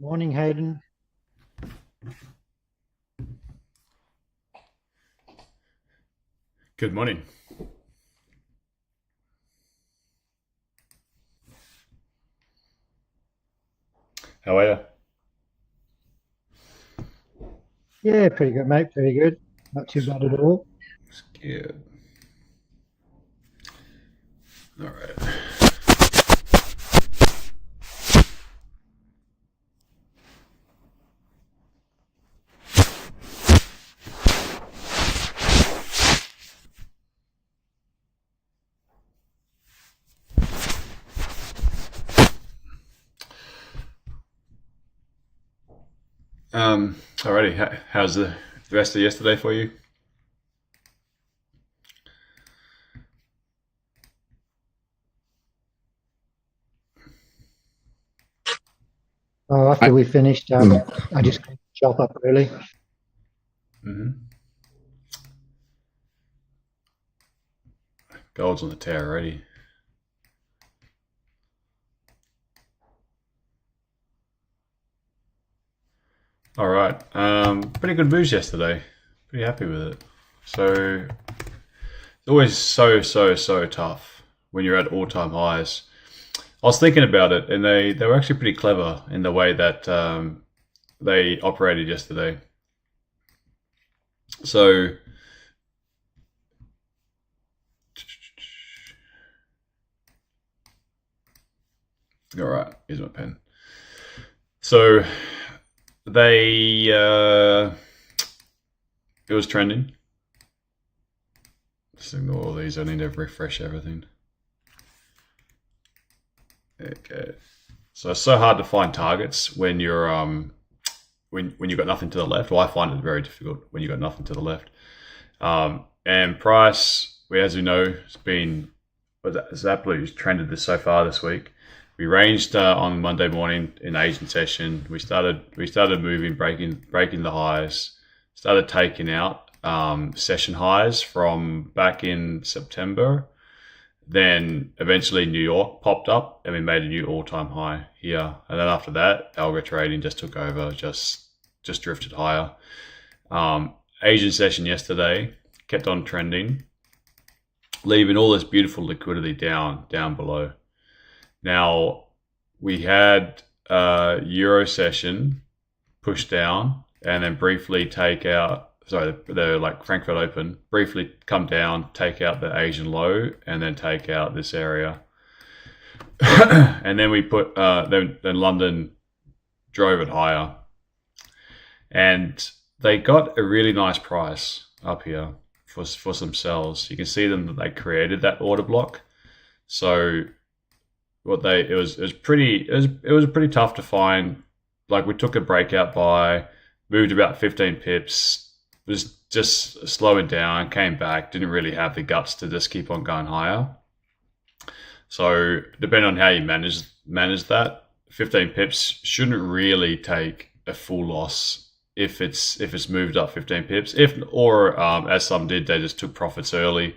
Morning, Hayden. Good morning. How are you? Yeah, pretty good, mate. Pretty good. Not too bad at all. Good. All right. Alrighty. How's the rest of yesterday for you? Oh, after we finished, I just cleaned the shop up really. Mm-hmm. Gold's on the tower already. All right. Pretty good moves yesterday. Pretty happy with it. So it's always so tough when you're at all-time highs. I was thinking about it, and they were actually pretty clever in the way that they operated yesterday. So all right, here's my pen. So they it was trending. Just ignore all these. I need to refresh everything. Okay. So it's so hard to find targets when you're when you've got nothing to the left. Well, I find it very difficult when you've got nothing to the left. And price, as we know, it's been Zaplu's trended this so far this week. We ranged on Monday morning in Asian session. We started moving, breaking the highs. Started taking out session highs from back in September. Then eventually New York popped up and we made a new all-time high here. And then after that, algo trading just took over, just drifted higher. Asian session yesterday kept on trending, leaving all this beautiful liquidity down below. Now we had Euro session push down and then briefly take out. Sorry, the like Frankfurt Open briefly come down, take out the Asian low, and then take out this area. And then we put then London drove it higher, and they got a really nice price up here for some sells. You can see them that they created that order block. So it was pretty tough to find. Like we took a breakout buy, moved about 15 pips. Was just slowing down, came back, didn't really have the guts to just keep on going higher. So depending on how you manage that, 15 pips shouldn't really take a full loss if it's moved up 15 pips. As some did, they just took profits early,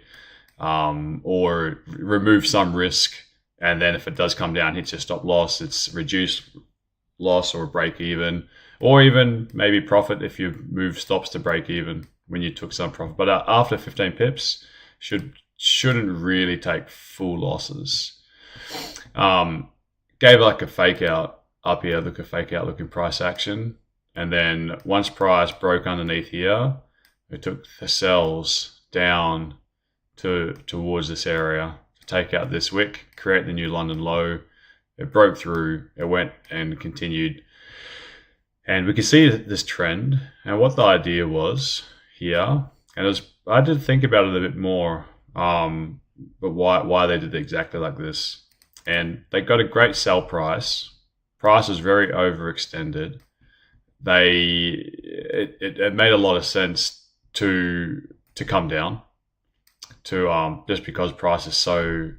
or remove some risk, and then if it does come down, hits your stop loss, it's reduced loss or break even. Or even maybe profit if you move stops to break even when you took some profit. But after 15 pips, shouldn't really take full losses. Gave like a fake out up here, look a fake out looking price action. And then once price broke underneath here, it took the sells down towards this area to take out this wick, create the new London low. It broke through, it went and continued. And we can see this trend and what the idea was here. And I did think about it a bit more, but why they did it exactly like this. And they got a great sell price. Price was very overextended. It made a lot of sense to come down to just because price is so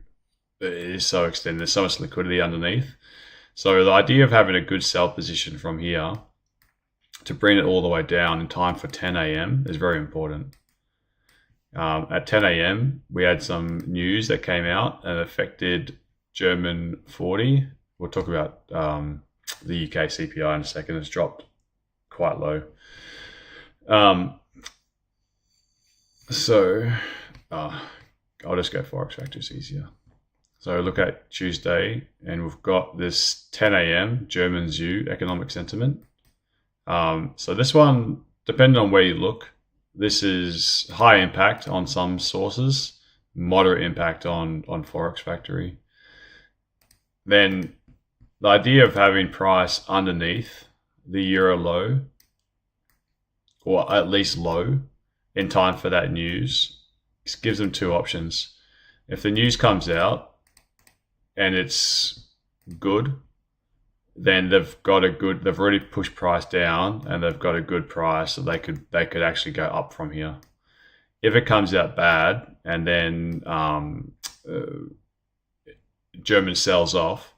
extended. There's so much liquidity underneath. So the idea of having a good sell position from here to bring it all the way down in time for 10 a.m. is very important. At 10 a.m., we had some news that came out and affected German 40. We'll talk about the UK CPI in a second, has dropped quite low. So I'll just go Forex Factor, it's easier. So look at Tuesday, and we've got this 10 a.m. German Zoo economic sentiment. So this one, depending on where you look, this is high impact on some sources, moderate impact on Forex Factory. Then the idea of having price underneath the euro low, or at least low, in time for that news, gives them two options. If the news comes out and it's good, then they've already pushed price down and they've got a good price, so they could actually go up from here. If it comes out bad and then German sells off,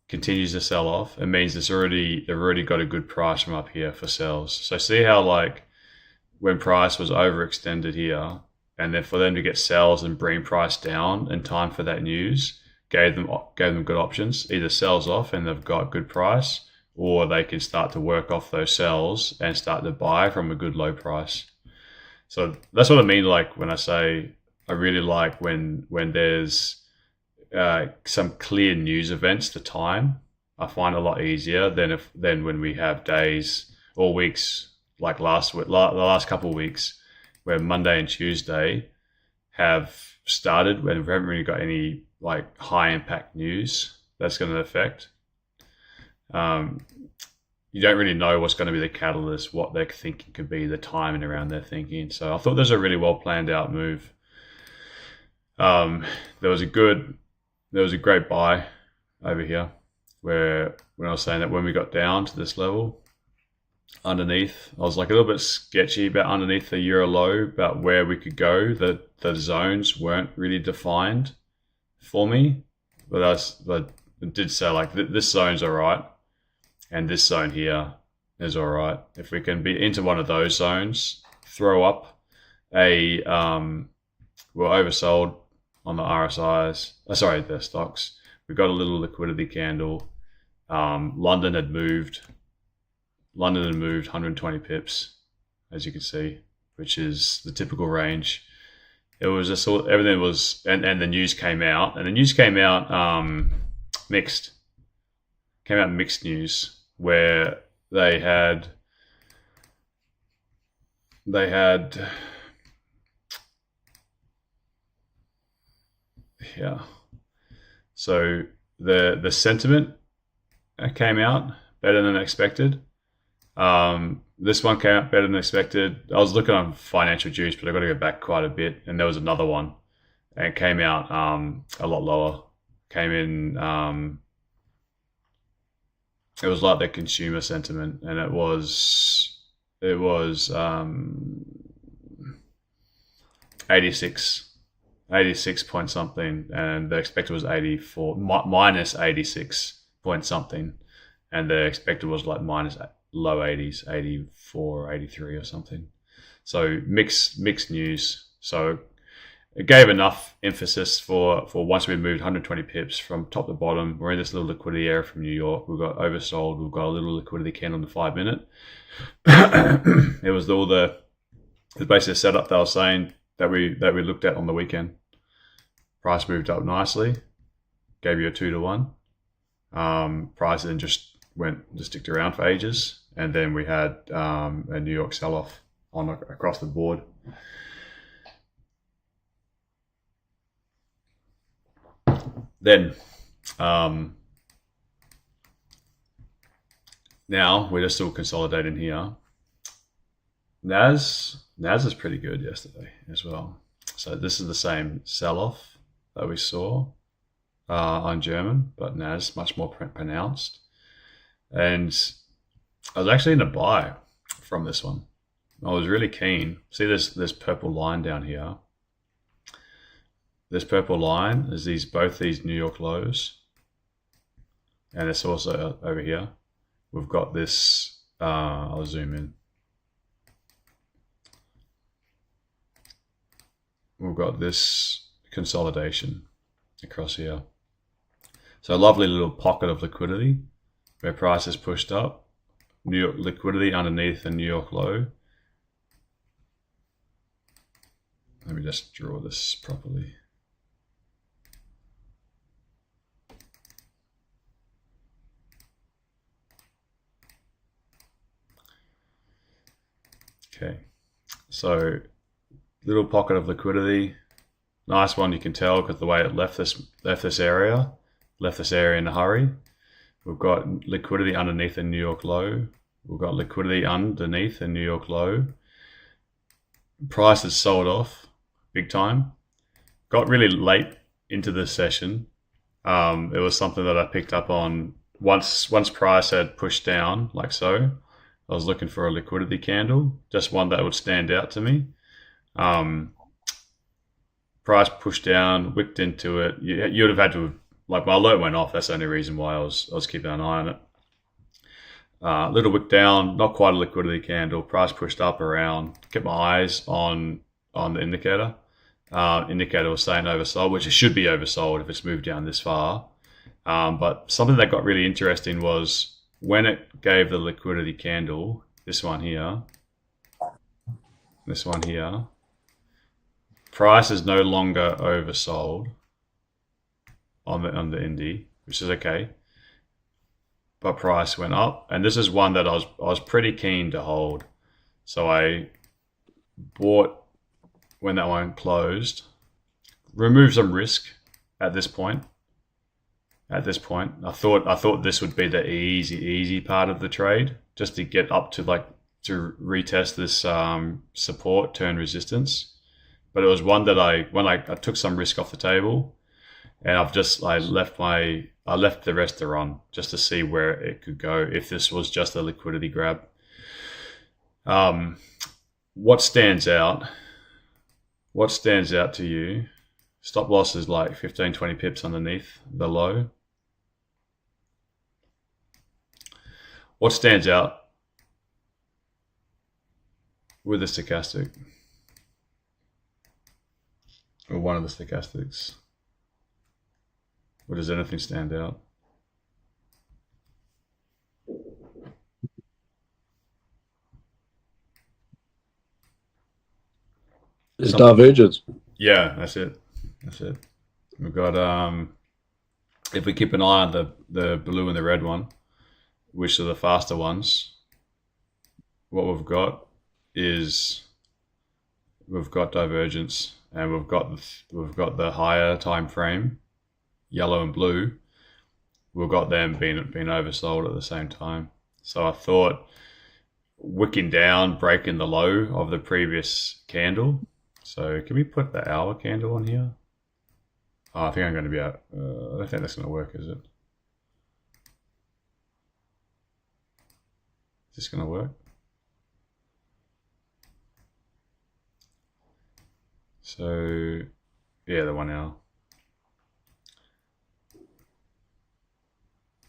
continues to sell off, it means they've already got a good price from up here for sells. So see how, like, when price was overextended here, and then for them to get sells and bring price down in time for that news, gave them good options. Either sells off and they've got good price, or they can start to work off those sells and start to buy from a good low price. So that's what I mean, like, when I say I really like when there's some clear news events to time. I find it a lot easier than when we have days or weeks like the last couple of weeks, where Monday and Tuesday have started when we haven't really got any like high impact news that's going to affect. You don't really know what's going to be the catalyst, what they're thinking could be the timing around their thinking. So I thought there's a really well planned out move. There was a great buy over here, where when I was saying that when we got down to this level underneath, I was like a little bit sketchy about underneath the euro low, about where we could go. The zones weren't really defined for me, but I did say, like, this zone's all right, and this zone here is all right. If we can be into one of those zones, throw up we're oversold on the RSIs. The stocks. We got a little liquidity candle. London had moved 120 pips, as you can see, which is the typical range. It was just everything was, and the news came out, mixed. Came out mixed news, where they had so the sentiment came out better than expected. This one came out better than expected. I was looking on Financial Juice, but I got to go back quite a bit, and there was another one, and it came out a lot lower. Came in, it was like the consumer sentiment, and it was 86 point something, and the expected was 84 minus 86 point something, and the expected was like minus low 80s, 84 or 83 or something. So mixed news. So it gave enough emphasis for once we moved 120 pips from top to bottom. We're in this little liquidity area from New York. We've got oversold. We've got a little liquidity candle on the 5 minute. It was basically a setup that I was saying that we looked at on the weekend. Price moved up nicely, gave you a 2-to-1. Price then just sticked around for ages, and then we had a New York sell-off across the board. Then now we're just still consolidating here. Nas was pretty good yesterday as well. So this is the same sell-off that we saw on German, but Nas much more pronounced. And I was actually in a buy from this one. I was really keen. See this purple line down here? This purple line is both these New York lows. And it's also over here. We've got this, I'll zoom in. We've got this consolidation across here. So a lovely little pocket of liquidity. where price is pushed up. New York liquidity underneath the New York low. Let me just draw this properly. Okay, so little pocket of liquidity, nice one. You can tell because the way it left this area in a hurry. We've got liquidity underneath the New York low. We've got liquidity underneath the New York low. Price has sold off big time. Got really late into this session. It was something that I picked up on once price had pushed down like so. I was looking for a liquidity candle, just one that would stand out to me. Price pushed down, wicked into it. You'd have had to have, like, my alert went off. That's the only reason why I was keeping an eye on it. Little wick down, not quite a liquidity candle. Price pushed up around. Kept my eyes on the indicator. Indicator was saying oversold, which it should be oversold if it's moved down this far. But something that got really interesting was when it gave the liquidity candle, this one here, price is no longer oversold on the Indy, which is okay. But price went up, and this is one that I was pretty keen to hold. So I bought when that one closed, removed some risk at this point. I thought this would be the easy part of the trade, just to get up to to retest this support, turn resistance. But it was one that I took some risk off the table, and I left the rest to run just to see where it could go if this was just a liquidity grab. What stands out to you? Stop loss is like 15-20 pips underneath the low. What stands out with the stochastic? Or one of the stochastics? Or does anything stand out? It's divergence. Yeah, that's it. We've got if we keep an eye on the blue and the red one, which are the faster ones, what we've got is we've got divergence, and we've got the higher time frame, yellow and blue. We've got them being oversold at the same time. So I thought wicking down, breaking the low of the previous candle. So can we put the hour candle on here? Oh, I think I'm going to be out. I don't think that's going to work, is it? Is this going to work? So, yeah, the 1 hour.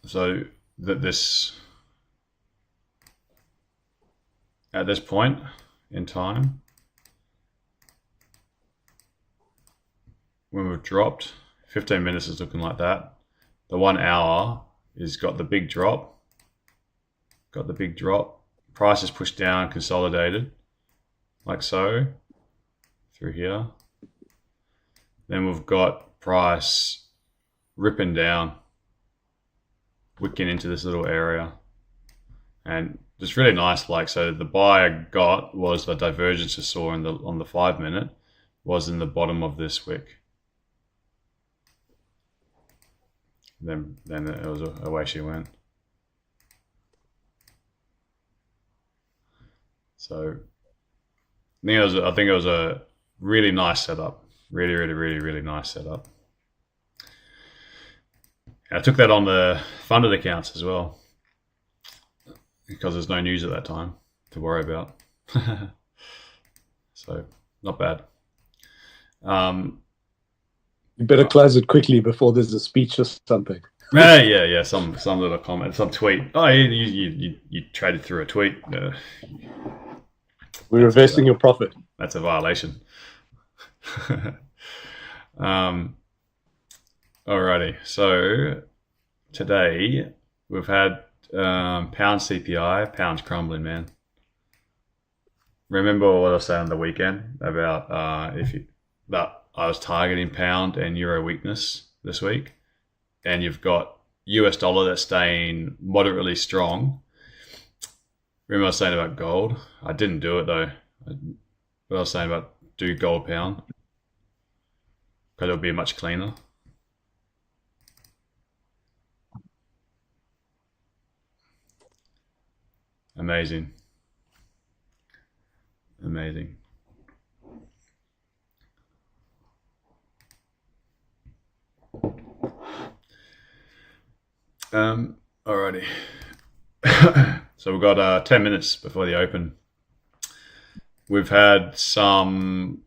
So at this point in time, when we've dropped, 15 minutes is looking like that. The 1 hour is got the big drop. Price is pushed down, consolidated, like so, through here. Then we've got price ripping down, wicking into this little area. And it's really nice, so the buy I got was the divergence I saw on the 5 minute was in the bottom of this wick. Then it was away she went. So I think it was a really nice setup. Really nice setup. And I took that on the funded accounts as well, because there's no news at that time to worry about. So not bad. You better close it quickly before there's a speech or something. Yeah. Some little comment, some tweet. Oh, you traded through a tweet. We're reversing your profit. That's a violation. Alrighty. So today we've had Pound CPI, pound's crumbling, man. Remember what I was saying on the weekend about that I was targeting pound and euro weakness this week, and you've got US dollar that's staying moderately strong. Remember I was saying about gold? I didn't do it though. What I was saying about do gold pound, because it'll be much cleaner. Amazing. Amazing. Alrighty. So we've got 10 minutes before the open. We've had some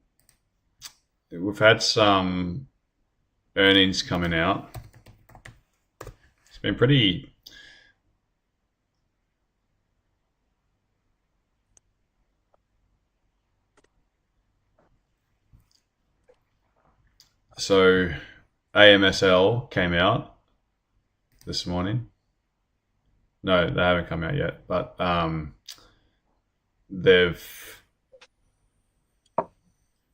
earnings coming out. It's been pretty. So AMSL came out this morning. No, they haven't come out yet, but they've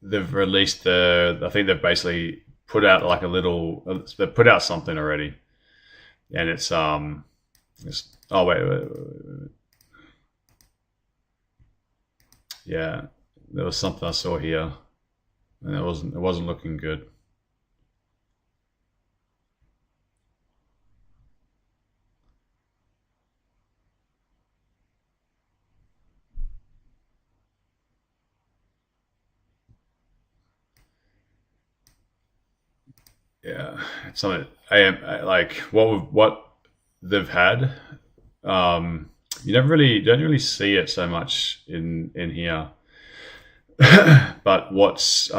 released I think they've basically put out like they've put out something already, and it's oh wait. Yeah, there was something I saw here, and it wasn't looking good. Yeah, it's something like what they've had. You don't really see it so much in here, but what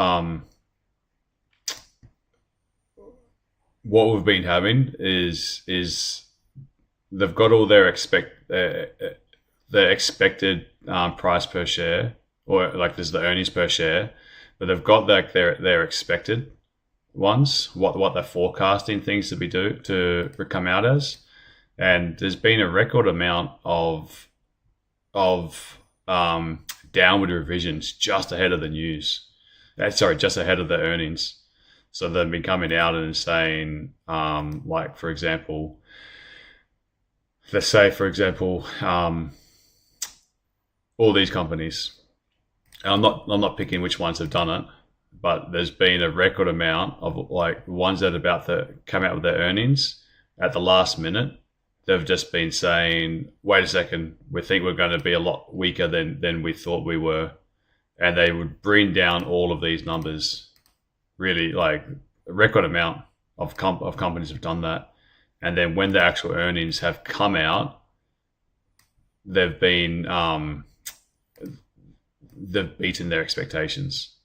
we've been having is they've got all their expected price per share, or like there's the earnings per share, but they've got like their expected ones, what they're forecasting things to come out as, and there's been a record amount of downward revisions just ahead of the news. Just ahead of the earnings. So they've been coming out and saying, like for example, let's say for example, all these companies. And I'm not picking which ones have done it, but there's been a record amount of like ones that are about to come out with their earnings at the last minute. They've just been saying, wait a second, we think we're going to be a lot weaker than we thought we were. And they would bring down all of these numbers. Really, like a record amount of companies have done that. And then when the actual earnings have come out, they've been they've beaten their expectations.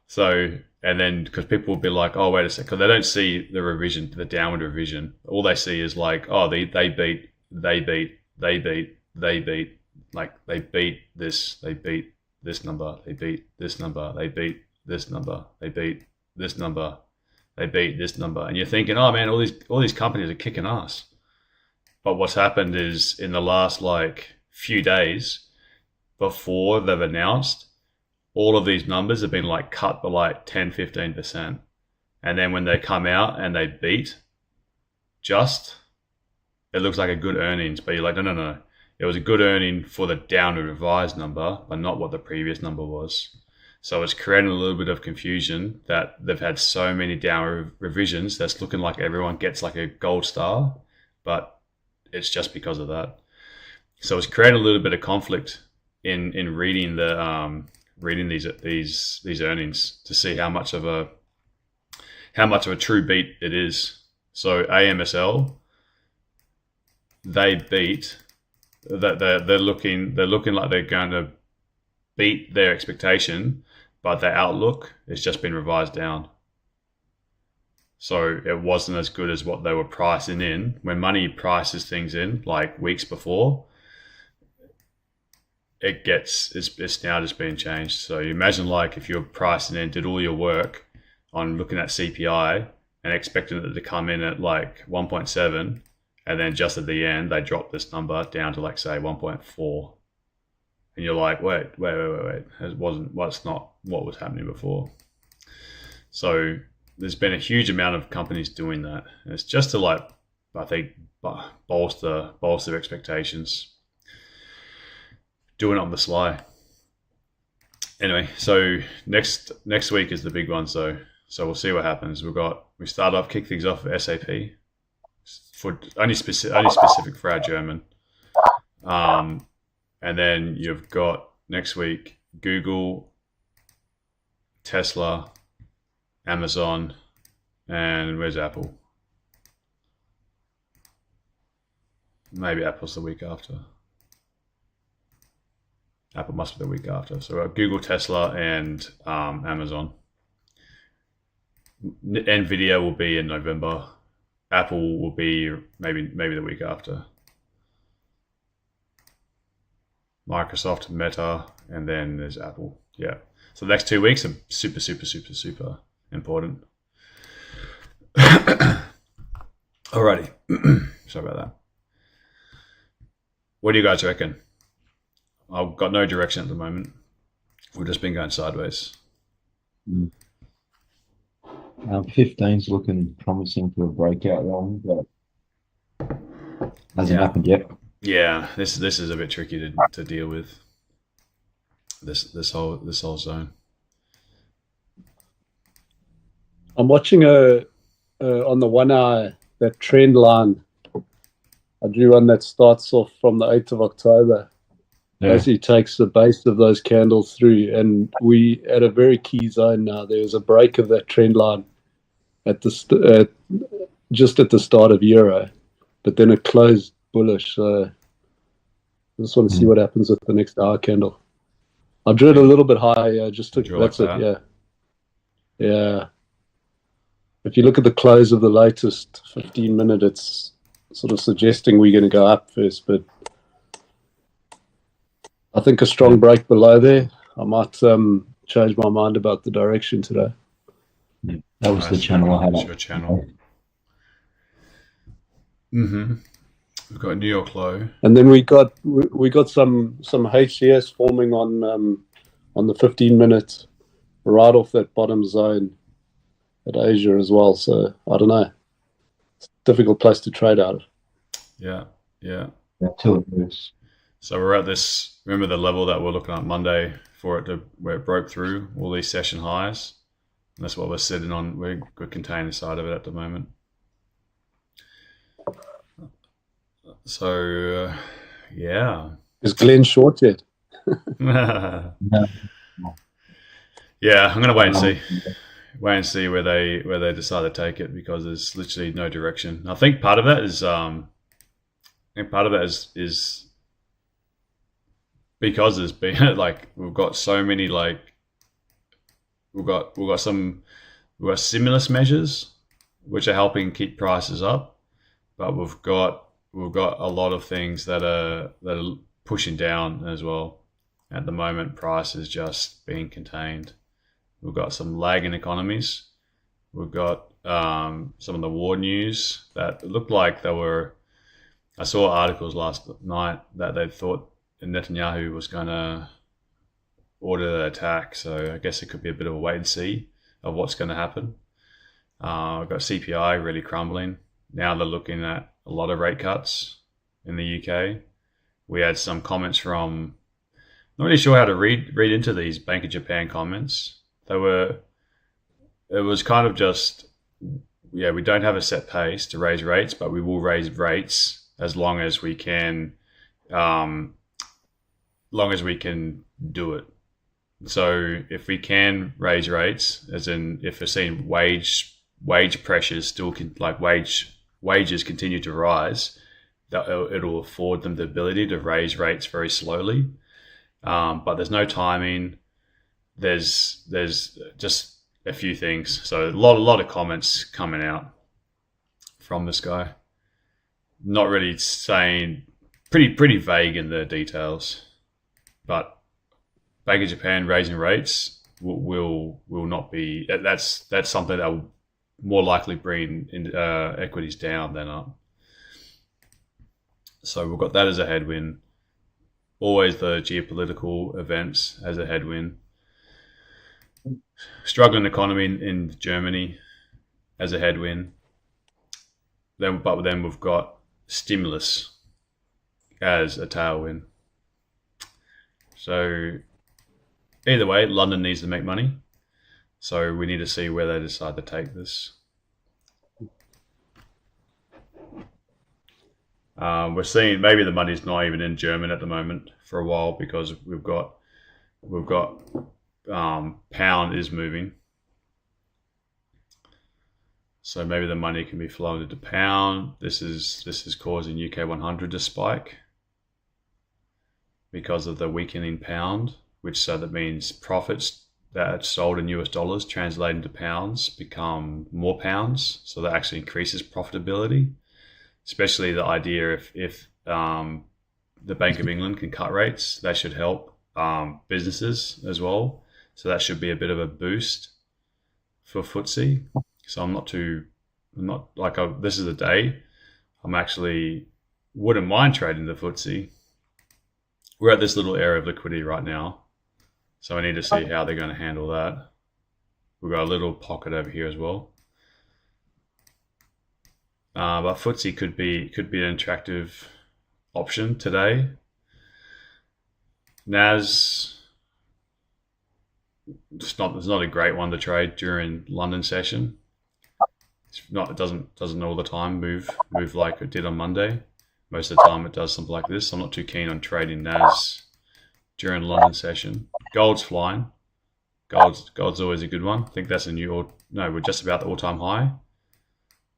So, and then because people will be like, oh, wait a second, because they don't see the revision, the downward revision. All they see is like, oh, they beat, like they beat this number, they beat this number, they beat this number, they beat this number, they beat this number. And you're thinking, oh man, all these companies are kicking ass. But what's happened is in the last like few days before they've announced, all of these numbers have been like cut by like 10-15%. And then when they come out and they beat, it looks like a good earnings, but you're like, no. It was a good earning for the downward revised number, but not what the previous number was. So it's creating a little bit of confusion that they've had so many downward revisions that's looking like everyone gets like a gold star, but it's just because of that. So it's creating a little bit of conflict in reading these earnings to see how much of a true beat it is. So AMSL, they beat that they're looking like they're going to beat their expectation, but their outlook has just been revised down. So it wasn't as good as what they were pricing in. When money prices things in like weeks before, it's now just being changed. So you imagine like if you're pricing in, did all your work on looking at CPI and expecting it to come in at like 1.7, and then just at the end they drop this number down to like say 1.4, and you're like, wait, it wasn't. What's not what was happening before. So there's been a huge amount of companies doing that, and it's just to like, I think, bolster expectations, doing it on the sly. Anyway, so next week is the big one. So we'll see what happens. We start off, kick things off with SAP, for only specific for our German, and then you've got next week Google, Tesla, Amazon, and where's Apple? Maybe Apple's the week after. Apple must be the week after. So we've got Google, Tesla, and Amazon. Nvidia will be in November. Apple will be maybe the week after. Microsoft, Meta, and then there's Apple. Yeah. So the next 2 weeks are super important. Alrighty. Sorry about that. What do you guys reckon? I've got no direction at the moment. We've just been going sideways. 15's looking promising for a breakout long, but hasn't happened yet. Yeah, this is a bit tricky to deal with. This whole zone. I'm watching on the 1 hour, that trend line. I drew one that starts off from the 8th of October. Basically takes the base of those candles through, and we at a very key zone now. There's a break of that trend line at the just at the start of Euro, but then it closed bullish. So I just want to see what happens with the next hour candle. I drew it a little bit higher. Just took that's like it. Yeah. If you look at the close of the latest 15-minute, it's sort of suggesting we're going to go up first, but I think a strong break below there. I might change my mind about the direction today. Yeah, that was the channel I had. That's your channel. We've got New York low, and then we got some HCS forming on the 15-minute, right off that bottom zone at Asia as well. So I don't know. It's a difficult place to trade out of. Yeah. Till it moves. So we're at this. Remember the level that we're looking at Monday where it broke through all these session highs. And that's what we're sitting on. We're contained inside of it at the moment. So yeah. Is Glenn short yet? No. Yeah, I'm gonna wait and see. Wait and see where they decide to take it, because there's literally no direction. I think part of that is because there's been like we've got so many we've got stimulus measures which are helping keep prices up, but we've got a lot of things that are pushing down as well. At the moment, price is just being contained. We've got some lagging economies. We've got some of the war news that looked like they were. I saw articles last night that they thought Netanyahu was going to order the attack. So I guess it could be a bit of a wait and see of what's going to happen. We've got CPI really crumbling. Now they're looking at a lot of rate cuts in the UK. We had some comments from, not really sure how to read into these Bank of Japan comments. It was kind of just, we don't have a set pace to raise rates, but we will raise rates as long as we can do it. So if we can raise rates, as in if we're seeing wage pressures still wages continue to rise, that it'll afford them the ability to raise rates very slowly. But there's no timing. There's just a few things. So a lot of comments coming out from this guy. Not really saying, pretty vague in the details, but Bank of Japan raising rates will not be. That's something that will more likely bring equities down than up. So we've got that as a headwind. Always the geopolitical events as a headwind. Struggling economy in Germany as a headwind. But then we've got stimulus as a tailwind. So either way, London needs to make money. So we need to see where they decide to take this. We're seeing maybe the money's not even in German at the moment for a while, because we've got pound is moving. So maybe the money can be flowing into pound. This is causing UK 100 to spike because of the weakening pound, so that means profits that sold in US dollars translate into pounds become more pounds. So that actually increases profitability, especially the idea if the Bank of England can cut rates, that should help businesses as well. So that should be a bit of a boost for FTSE. So this is a day I'm actually wouldn't mind trading the FTSE. We're at this little area of liquidity right now, so I need to see how they're going to handle that. We've got a little pocket over here as well. But FTSE could be an attractive option today. NAS, it's not a great one to trade during London session. It doesn't all the time move like it did on Monday. Most of the time it does something like this. I'm not too keen on trading NAS during London session. Gold's flying. Gold's always a good one. I think that's we're just about the all-time high.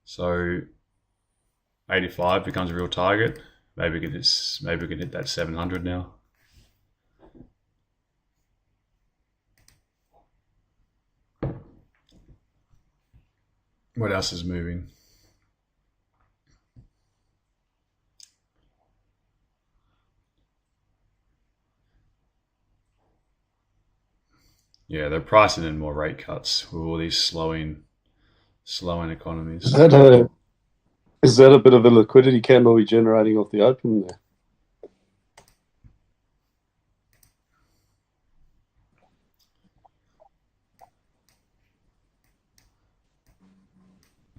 So 85 becomes a real target. Maybe we can hit that 700 now. What else is moving? Yeah, they're pricing in more rate cuts with all these slowing economies. Is that a bit of a liquidity candle we're generating off the open there?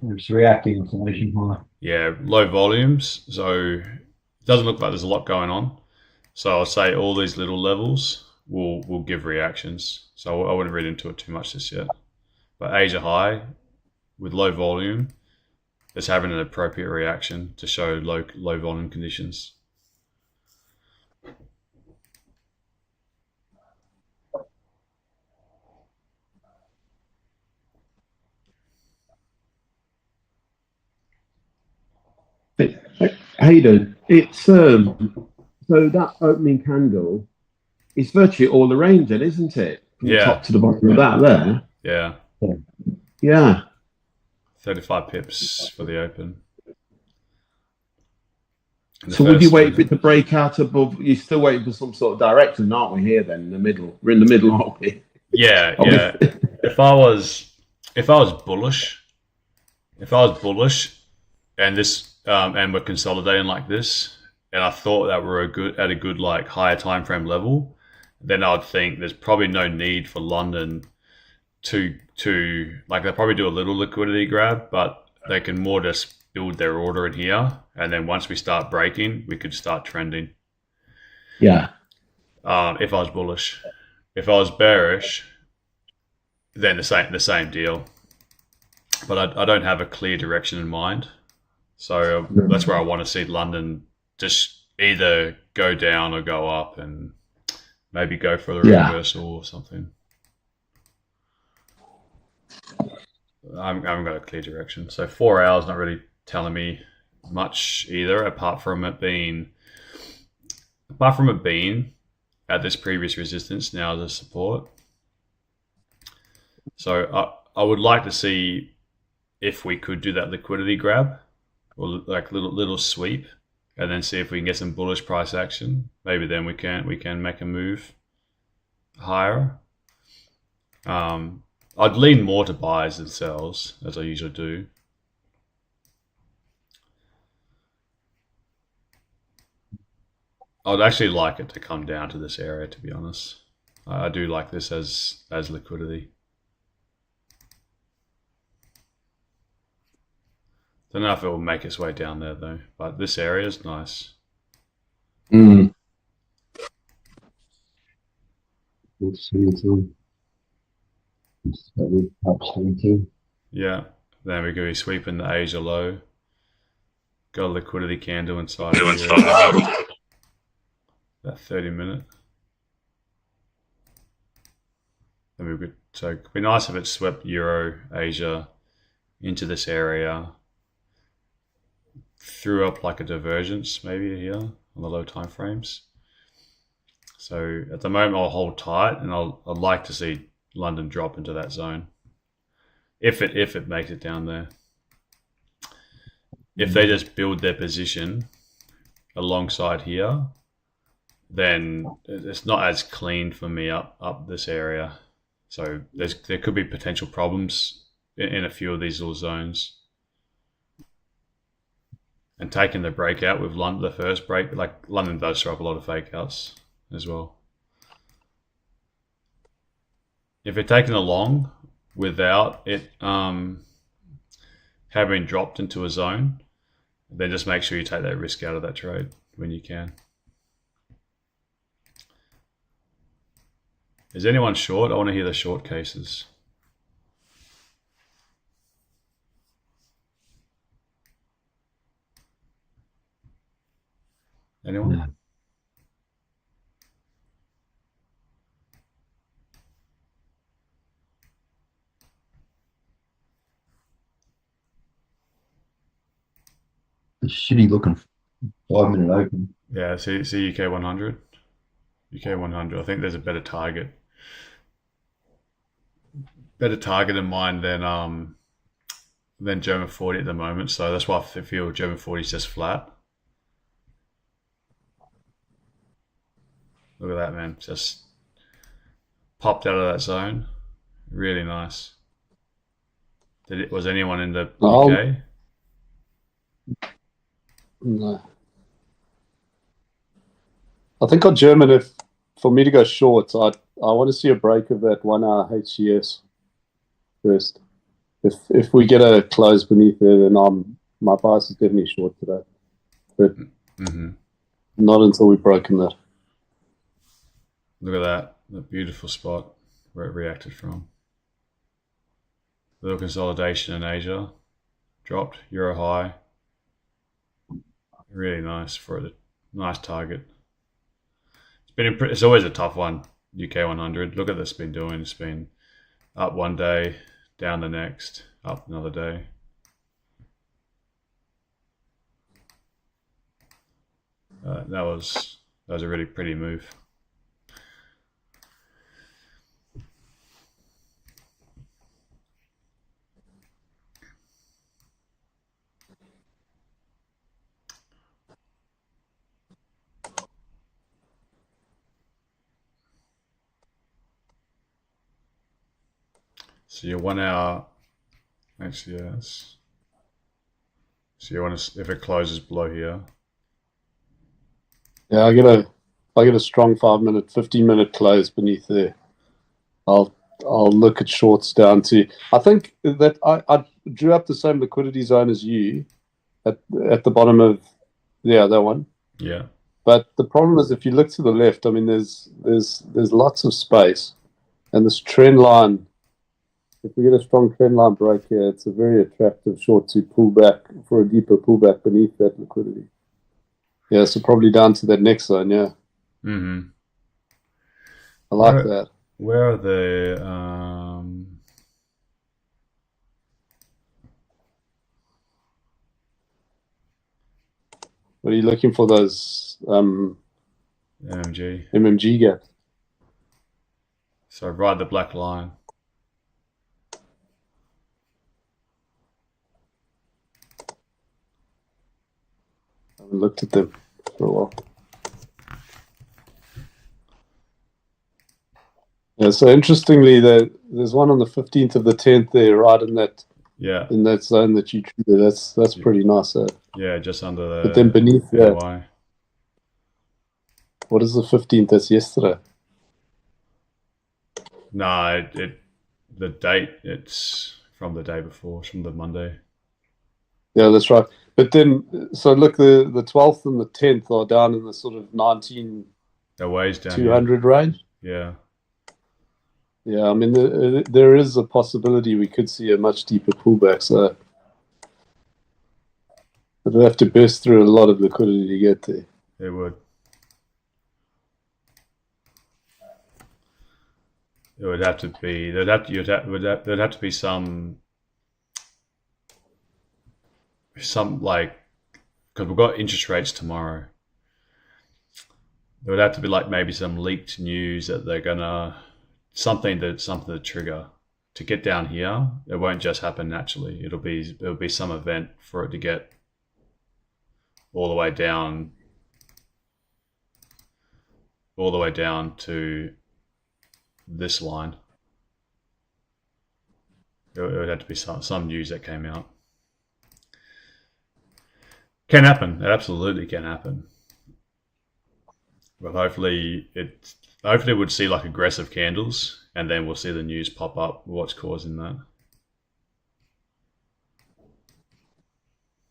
It's reacting inflation high. Yeah, low volumes, so it doesn't look like there's a lot going on. So I'll say all these little levels will give reactions. So I wouldn't read into it too much just yet. But Asia high with low volume is having an appropriate reaction to show low volume conditions. Haydos, it's so that opening candle is virtually all the range, then, isn't it? From the top to the bottom of that there. Yeah. Yeah. 35 pips for the open. So would you wait for it to break out above? You're still waiting for some sort of direction, aren't we? Here, then, in the middle. We're in the middle, aren't we? Yeah, yeah. If I was bullish, and this and we're consolidating like this, and I thought that we're at a good like higher time frame level, then I'd think there's probably no need for London to like, they'll probably do a little liquidity grab, but they can more just build their order in here, and then once we start breaking, we could start trending. Yeah. If I was bullish. If I was bearish, then the same deal. But I don't have a clear direction in mind. So that's where I want to see London just either go down or go up, and maybe go for the reversal or something. I haven't got a clear direction. So 4 hours not really telling me much either, apart from it being at this previous resistance now as a support. So I would like to see if we could do that liquidity grab, or like little sweep, and then see if we can get some bullish price action. Maybe then we can make a move higher. I'd lean more to buys than sells, as I usually do. I'd actually like it to come down to this area, to be honest. I do like this as liquidity. Don't know if it will make its way down there though, but this area is nice. Mm. Let's see it all. Absolutely. Yeah, then we're going to be sweeping the Asia low. Got a liquidity candle inside of here. That 30-minute. Then we could, so it'd be nice if it swept Euro, Asia into this area. Threw up like a divergence maybe here on the low time frames. So at the moment I'll hold tight, and I'd like to see London drop into that zone if it makes it down there. If they just build their position alongside here, then it's not as clean for me up this area. So there could be potential problems in a few of these little zones. And taking the breakout with London, the first break, like London does throw up a lot of fake outs as well. If you're taking a long without it having dropped into a zone, then just make sure you take that risk out of that trade when you can. Is anyone short? I want to hear the short cases. Anyone? Yeah. A shitty looking 5-minute open. Yeah, see UK 100. UK 100. I think there's a better target. Better target in mind than German 40 at the moment. So that's why I feel German 40 is just flat. Look at that, man. Just popped out of that zone. Really nice. Was anyone in the UK? No. I think on German, for me to go short, I want to see a break of that 1 hour HCS first. If we get a close beneath there, then my bias is definitely short today. But not until we've broken that. Look at that. The beautiful spot where it reacted from. Little consolidation in Asia. Dropped. Euro high. Really nice for a nice target. It's always a tough one, UK 100. Look at this been doing. It's been up one day, down the next, up another day. That was a really pretty move. So your 1 hour, actually yes. So you want to, if it closes below here. Yeah, I get a strong 5-minute, 15-minute close beneath there. I'll look at shorts down to. I think that I drew up the same liquidity zone as you at the bottom of that one. Yeah. But the problem is, if you look to the left, I mean, there's lots of space, and this trend line. If we get a strong trend line break here, it's a very attractive short to pull back for a deeper pullback beneath that liquidity. Yeah, so probably down to that next zone, yeah. Mm-hmm. I like that. Where are the What are you looking for, those MMG gaps? So ride the black line. I haven't looked at them for a while. Yeah, so interestingly, there's one on the 15th of the 10th there, right in that zone that you treated. That's pretty nice. Yeah, just under the. But then beneath that, What is the 15th? That's yesterday. No, the date, it's from the day before, it's from the Monday. Yeah, that's right. But then, so look, the 12th and the 10th are down in the sort of 19 They're ways down 200 range. here. Yeah, I mean, there is a possibility we could see a much deeper pullback. So we'd have to burst through a lot of liquidity to get there. It would. It would have to be. There'd have to be some like, because we've got interest rates tomorrow. There would have to be like maybe some leaked news that they're gonna something to trigger to get down here. It won't just happen naturally. It'll be some event for it to get all the way down to this line. It would have to be some news that came out. Can happen. It absolutely can happen. But hopefully it would see like aggressive candles, and then we'll see the news pop up what's causing that.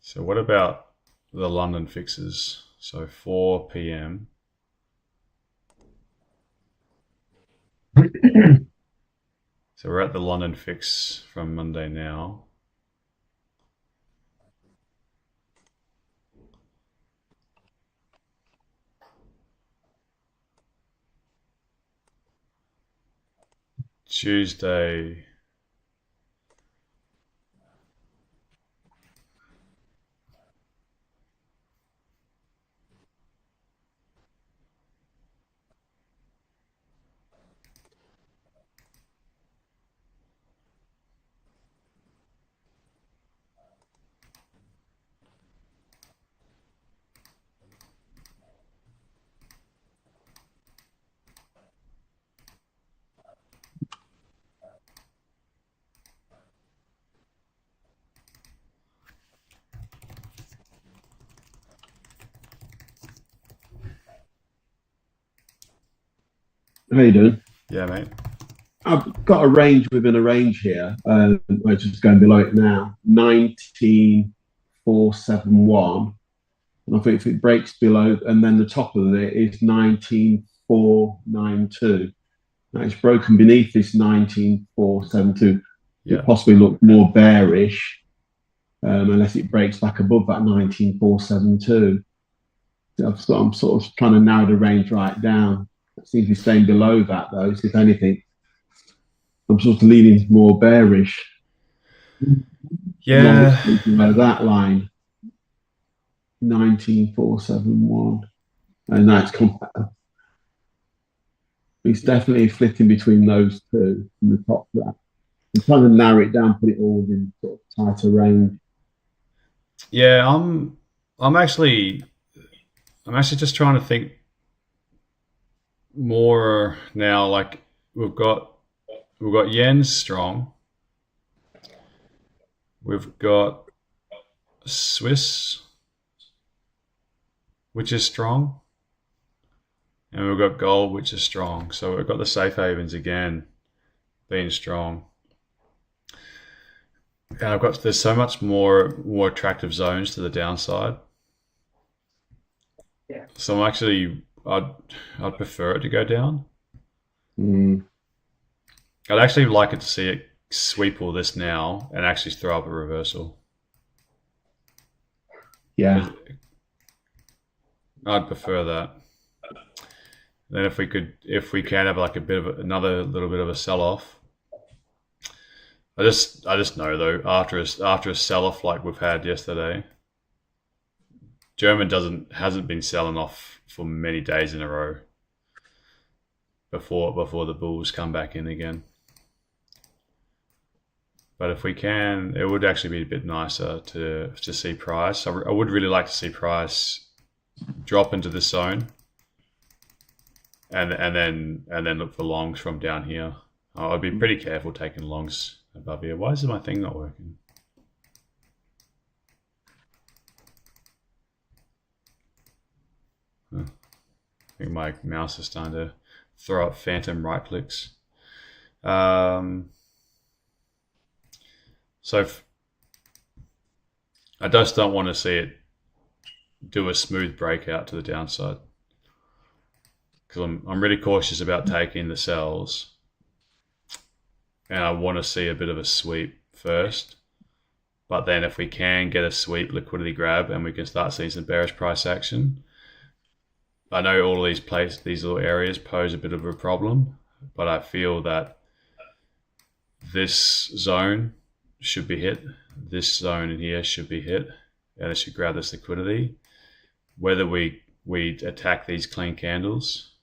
So what about the London fixes? So 4 p.m. So we're at the London fix from Monday now. Tuesday. How you doing? Yeah, mate. I've got a range within a range here. We're just going below it now. 19,471. And I think if it breaks below, and then the top of it is 19,492. Now it's broken beneath this 19,472. Yeah. It possibly look more bearish unless it breaks back above that 19,472. I'm sort of trying to narrow the range right down. It seems to be staying below that though. So if anything, I'm sort of leaning more bearish. Yeah. That line, 19,471, and that's compact. It's definitely flitting between those two from the top of that. I'm trying to narrow it down, put it all in sort of tighter range. Yeah, I'm actually just trying to think more now. Like we've got yen strong. We've got Swiss, which is strong. And we've got gold, which is strong. So we've got the safe havens again being strong. And there's so much more attractive zones to the downside. Yeah. So I'm actually, I'd prefer it to go down. I'd actually like it to see it sweep all this now and actually throw up a reversal. Yeah. I'd prefer that. Then if we can have like another little bit of a sell-off. I just know though, after a sell-off like we've had yesterday, German hasn't been selling off for many days in a row before the bulls come back in again. But if we can, it would actually be a bit nicer to see price. I would really like to see price drop into this zone. And then look for longs from down here. I'd be pretty careful taking longs above here. Why is my thing not working? Huh. I think my mouse is starting to throw up phantom right clicks. So I just don't want to see it do a smooth breakout to the downside, because I'm really cautious about taking the sells, and I want to see a bit of a sweep first. But then if we can get a sweep liquidity grab and we can start seeing some bearish price action, I know all of these little areas pose a bit of a problem, but I feel that this zone should be hit. This zone in here should be hit, and it should grab this liquidity. Whether we attack these clean candles,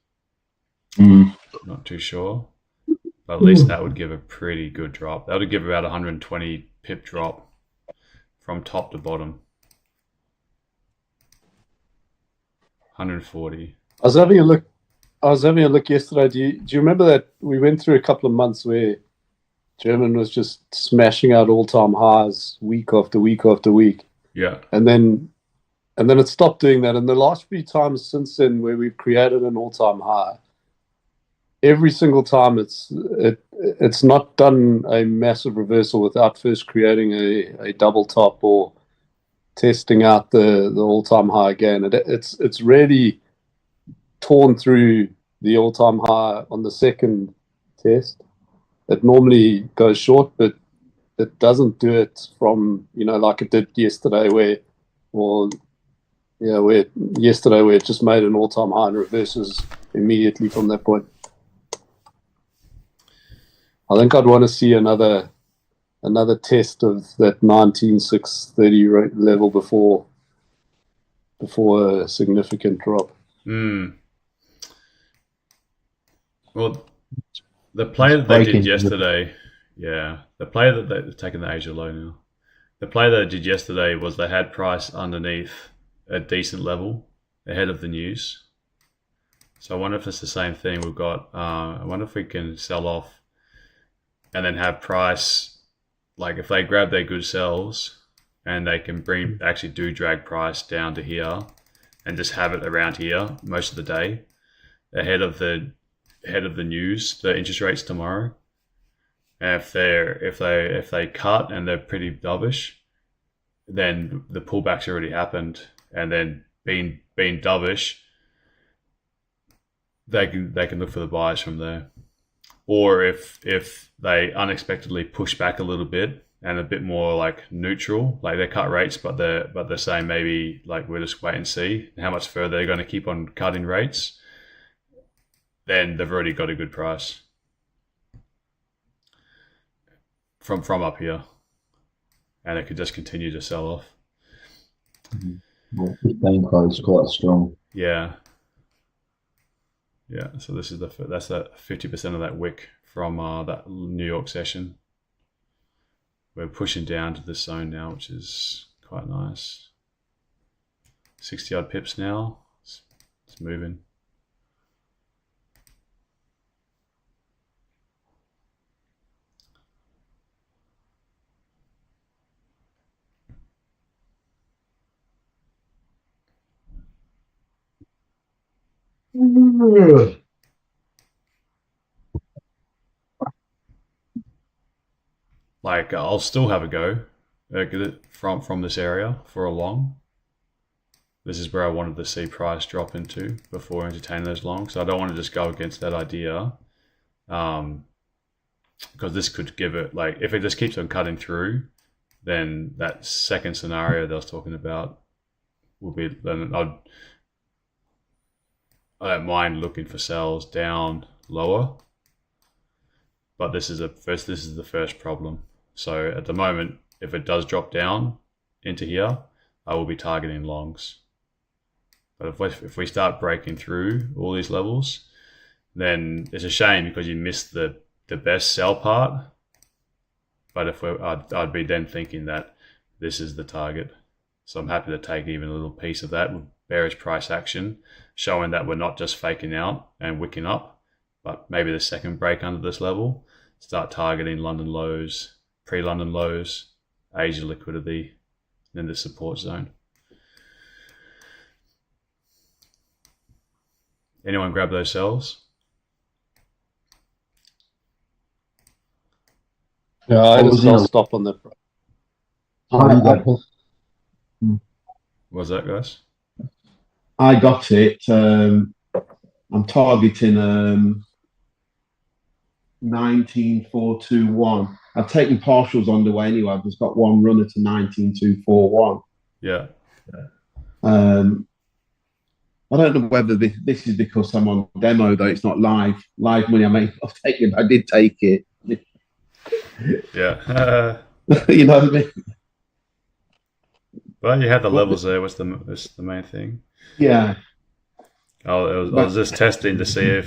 not too sure, but at least that would give a pretty good drop. That would give about 120 pip drop from top to bottom. 140. I was having a look yesterday. Do you remember that we went through a couple of months where German was just smashing out all-time highs week after week after week? Yeah. And then it stopped doing that. And the last few times since then where we've created an all-time high, every single time it's not done a massive reversal without first creating a double top or testing out the all-time high again. It's really torn through the all-time high on the second test. It normally goes short, but it doesn't do it from, like it did yesterday where it just made an all-time high and reverses immediately from that point. I think I'd want to see another test of that 19,630 level before a significant drop. Well, the play that they did yesterday, the play that they've taken the Asia low now. The play that they did yesterday was they had price underneath a decent level ahead of the news. So I wonder if it's the same thing we've got. I wonder if we can sell off and then have price, like if they grab their good sells and they can actually drag price down to here and just have it around here most of the day ahead of the news, the interest rates tomorrow. And if they cut and they're pretty dovish, then the pullback's already happened, and then being dovish, they can look for the buys from there. Or if they unexpectedly push back a little bit and a bit more like neutral, like they cut rates, but they're saying maybe like we'll just wait and see how much further they're going to keep on cutting rates, then they've already got a good price from up here, and it could just continue to sell off. Well, 15 close quite strong. Yeah. So this is that's that 50% of that wick from that New York session. We're pushing down to this zone now, which is quite nice. 60 odd pips now. It's moving. Like I'll still have a go from this area for a long. This is where I wanted to see price drop into before entertaining those longs. So I don't want to just go against that idea, because this could give it, like if it just keeps on cutting through, then that second scenario that I was talking about will be, then I don't mind looking for sells down lower, but this is the first problem. So at the moment, if it does drop down into here, I will be targeting longs. But if we start breaking through all these levels, then it's a shame because you missed the best sell part. But I'd be then thinking that this is the target. So I'm happy to take even a little piece of that with bearish price action, showing that we're not just faking out and wicking up, but maybe the second break under this level, start targeting London lows, pre-London lows, Asia liquidity, then the support zone. Anyone grab those sells? Yeah, I had a was sell in a- stop on that. I, What was that, guys? I got it. I'm targeting 19421. I've taken partials on the way anyway. I've just got one runner to 19241. Yeah. I don't know whether this is because I'm on demo though. It's not live money. I did take it. Yeah. You know what I mean? Well, you had the levels there. That's the main thing. Yeah. I was just testing to see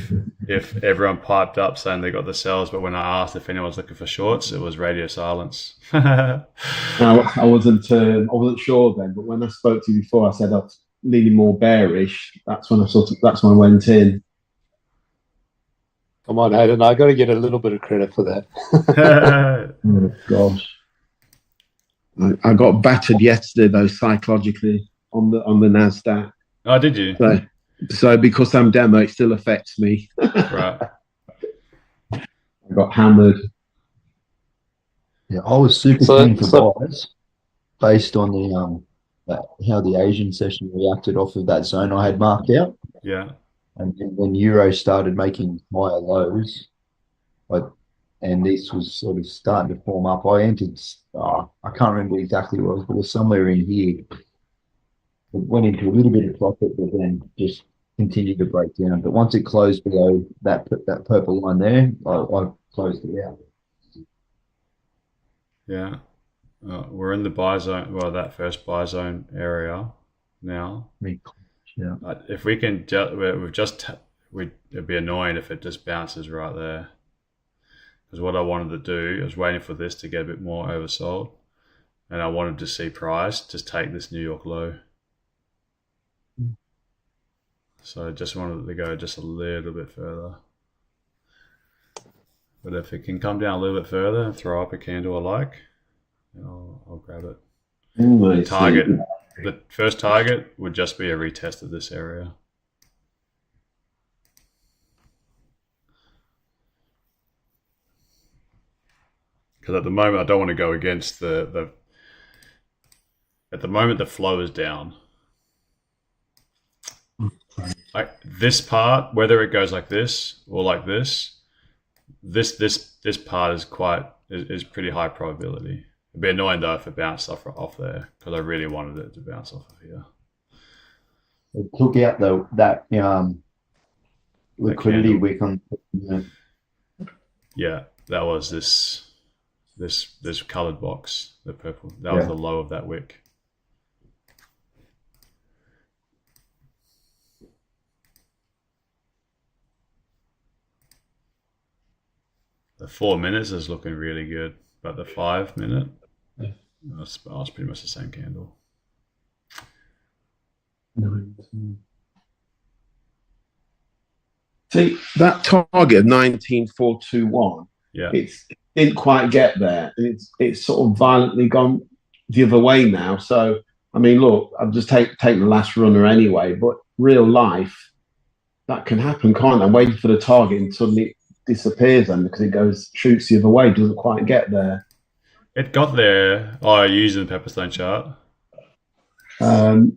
if everyone piped up saying they got the sells, but when I asked if anyone's looking for shorts, it was radio silence. I wasn't sure then, but when I spoke to you before, I said I was leaning more bearish. That's when I went in. Come on, Hayden, I got to get a little bit of credit for that. Oh gosh, I got battered yesterday though psychologically on the Nasdaq. Oh, did you? So because I'm demo, it still affects me. Right. I got hammered. Yeah, I was super keen for buys based on how the Asian session reacted off of that zone I had marked out. Yeah. And then when Euro started making higher lows, and this was sort of starting to form up, I entered, I can't remember exactly what it was, but it was somewhere in here. It went into a little bit of profit, but then just continued to break down. But once it closed below that purple line there, I closed it out. Yeah. We're in the buy zone, well, that first buy zone area now. Yeah. If we can, it'd be annoying if it just bounces right there. Because what I wanted to do, I was waiting for this to get a bit more oversold, and I wanted to see price just take this New York low. So I just wanted to go just a little bit further. But if it can come down a little bit further and throw up a candle I like, I'll grab it. The first target would just be a retest of this area. Because at the moment I don't want to go against at the moment the flow is down. Like this part, whether it goes like this or like this part is pretty high probability. It'd be annoying though if it bounced off there, because I really wanted it to bounce off of here. It took out that liquidity wick on. Yeah, that was this coloured box, the purple. That was the low of that wick. The 4 minutes is looking really good, but the 5 minute, that's pretty much the same candle. See, that target of 19421, it didn't quite get there. It's sort of violently gone the other way now. So, I mean, look, I've just taken the last runner anyway, but real life, that can happen, can't it? I'm waiting for the target and suddenly it disappears then because it shoots the other way, doesn't quite get there. It got there. Using the Pepperstone chart. No,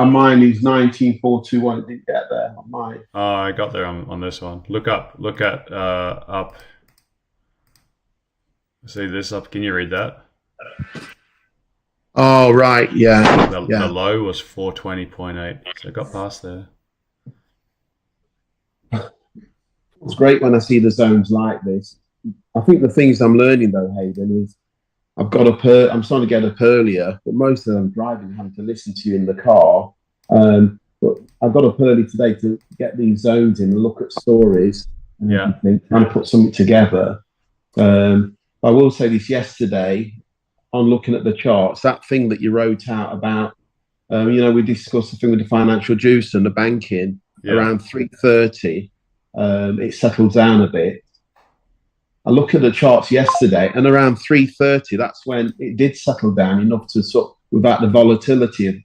mine is 19421. It didn't get there on mine. I got there on this one. Look at up. See this up. Can you read that? Oh, right. Yeah. The low was 420.8. So it got past there. It's great when I see the zones like this. I think the things I'm learning though, Hayden, is I'm starting to get up earlier, but most of them driving, having to listen to you in the car. But I got up early today to get these zones in and look at stories and trying to put something together. I will say this: yesterday, on looking at the charts, that thing that you wrote out about, we discussed the thing with the financial juice and the banking around 3:30. It settled down a bit. I looked at the charts yesterday, and around 3:30, that's when it did settle down enough to without the volatility of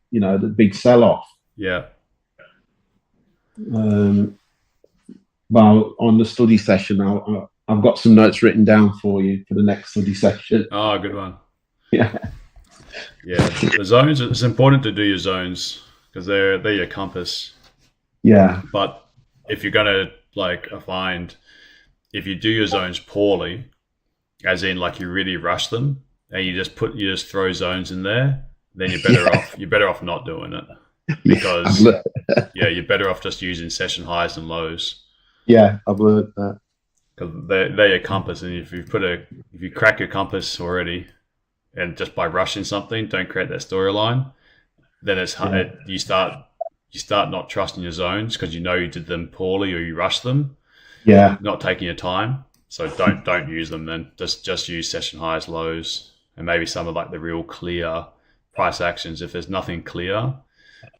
the big sell-off. Yeah. Well, on the study session, I've got some notes written down for you for the next study session. Oh, good one. Yeah. Yeah, the zones. It's important to do your zones because they're your compass. Yeah. But if you're gonna find if you do your zones poorly, as in like you really rush them and you just throw zones in there, then you're better off. You're better off not doing it because you're better off just using session highs and lows. Yeah, I've learned that. Because they're your compass, and if you crack your compass already, and just by rushing something, don't create that storyline, then it's hard. You start not trusting your zones because you know you did them poorly or you rushed them. Yeah, not taking your time. So don't use them then. Just use session highs, lows, and maybe some of like the real clear price actions. If there's nothing clear,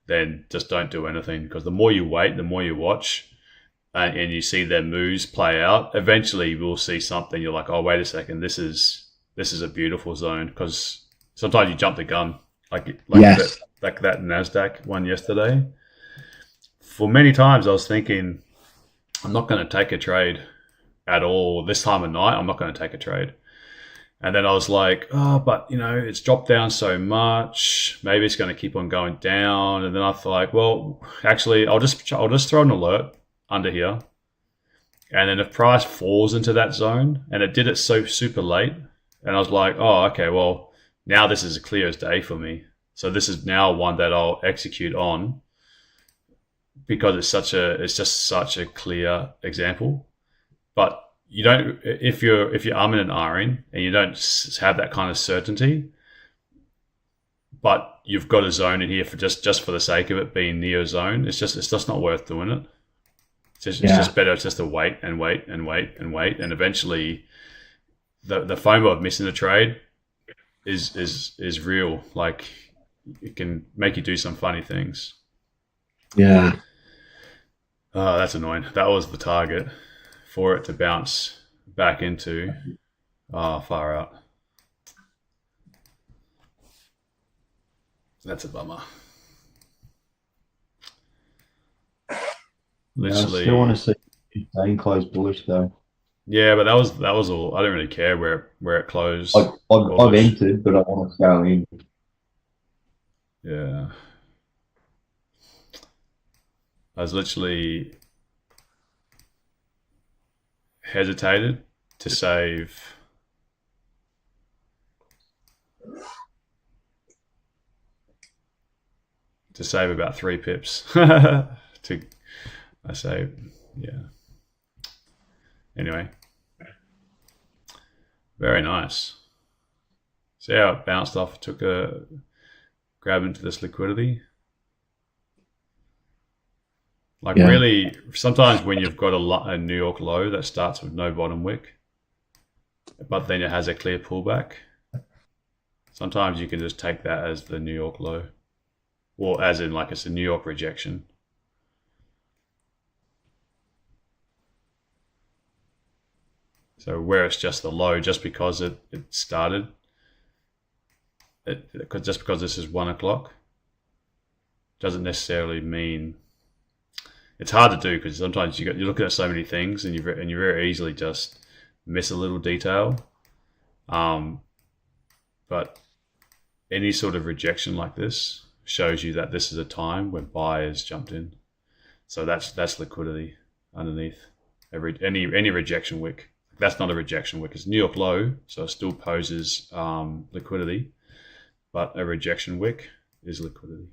then just don't do anything because the more you wait, the more you watch. And you see their moves play out, eventually you will see something. You're like, oh, wait a second, this is a beautiful zone. Because sometimes you jump the gun, like yes. that NASDAQ one yesterday. For many times I was thinking, I'm not going to take a trade at all. This time of night, I'm not going to take a trade. And then I was like, oh, but it's dropped down so much. Maybe it's going to keep on going down. And then I thought, like, well, actually, I'll just throw an alert under here, and then if price falls into that zone, and it did it so super late, and I was like, oh, okay, well, now this is as clear as day for me. So this is now one that I'll execute on because it's just such a clear example. But you don't, if you're umming and ahhing and you don't have that kind of certainty, but you've got a zone in here for just for the sake of it being near a zone, it's just not worth doing it. It's just better just to wait and wait and wait and wait, and eventually, the FOMO of missing a trade is real. Like it can make you do some funny things. Yeah. Oh, that's annoying. That was the target for it to bounce back into. Oh, far out. That's a bummer. Literally, I still want to see staying close bullish though. Yeah, but that was all. I don't really care where it closed. I've entered, but I want to go in. Yeah, I was literally hesitated to save. About 3 pips. I say, yeah. Anyway, very nice. See how it bounced off, took a grab into this liquidity. Really, sometimes when you've got a New York low that starts with no bottom wick, but then it has a clear pullback, sometimes you can just take that as the New York low, or as in like it's a New York rejection. So where it's just the low, just because it started, just because this is 1 o'clock, doesn't necessarily mean. It's hard to do because sometimes you're looking at so many things and you very easily just miss a little detail. But any sort of rejection like this shows you that this is a time when buyers jumped in. So that's liquidity underneath any rejection wick. That's not a rejection wick. It's New York low, so it still poses liquidity, but a rejection wick is liquidity.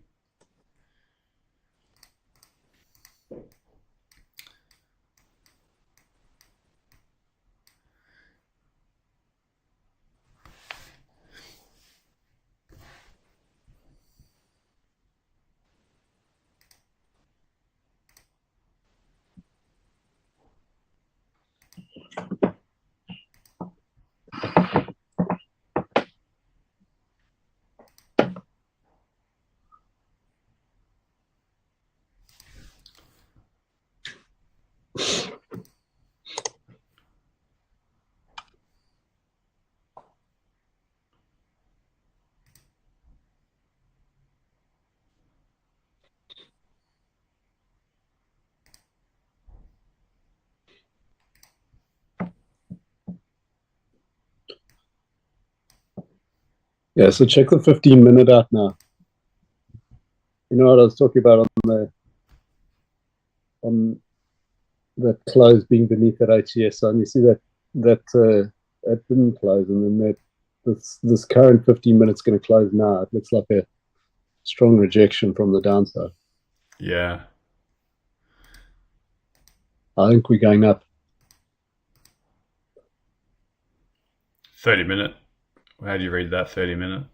Yeah, so check the 15-minute out now. You know what I was talking about on the close being beneath that HES sign. You see that didn't close, and then this current 15 minutes going to close now. It looks like a strong rejection from the downside. Yeah. I think we're going up. 30-minute. How do you read that 30-minute?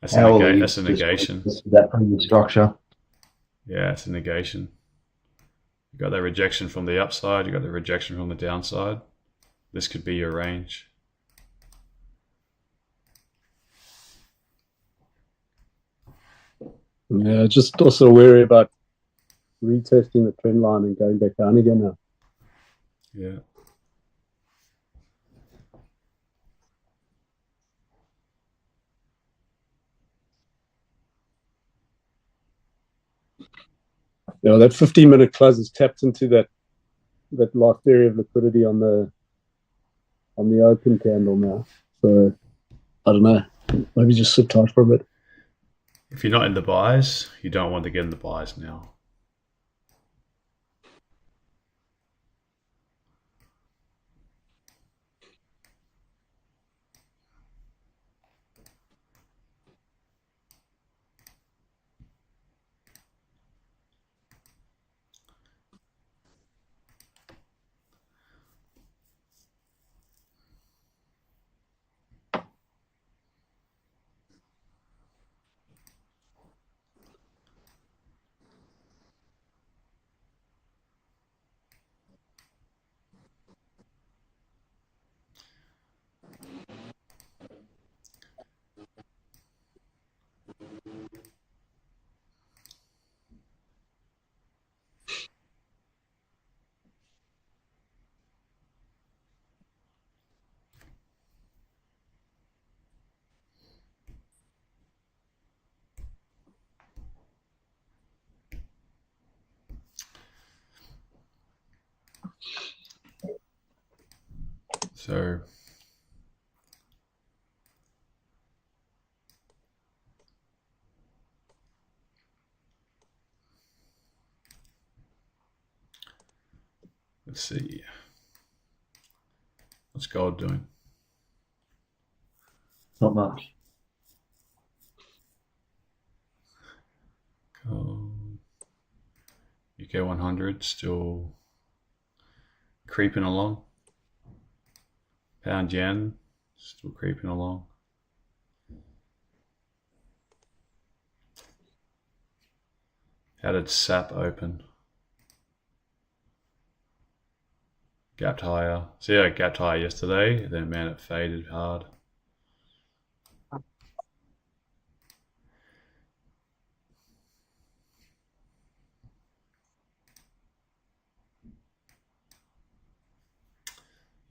That's a negation. That from the structure. Yeah, it's a negation. You got that rejection from the upside, you got the rejection from the downside. This could be your range. Yeah, just also wary about retesting the trend line and going back down again now. Yeah. You know, that 15-minute close is tapped into that last area of liquidity on the open candle now. So I don't know. Maybe just sit tight for a bit. If you're not in the buys, you don't want to get in the buys now. So let's see. What's gold doing? Not much. Gold. UK 100 still creeping along. Pound yen still creeping along. How did SAP open? Gapped higher. So yeah, gapped higher yesterday. Then man, it faded hard.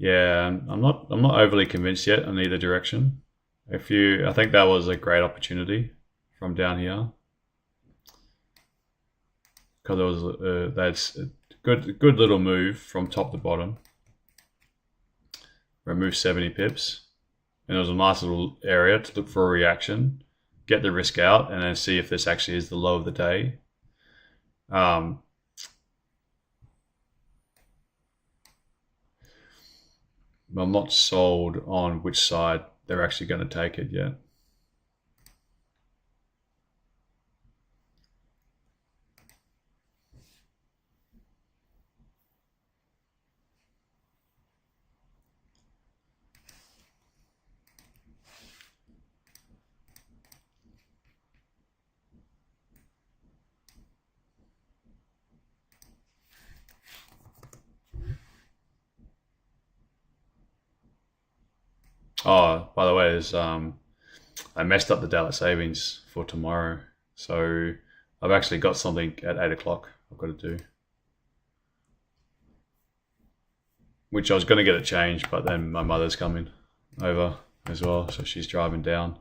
Yeah, I'm not overly convinced yet on either direction. I think that was a great opportunity from down here because it was that's a good little move from top to bottom. Remove 70 pips, and it was a nice little area to look for a reaction, get the risk out, and then see if this actually is the low of the day. I'm not sold on which side they're actually going to take it yet. Oh, by the way, I messed up the daylight savings for tomorrow, so I've actually got something at 8 o'clock I've got to do, which I was going to get it changed, but then my mother's coming over as well, so she's driving down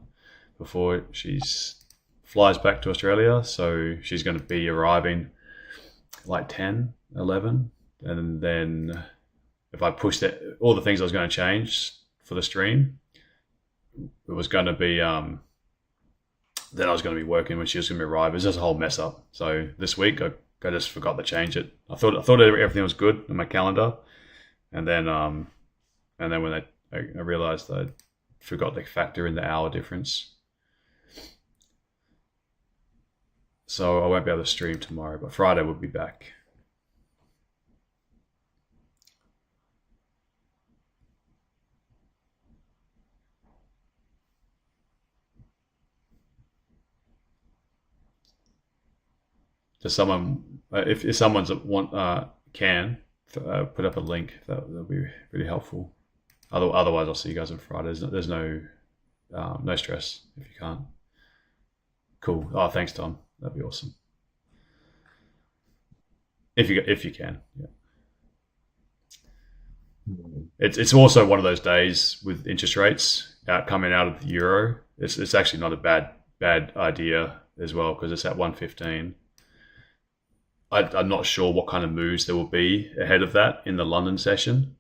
before she flies back to Australia, so she's going to be arriving like 10, 11. And then if I pushed it, all the things I was going to change for the stream, it was going to be, then I was going to be working when she was going to arrive. It was just a whole mess up. So this week I just forgot to change it. I thought everything was good in my calendar. And then when I realized I forgot to factor in the hour difference. So I won't be able to stream tomorrow, but Friday we'll be back. Does someone, if someone's can put up a link, that'll be really helpful. Otherwise, I'll see you guys on Friday. There's no stress if you can't. Cool. Oh, thanks, Tom. That'd be awesome. If you can, yeah. It's also one of those days with interest rates coming out of the euro. It's actually not a bad idea as well, because it's at 115. I'm not sure what kind of moves there will be ahead of that in the London session.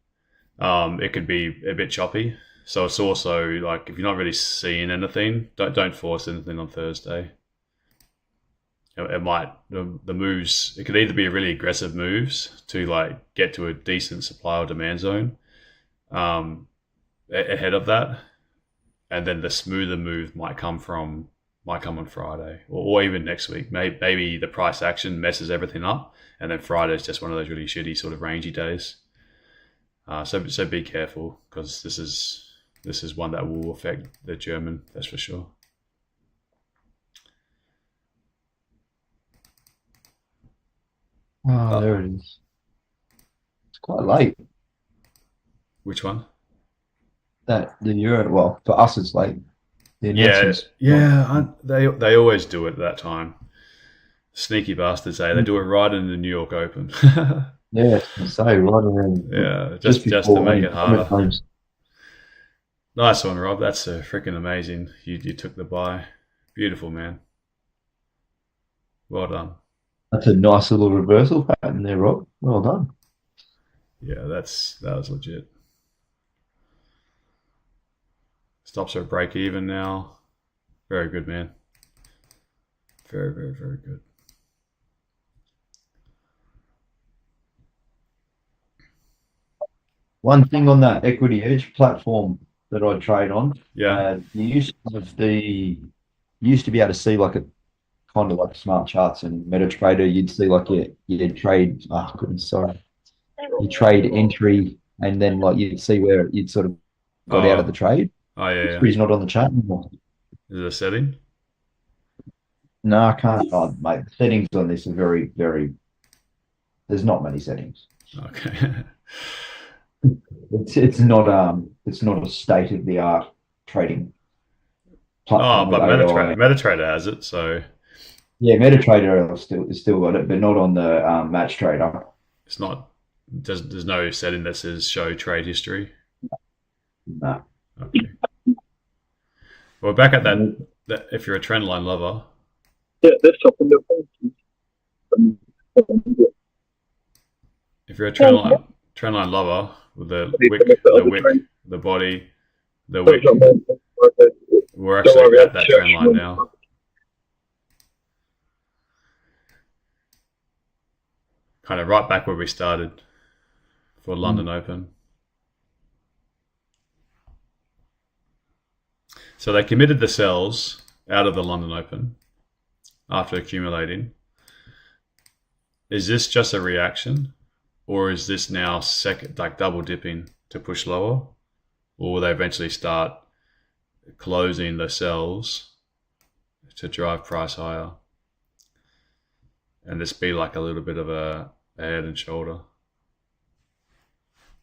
It could be a bit choppy. So it's also like, if you're not really seeing anything, don't force anything on Thursday. It might, the moves, it could either be really aggressive moves to like get to a decent supply or demand zone ahead of that, and then the smoother move might come on Friday or even next week. Maybe the price action messes everything up, and then Friday is just one of those really shitty sort of rangy days. So be careful, because this is one that will affect the German, that's for sure. Oh, there it is. It's quite late. Which one? The euro. Well, for us, it's late. The Yeah. They always do it at that time. Sneaky bastards, they do it right in the New York Open. Yeah, so right around. Yeah, just to make it harder. Nice one, Rob. That's freaking amazing. You took the buy. Beautiful, man. Well done. That's a nice little reversal pattern there, Rob. Well done. Yeah, that was legit. Stops are break even now. Very good, man. Very, very, very good. One thing on that Equity Edge platform that I trade on, you used to be able to see like a kind of like smart charts and MetaTrader. You'd see like you trade. Oh goodness, sorry. You trade entry, and then like you'd see where you'd sort of got out of the trade. Oh yeah. He's not on the chart anymore. Is it a setting? No, I can't. Oh, mate, the settings on this are very, very. There's not many settings. Okay. It's not a state of the art trading platform. But MetaTrader has it, so yeah, MetaTrader still got it, but not on the Match Trader. It's not. There's no setting that says show trade history. No. Okay. Well, back at that if you're a trend line lover. Yeah, that's something If you're a trend line lover with the wick, the body, the wick, we're actually at that trend line now. Kind of right back where we started for London Open. So they committed the sells out of the London Open after accumulating. Is this just a reaction, or is this now double dipping to push lower, or will they eventually start closing the sells to drive price higher, and this be like a little bit of a head and shoulder,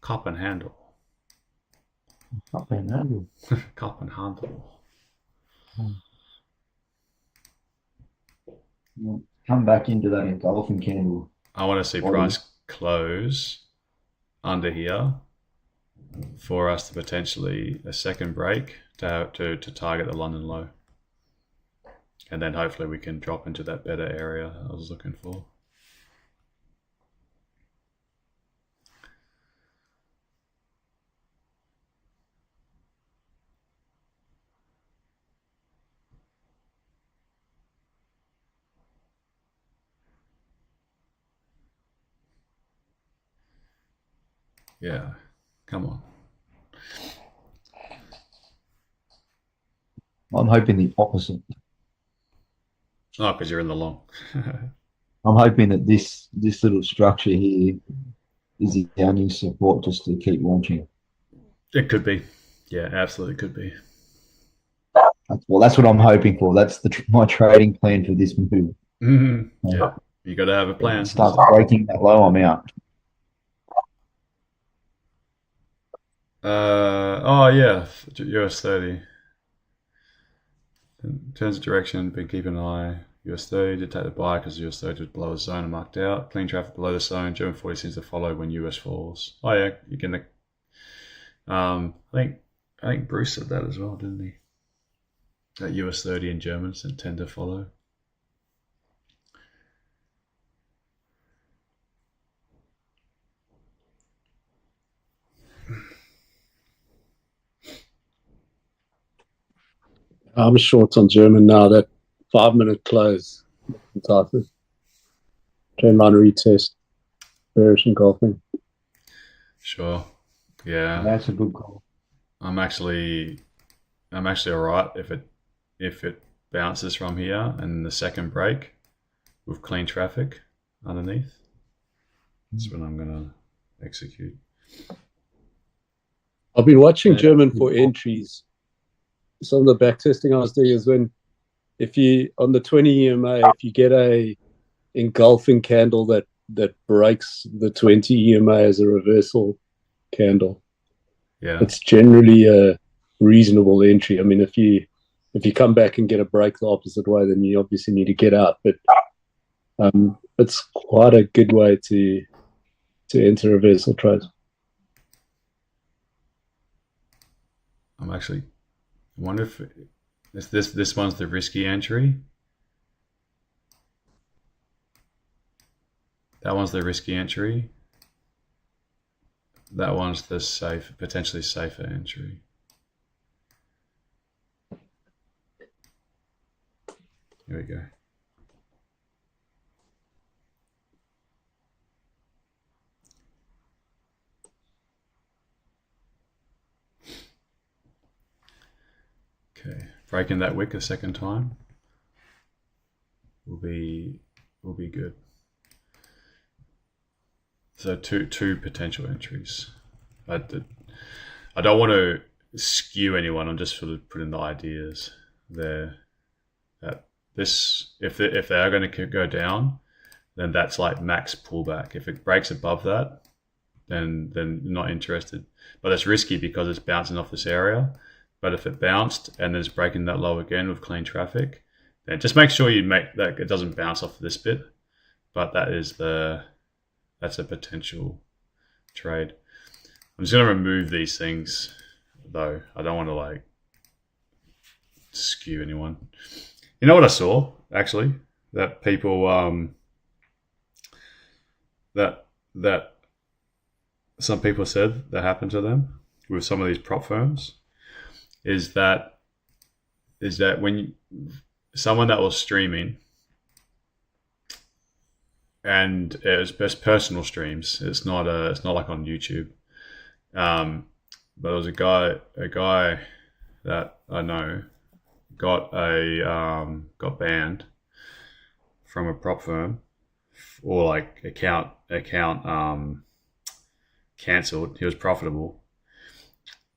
cup and handle? Cup and handle. Cup and handle. Come back into that engulfing candle. I want to see price close under here for us to potentially a second break to target the London low, and then hopefully we can drop into that better area I was looking for. Yeah, come on. I'm hoping the opposite. Oh, because you're in the long. I'm hoping that this little structure here is the only support just to keep launching. It could be. Yeah, absolutely could be. Well, that's what I'm hoping for. That's my trading plan for this move. Yeah, you got to have a plan. It starts breaking that low, I'm out. Oh yeah, US 30. Turns of direction, been keeping an eye. US 30 did take the buy because US 30 was below the zone and marked out. Clean traffic below the zone. German 40 seems to follow when US falls. Oh yeah, you're gonna. I think Bruce said that as well, didn't he? That US 30 and Germans tend to follow. I'm short on German now. That 5-minute close. Fantastic. Trend line retest. Bearish engulfing. Sure. Yeah. That's a good call. I'm actually all right if it bounces from here and the second break with clean traffic underneath. That's when I'm gonna execute. I've been watching German for entries. Some of the backtesting I was doing is if you on the 20 EMA, if you get a engulfing candle that breaks the 20 EMA as a reversal candle, it's generally a reasonable entry. I mean, if you come back and get a break the opposite way, then you obviously need to get out. But it's quite a good way to enter reversal trades. I'm actually I wonder if this one's the risky entry. That one's the risky entry. That one's the potentially safer entry. Here we go. Okay, breaking that wick a second time will be good. So two potential entries. I don't want to skew anyone. I'm just sort of putting the ideas there. That this if they are going to go down, then that's like max pullback. If it breaks above that, then not interested. But it's risky because it's bouncing off this area. But if it bounced and then it's breaking that low again with clean traffic, then just make sure you make that it doesn't bounce off this bit. But that's a potential trade. I'm just going to remove these things, though. I don't want to like skew anyone. You know what I saw actually? That people that some people said that happened to them with some of these prop firms is that when someone that was streaming, and it was best personal streams. It's not like on YouTube. But there was a guy that I know got banned from a prop firm, or like account cancelled. He was profitable,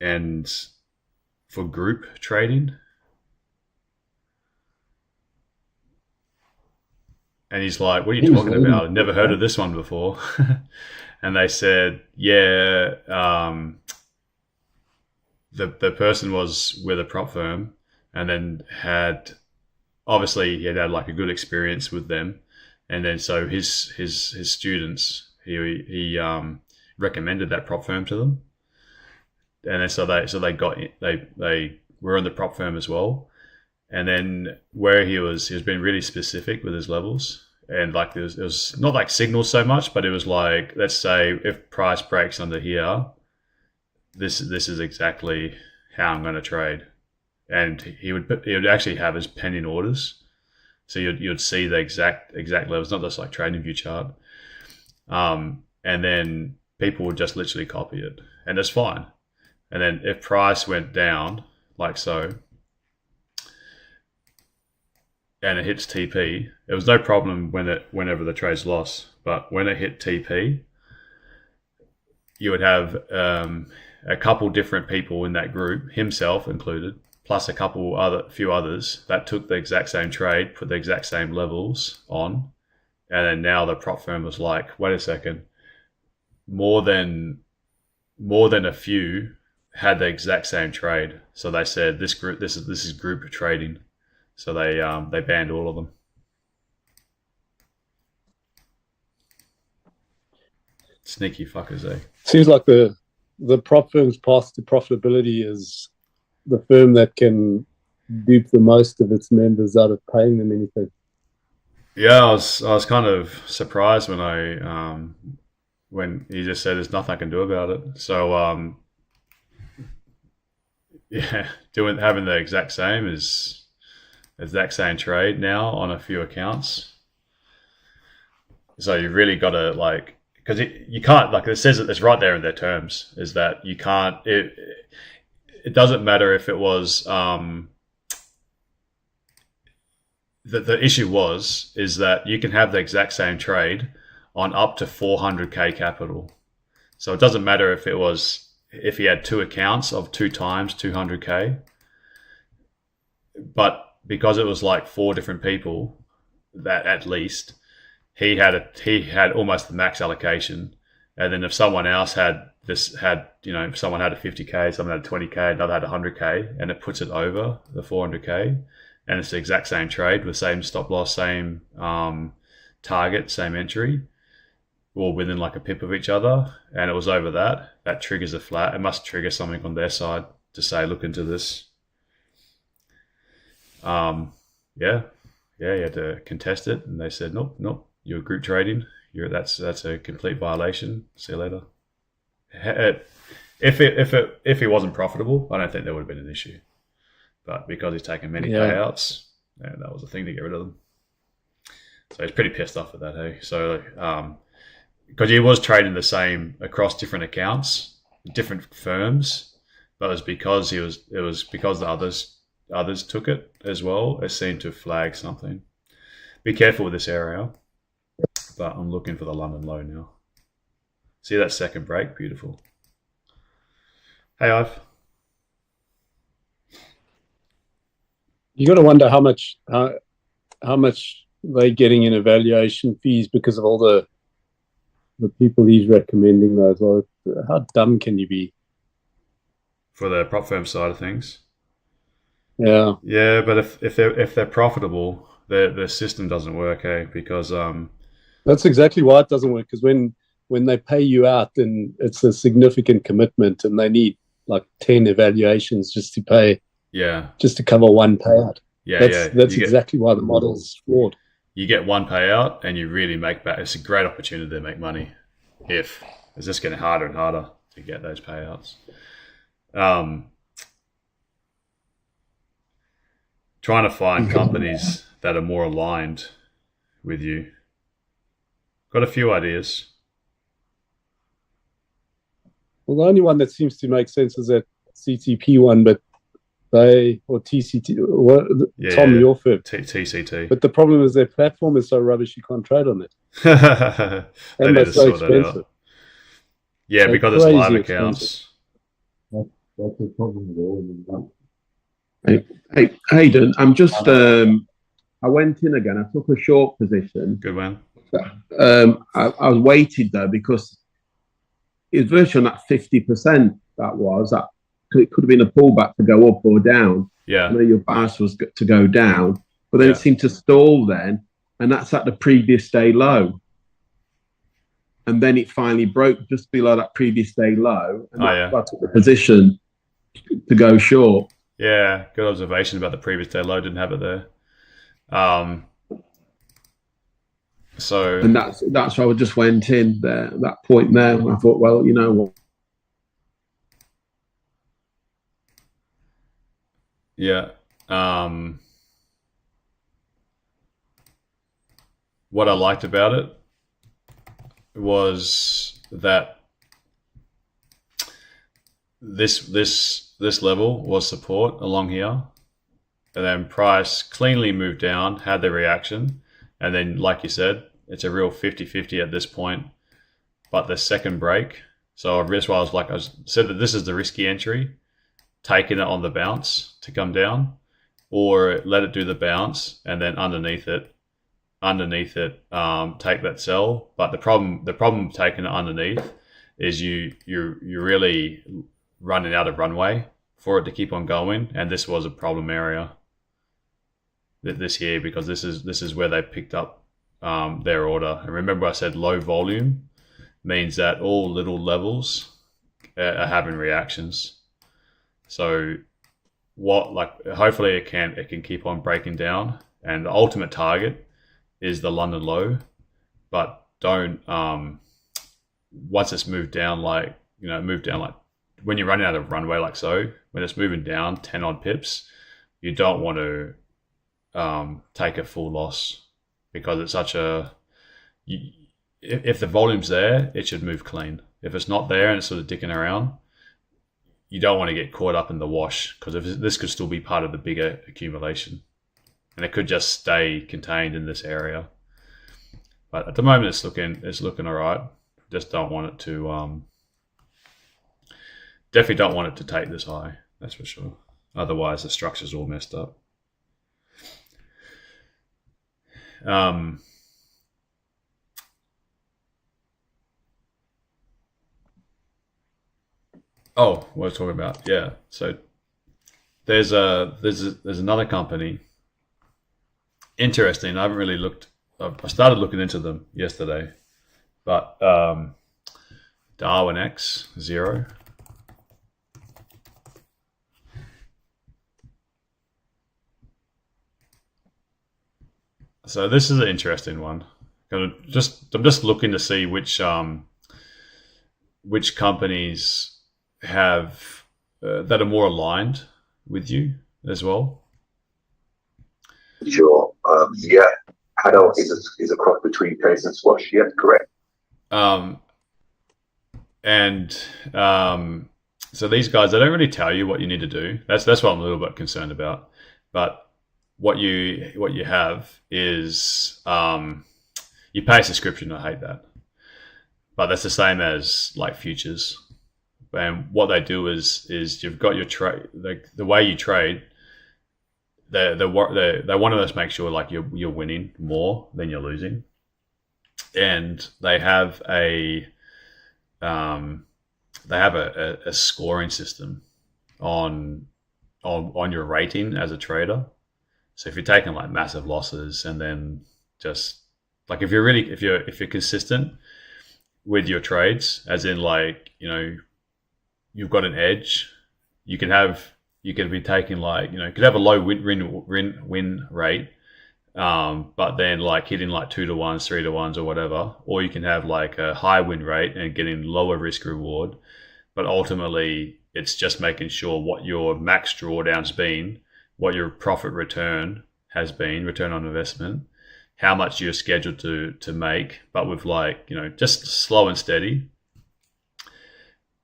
and for group trading. And he's like, what are you talking about? I've never heard of this one before. And they said, yeah, the person was with a prop firm, and then obviously he had like a good experience with them. And then so his students, he recommended that prop firm to them. And then so they were in the prop firm as well. And then where he was being really specific with his levels, and like it was not like signals so much, but it was like, let's say if price breaks under here, this is exactly how I'm going to trade. And he would actually have his pending orders, so you'd see the exact levels, not just like TradingView chart. And then people would just literally copy it, and it's fine. And then if price went down like so, and it hits TP, it was no problem whenever the trade's lost. But when it hit TP, you would have a couple different people in that group, himself included, plus a few others that took the exact same trade, put the exact same levels on, and then now the prop firm was like, wait a second, more than a few had the exact same trade. So they said this is group trading. So they banned all of them. Sneaky fuckers, eh? Seems like the prop firm's path to profitability is the firm that can dupe the most of its members out of paying them anything. Yeah, I was kind of surprised when he just said there's nothing I can do about it. So yeah, having the exact same trade now on a few accounts. So you really got to like, because you can't, like it says it's right there in their terms, is that you can't. It doesn't matter if it was. The issue is that you can have the exact same trade on up to 400k capital. So it doesn't matter if he had two accounts of 2 times 200k, but because it was like 4 different people, that at least he had almost the max allocation. And then if someone else if someone had a 50k, someone had a 20k, another had 100k, and it puts it over the 400k, and it's the exact same trade with same stop loss, same target, same entry, or within like a pip of each other, and it was over that triggers a flat. It must trigger something on their side to say, look into this. Yeah, you had to contest it, and they said, nope, you're group trading. That's a complete violation. See you later. If he wasn't profitable, I don't think there would have been an issue. But because he's taken many payouts, that was a thing to get rid of them. So he's pretty pissed off at that, hey. So because he was trading the same across different accounts, different firms, but it was because the others took it as well. It seemed to flag something. Be careful with this area. But I'm looking for the London low now. See that second break? Beautiful. Hey, Ive. You got to wonder how much they're getting in evaluation fees because of all the people he's recommending those. How dumb can you be? For the prop firm side of things. Yeah. Yeah, but if they're profitable, their system doesn't work, eh? Because that's exactly why it doesn't work. Because when they pay you out, then it's a significant commitment, and they need like 10 evaluations just to pay. Yeah. Just to cover one payout. That's exactly why the model's flawed. You get one payout and you really make back. It's a great opportunity to make money. It's just getting harder and harder to get those payouts. Trying to find companies that are more aligned with you. Got a few ideas. Well, the only one that seems to make sense is that CTP one, but or TCT, Tom, your firm. TCT. But the problem is their platform is so rubbish you can't trade on it. And they're so expensive. Yeah, they're because it's live accounts. That's the problem with all of them. Hey, Hayden, I'm just. I went in again. I took a short position. Good one. I was weighted though because it's virtually on that 50%. That it could have been a pullback to go up or down. Yeah. I know your bias was to go down, but then it seemed to stall then, and that's at the previous day low. And then it finally broke just below that previous day low, and I took the position to go short. Yeah, good observation about the previous day low. Didn't have it there. And that's why I just went in there, that point there. I thought, well, you know what? Yeah. What I liked about it was that this level was support along here, and then price cleanly moved down, had the reaction, and then like you said, it's a real 50-50 at this point. But the second break, so that's why I said that this is the risky entry, taking it on the bounce to come down, or let it do the bounce and then underneath it, take that sell. But the problem taking it underneath is you're really running out of runway for it to keep on going, and this was a problem area. This here, because this is where they picked up their order. And remember, I said low volume means that all little levels are having reactions. So hopefully it can keep on breaking down, and the ultimate target is the London low. But don't once it's moved down, like when you're running out of runway, like so, when it's moving down 10 odd pips, you don't want to take a full loss, because it's such a if the volume's there, it should move clean. If it's not there and it's sort of dicking around, you don't want to get caught up in the wash, because this could still be part of the bigger accumulation, and it could just stay contained in this area. But at the moment, it's looking all right. Just don't want it to definitely don't want it to take this high. That's for sure. Otherwise, the structure's all messed up. Oh, what I was talking about, yeah. So there's another company. Interesting. I haven't really looked. I started looking into them yesterday, but Darwin X 0. So this is an interesting one. I'm just looking to see which companies have that are more aligned with you as well. Sure. Yeah. Haydos is a cross between case and swash. Yeah, correct. So these guys, they don't really tell you what you need to do. That's what I'm a little bit concerned about. But what you have is you pay a subscription. I hate that, but that's the same as like futures. And what they do is you've got your trade, the way you trade. They want to make sure like you're winning more than you're losing, and they have a scoring system on your rating as a trader. So if you're taking like massive losses, and then just like if you're consistent with your trades, as in like you've got an edge, you can be taking like could have a low win rate, but then like hitting like 2 to 1s, 3 to 1s or whatever, or you can have like a high win rate and getting lower risk reward, but ultimately it's just making sure what your max drawdown's been, what your profit return has been, return on investment, how much you're scheduled to make, but with like just slow and steady.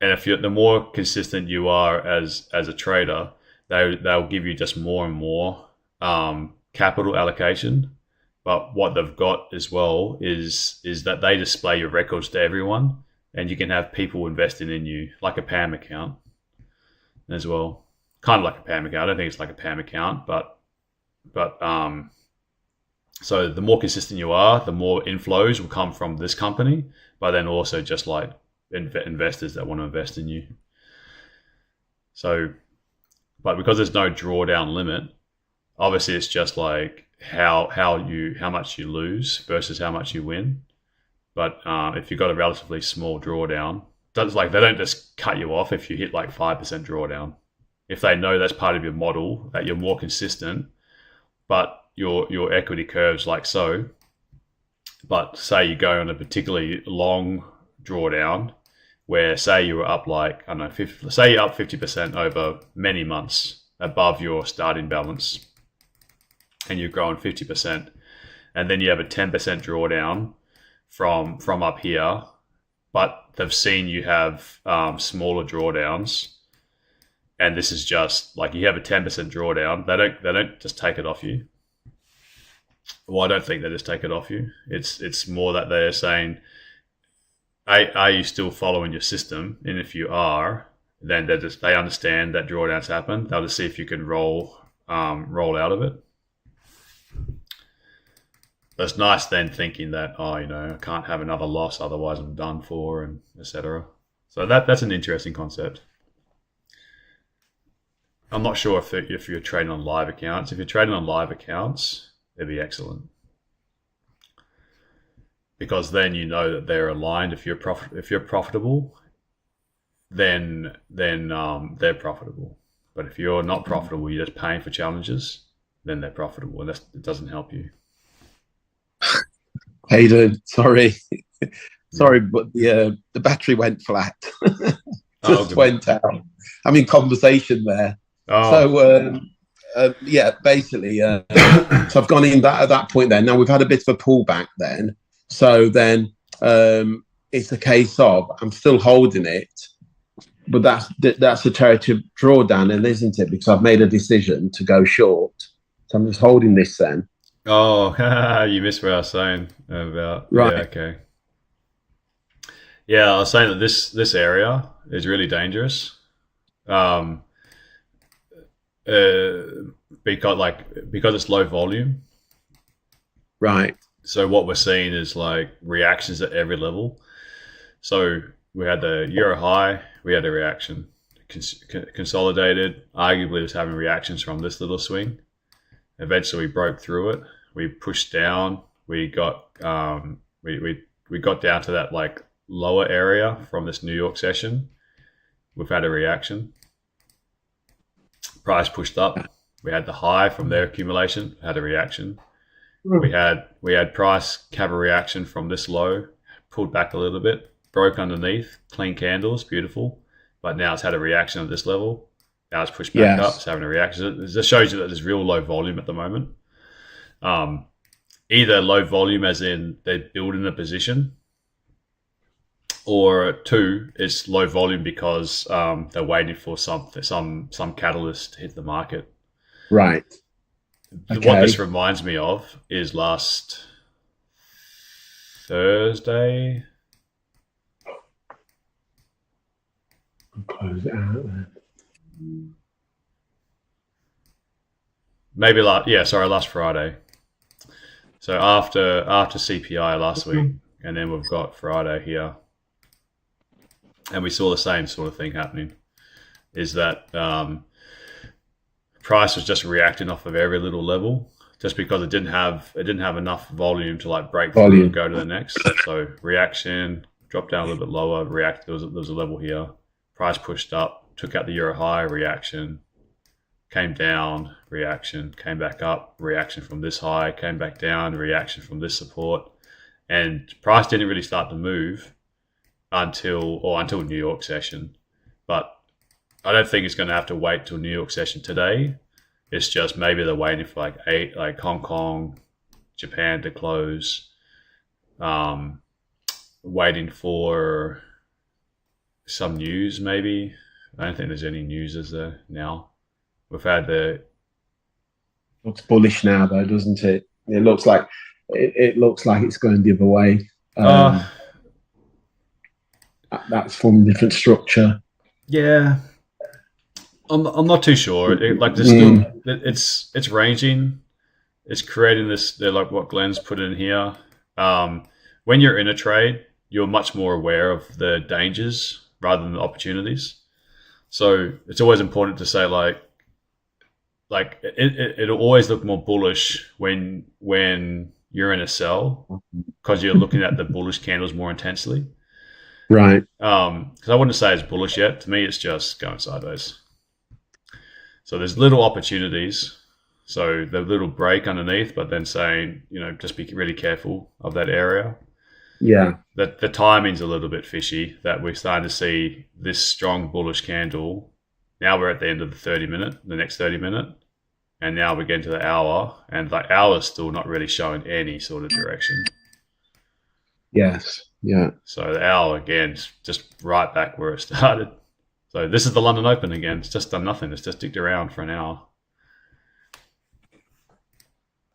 And if the more consistent you are as a trader, they'll give you just more and more capital allocation. But what they've got as well is that they display your records to everyone, and you can have people investing in you like a PAM account as well. Kind of like a PAM account. I don't think it's like a PAM account, but so the more consistent you are, the more inflows will come from this company, but then also just like investors that want to invest in you. So, but because there's no drawdown limit, obviously it's just like how much you lose versus how much you win. But if you've got a relatively small drawdown, they don't just cut you off if you hit like 5% drawdown. If they know that's part of your model, that you're more consistent, but your equity curves like so, but say you go on a particularly long drawdown where say you were up like, I don't know, say you're up 50% over many months above your starting balance, and you're growing 50%, and then you have a 10% drawdown from up here, but they've seen you have smaller drawdowns, And this is just like you have a 10% drawdown. They don't just take it off you. Well, I don't think they just take it off you. It's more that they're saying, are you still following your system? And if you are, then they understand that drawdowns happen. They'll just see if you can roll out of it. But it's nice then thinking that, I can't have another loss, otherwise I'm done for, and etc. So that's an interesting concept. I'm not sure if you're trading on live accounts. If you're trading on live accounts, it'd be excellent, because then you know that they're aligned. If you're profitable, then they're profitable. But if you're not profitable, you're just paying for challenges, then they're profitable, and it doesn't help you. Hayden, sorry, but the battery went flat. Just went out. I'm in conversation there. So basically, so I've gone in at that point. Then now we've had a bit of a pullback. Then so then it's a case of I'm still holding it, but that's a territory drawdown, and isn't it? Because I've made a decision to go short, so I'm just holding this then. Oh, you missed what I was saying about. Right. Yeah, okay. Yeah, I was saying that this area is really dangerous, because it's low volume. Right. So what we're seeing is like reactions at every level. So we had the euro high, we had a reaction, consolidated. Arguably, was having reactions from this little swing. Eventually, we broke through it. We pushed down. We got we got down to that like lower area from this New York session. We've had a reaction. Price pushed up. We had the high from their accumulation. Had a reaction. We had price have a reaction from this low. Pulled back a little bit. Broke underneath. Clean candles. Beautiful. But now it's had a reaction at this level. Now it's pushed back up. It's having a reaction. It just shows you that there's real low volume at the moment. Either low volume as in they're building a position, or two, it's low volume because they're waiting for some catalyst to hit the market. Right. Okay. What this reminds me of is last Thursday. I'll close it out then. Maybe last Friday. So after CPI last week, and then we've got Friday here, and we saw the same sort of thing happening. Is that price was just reacting off of every little level, just because it didn't have enough volume to like break through and go to the next. So reaction, dropped down a little bit lower, react. There was a level here. Price pushed up, took out the euro high, reaction. Came down, reaction, came back up, reaction from this high, came back down, reaction from this support. And price didn't really start to move until New York session. But I don't think it's going to have to wait till New York session today. It's just maybe they're waiting for like Hong Kong, Japan to close, waiting for some news maybe. I don't think there's any news, is there, now? We've had looks bullish now, though, doesn't it? It looks like it's going the other way. That's from a different structure. Yeah, I'm not too sure. It's ranging. It's creating this. They're like what Glenn's put in here. When you're in a trade, you're much more aware of the dangers rather than the opportunities. So it's always important to say it'll always look more bullish when you're in a sell, because you're looking at the bullish candles more intensely. Right. Because I wouldn't say it's bullish yet. To me, it's just going sideways. So there's little opportunities. So the little break underneath, but then saying, just be really careful of that area. Yeah. The timing's a little bit fishy, that we're starting to see this strong bullish candle. Now we're at the end of the next 30 minute, and now we're getting to the hour, and the hour's still not really showing any sort of direction. Yes. Yeah. So the hour again is just right back where it started. So this is the London Open again. It's just done nothing. It's just ticked around for an hour.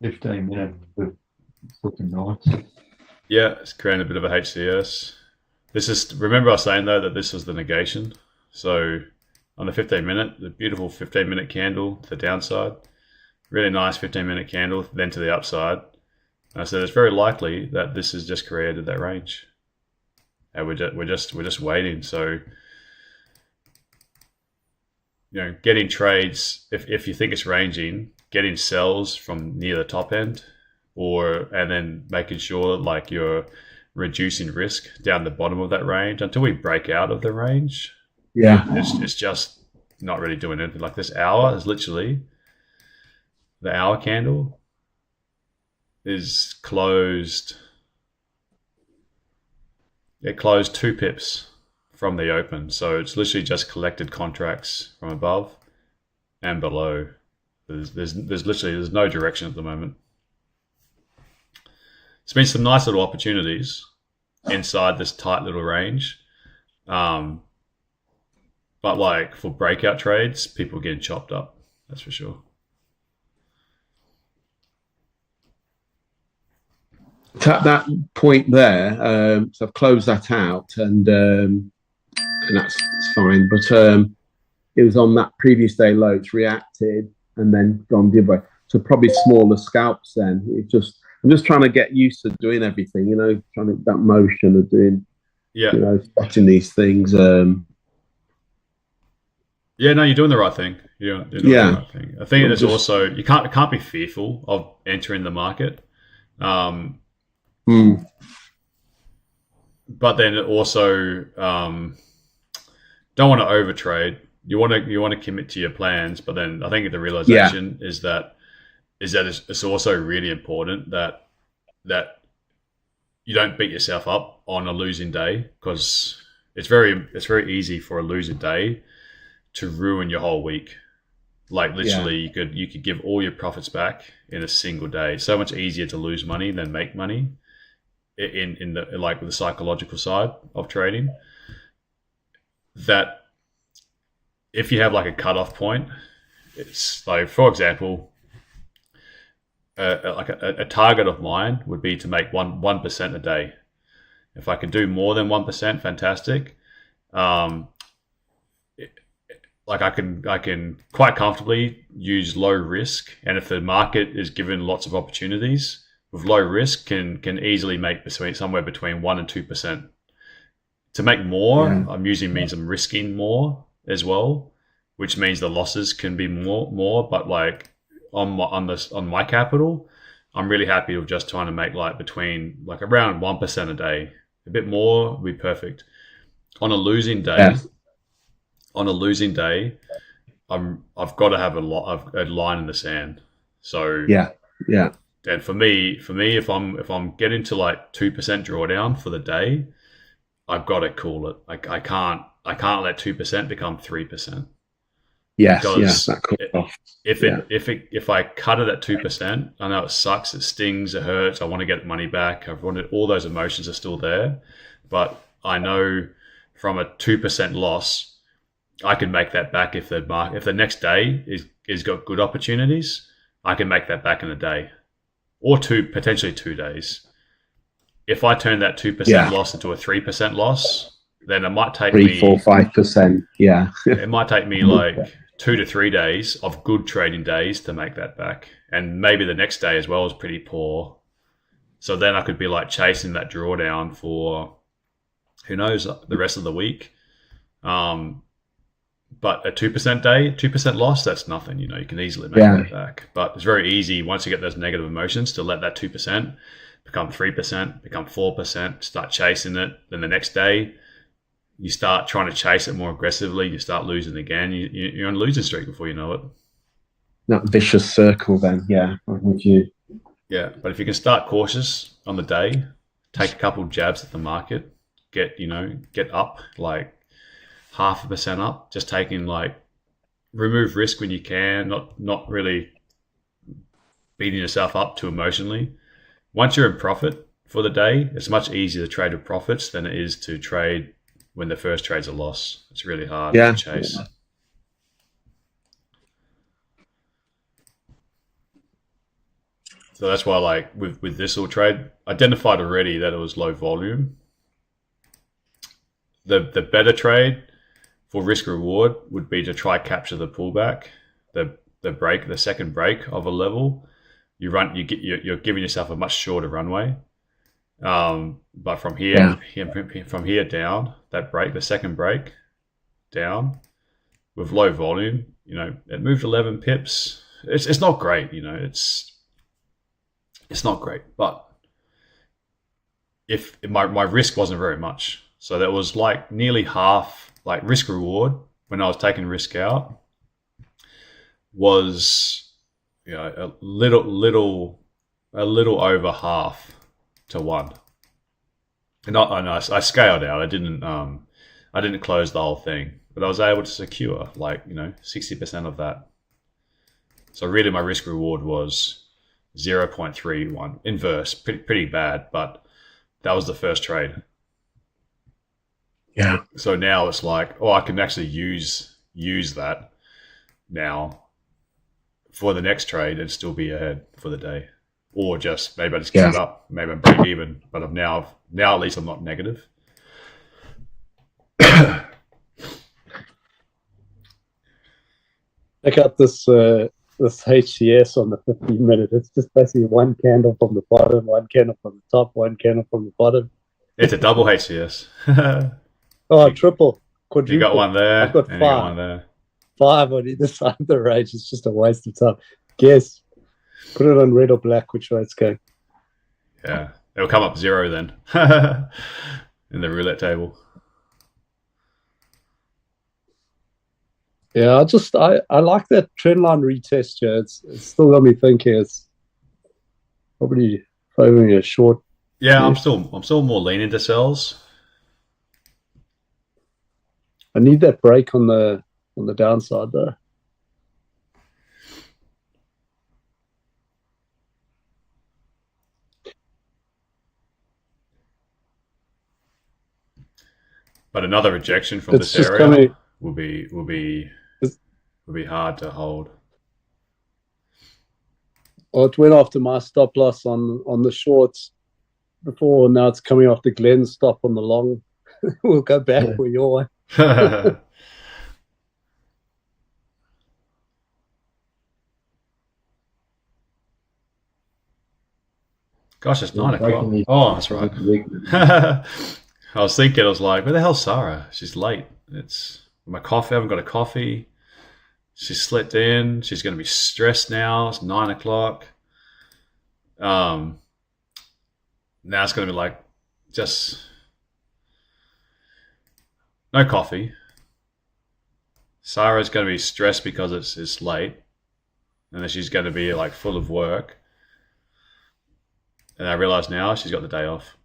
15 minutes. It's looking nice. Yeah, it's creating a bit of a HCS. This is, remember I was saying though that this was the negation. So on the 15-minute, the beautiful 15-minute candle to the downside, really nice 15-minute candle, then to the upside. And I said it's very likely that this has just created that range, and we're just waiting. So, you know, getting trades, if you think it's ranging, getting sells from near the top end, and then making sure like you're reducing risk down the bottom of that range until we break out of the range. Yeah. It's just not really doing anything. Like this hour is literally, the hour candle is closed. It closed 2 pips from the open. So it's literally just collected contracts from above and below. There's no direction at the moment. It's been some nice little opportunities inside this tight little range. But like for breakout trades, people are getting chopped up. That's for sure. At that point there, so I've closed that out, and that's fine. But it was on that previous day low. It's reacted and then gone the other way. So probably smaller scalps. Then I'm just trying to get used to doing everything. You know, trying to that motion of doing. Yeah. You know, watching these things. Yeah, no, you're doing the right thing. You're doing the right thing. I think there's also you can't be fearful of entering the market. But then also don't want to overtrade. You want to commit to your plans, but then I think the realization is that it's also really important that you don't beat yourself up on a losing day, because it's very easy for a losing day to ruin your whole week. Like literally, you could give all your profits back in a single day. It's so much easier to lose money than make money in the like the psychological side of trading. That if you have like a cutoff point, it's like, for example, like a target of mine would be to make 1% a day. If I could do more than 1%, fantastic. Like I can quite comfortably use low risk, and if the market is given lots of opportunities with low risk, can easily make somewhere between 1% and 2%. To make more, I'm risking more as well, which means the losses can be more. But like on my capital, I'm really happy with just trying to make like between like around 1% a day. A bit more would be perfect. On a losing day. On a losing day, I've got to have a line in the sand. So And for me, if I'm getting to like 2% drawdown for the day, I've got to call it. I can't let 2% become 3%. If I cut it at 2%, I know it sucks, it stings, it hurts. I want to get money back. All those emotions are still there, but I know from a 2% loss, I can make that back if the next day is got good opportunities. I can make that back in a day, or potentially 2 days. If I turn that 2% loss into a 3% loss, then it might take 3-4-5%. Yeah, it might take me like 2 to 3 days of good trading days to make that back, and maybe the next day as well is pretty poor. So then I could be like chasing that drawdown for who knows the rest of the week. But a 2% day, 2% loss, that's nothing. You know, you can easily make that back. But it's very easy once you get those negative emotions to let that 2% become 3%, become 4%, start chasing it. Then the next day, you start trying to chase it more aggressively. You start losing again. You're on a losing streak before you know it. That vicious circle then, I'm with you. Yeah, but if you can start cautious on the day, take a couple jabs at the market, get up like 0.5% up, just taking like remove risk when you can, not really beating yourself up too emotionally. Once you're in profit for the day, it's much easier to trade with profits than it is to trade when the first trade's a loss. It's really hard Yeah. to chase. Yeah. So that's why, like with this little trade, identified already that it was low volume. The better trade for risk reward would be to try capture the pullback, the second break of a level. You're giving yourself a much shorter runway. But from here, from here down, that break, the second break down with low volume, it moved 11 pips. It's not great, it's not great, but if my risk wasn't very much, so that was like nearly half, like risk reward when I was taking risk out was a little over half to 1. And I scaled out. I didn't close the whole thing, but I was able to secure 60% of that. So really, my risk reward was 0.31 inverse, pretty bad, but that was the first trade. Yeah. So now it's like, I can actually use that now for the next trade and still be ahead for the day, or just maybe I just give it up, maybe I break even, but I'm now at least I'm not negative. Check out this HCS on the 15-minute. It's just basically one candle from the bottom, one candle from the top, one candle from the bottom. It's a double HCS. Triple, quadruple. You got one there. I've got and 5. You got one there. 5 on either side of the range. It's just a waste of time. Guess. Put it on red or black, which way it's going. Yeah. It'll come up 0 then in the roulette table. Yeah, I like that trend line retest here. It's still got me thinking. It's probably favoring a short. Yeah, I'm still more leaning to sells. I need that break on the downside though. But another rejection from this area will be hard to hold. Well, it went after my stop loss on the shorts before. Now it's coming after Glenn's stop on the long. We'll go back for your one. Gosh, it's 9 o'clock. Oh, that's right. I was thinking, I was like, where the hell's Sarah? She's late. It's my coffee. I haven't got a coffee. She's slipped in. She's going to be stressed now. It's 9 o'clock. Now it's going to be like just no coffee. Sarah's going to be stressed because it's late, and then she's going to be like full of work. And I realize now she's got the day off.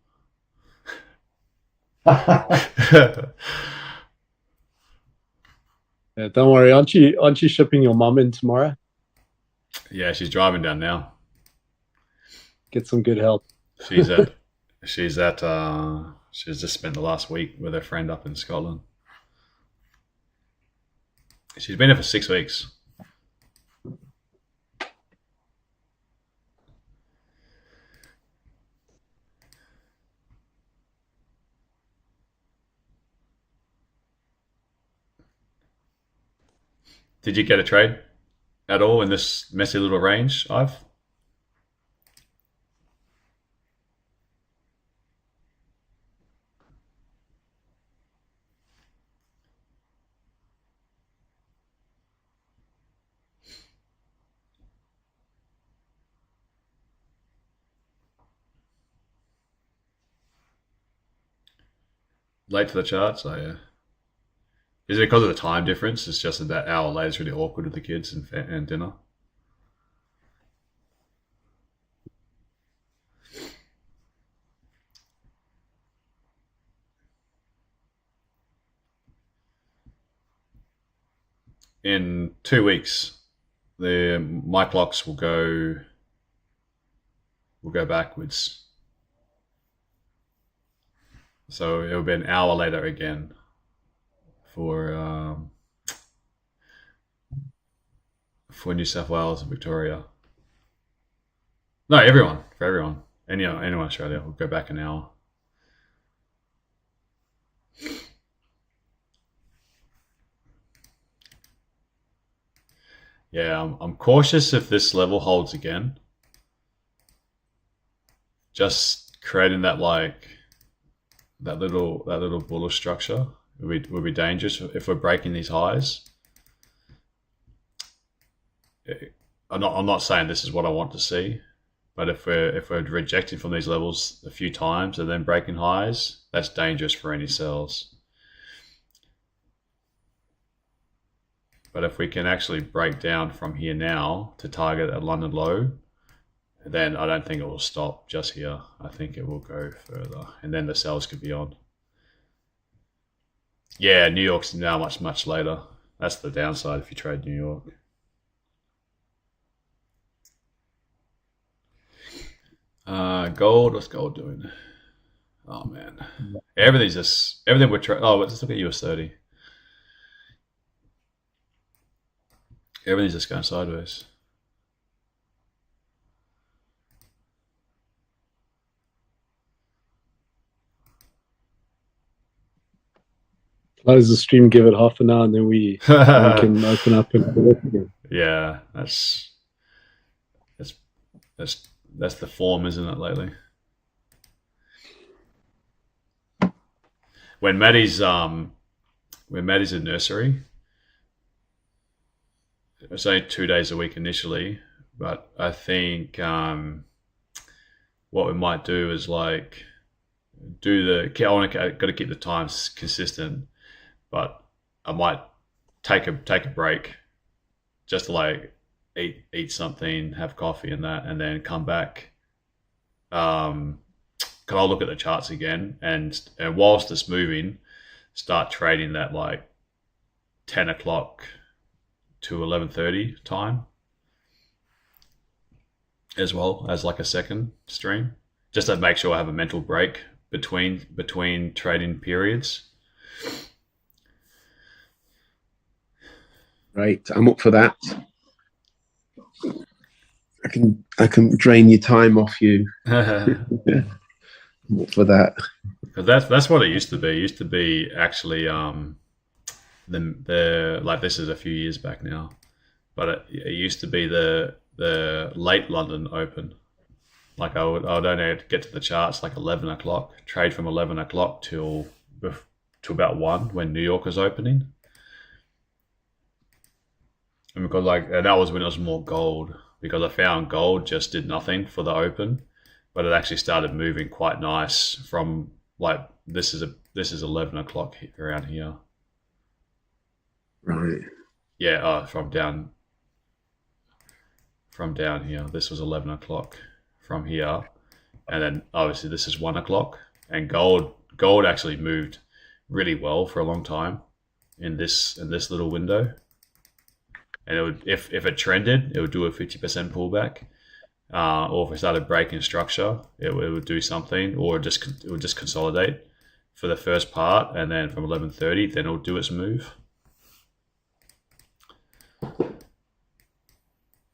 Yeah, don't worry. Aren't you shipping your mum in tomorrow? Yeah, she's driving down now. Get some good help. She's just spent the last week with her friend up in Scotland. She's been there for 6 weeks. Did you get a trade at all in this messy little range, Ive? Late to the charts? Oh, yeah. Is it because of the time difference? It's just that hour late. It's really awkward with the kids and dinner. In 2 weeks, my clocks will go backwards. So it'll be an hour later again for New South Wales and Victoria. No, for everyone. Anyone in Australia will go back an hour. Yeah, I'm cautious if this level holds again. Just creating that that little bullish structure would be dangerous if we're breaking these highs. I'm not saying this is what I want to see, but if we're rejecting from these levels a few times and then breaking highs, that's dangerous for any sells. But if we can actually break down from here now to target a London low, then I don't think it will stop just here. I think it will go further, and then the sells could be on. Yeah, New York's now much later. That's the downside if you trade New York. Gold, what's gold doing? Oh man, everything we're trading. Oh, let's look at US 30. Everything's just going sideways. Close the stream, give it half an hour, and then we can open up and look again. Yeah, that's the form, isn't it, lately? When Maddie's in nursery, it's only 2 days a week initially, but I think what we might do is I want to keep the times consistent, but I might take a break just to eat something, have coffee and that, and then come back. Can I look at the charts again and whilst it's moving, start trading that 10 o'clock to 11:30 time, as well as a second stream, just to make sure I have a mental break between trading periods. Right, I'm up for that. I can drain your time off you. I'm up for that. Because that's what it used to be. It used to be actually this is a few years back now, but it used to be the late London Open. I would only get to the charts 11 o'clock, trade from 11 o'clock to about 1 when New York was opening. And because and that was when it was more gold, because I found gold just did nothing for the open, but it actually started moving quite nice from this is 11 o'clock around here. Right. Yeah, from down here. This was 11 o'clock from here, and then obviously this is 1 o'clock. And gold actually moved really well for a long time in this little window. And it would, if it trended, it would do a 50% pullback, or if it started breaking structure, it would do something, or it would just consolidate for the first part, and then from 11:30, then it'll do its move.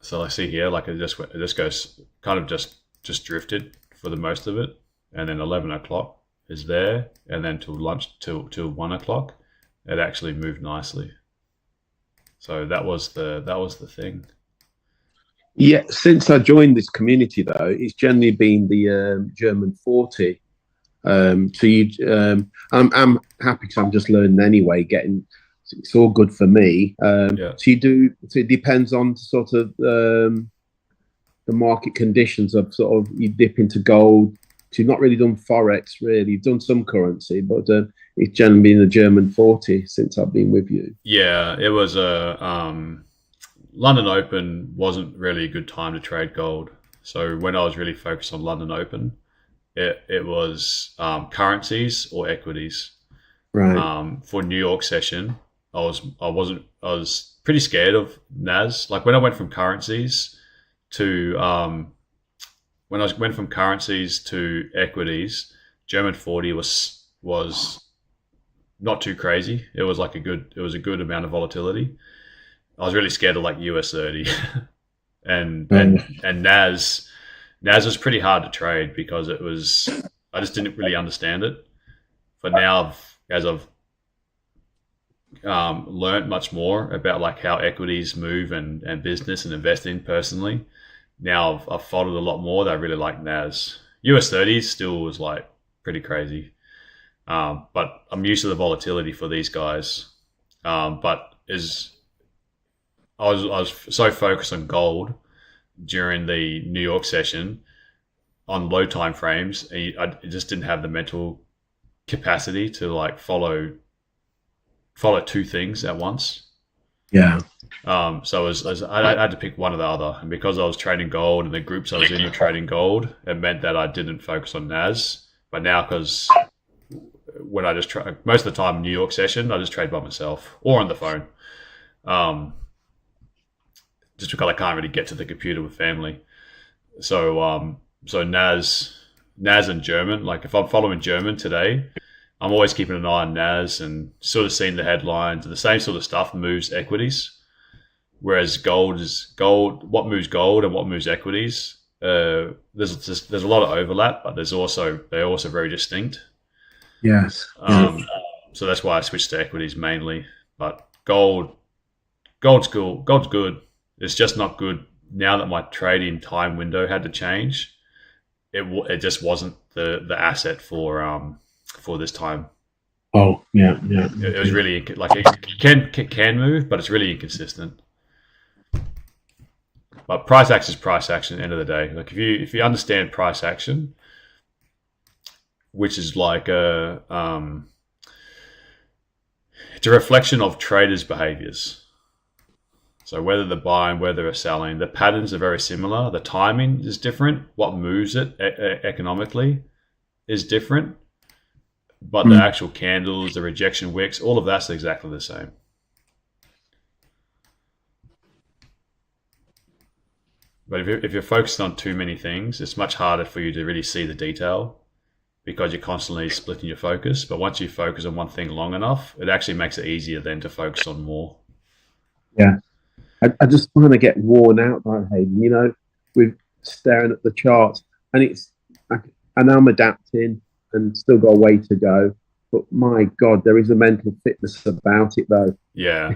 So I see here, it just goes kind of just drifted for the most of it, and then 11 o'clock is there, and then till lunch till 1 o'clock, it actually moved nicely. So that was the thing. Yeah, since I joined this community, though, it's generally been the German 40. I'm happy because I'm just learning anyway. It's all good for me. Yeah. So it depends on sort of the market conditions of you dip into gold. So you've not really done Forex, really. You've done some currency, but it's generally been the German 40 since I've been with you. Yeah, it was London Open wasn't really a good time to trade gold. So when I was really focused on London Open, it was currencies or equities. Right. For New York session, I was pretty scared of NAS. When I went from currencies to equities, German 40 was was not too crazy. It was like a good amount of volatility. I was really scared of like US 30 and NAS was pretty hard to trade because I just didn't really understand it. But now as I've learned much more about like how equities move and business and investing personally, now I've followed a lot more that I really like NAS. US 30 still was like pretty crazy. But I'm used to the volatility for these guys. But I was so focused on gold during the New York session on low time frames. I just didn't have the mental capacity to like follow two things at once. Yeah. So I had to pick one or the other, and because I was trading gold and the groups I was in were trading gold, it meant that I didn't focus on NAS. But now, because when I just try most of the time New York session, I just trade by myself or on the phone. Just because I can't really get to the computer with family. So NAS and German, like if I'm following German today, I'm always keeping an eye on NAS and sort of seeing the headlines, and the same sort of stuff moves equities. Whereas gold, what moves gold and what moves equities, there's a lot of overlap, but they're also very distinct. Yes. So that's why I switched to equities mainly. But gold's cool. Gold's good. It's just not good now that my trading time window had to change. It just wasn't the asset for this time. Oh yeah. It was really like it can move, but it's really inconsistent. But price action is price action at the end of the day. Like if you understand price action, which is like it's a reflection of traders' behaviors. So whether they're buying, whether they're selling, the patterns are very similar. The timing is different. What moves it economically is different. But the actual candles, the rejection wicks, all of that's exactly the same. But if you're focused on too many things, it's much harder for you to really see the detail because you're constantly splitting your focus. But once you focus on one thing long enough, it actually makes it easier then to focus on more. Yeah. I just want to get worn out by Hayden, with staring at the charts, and I'm adapting and still got a way to go. But my God, there is a mental fitness about it, though. Yeah,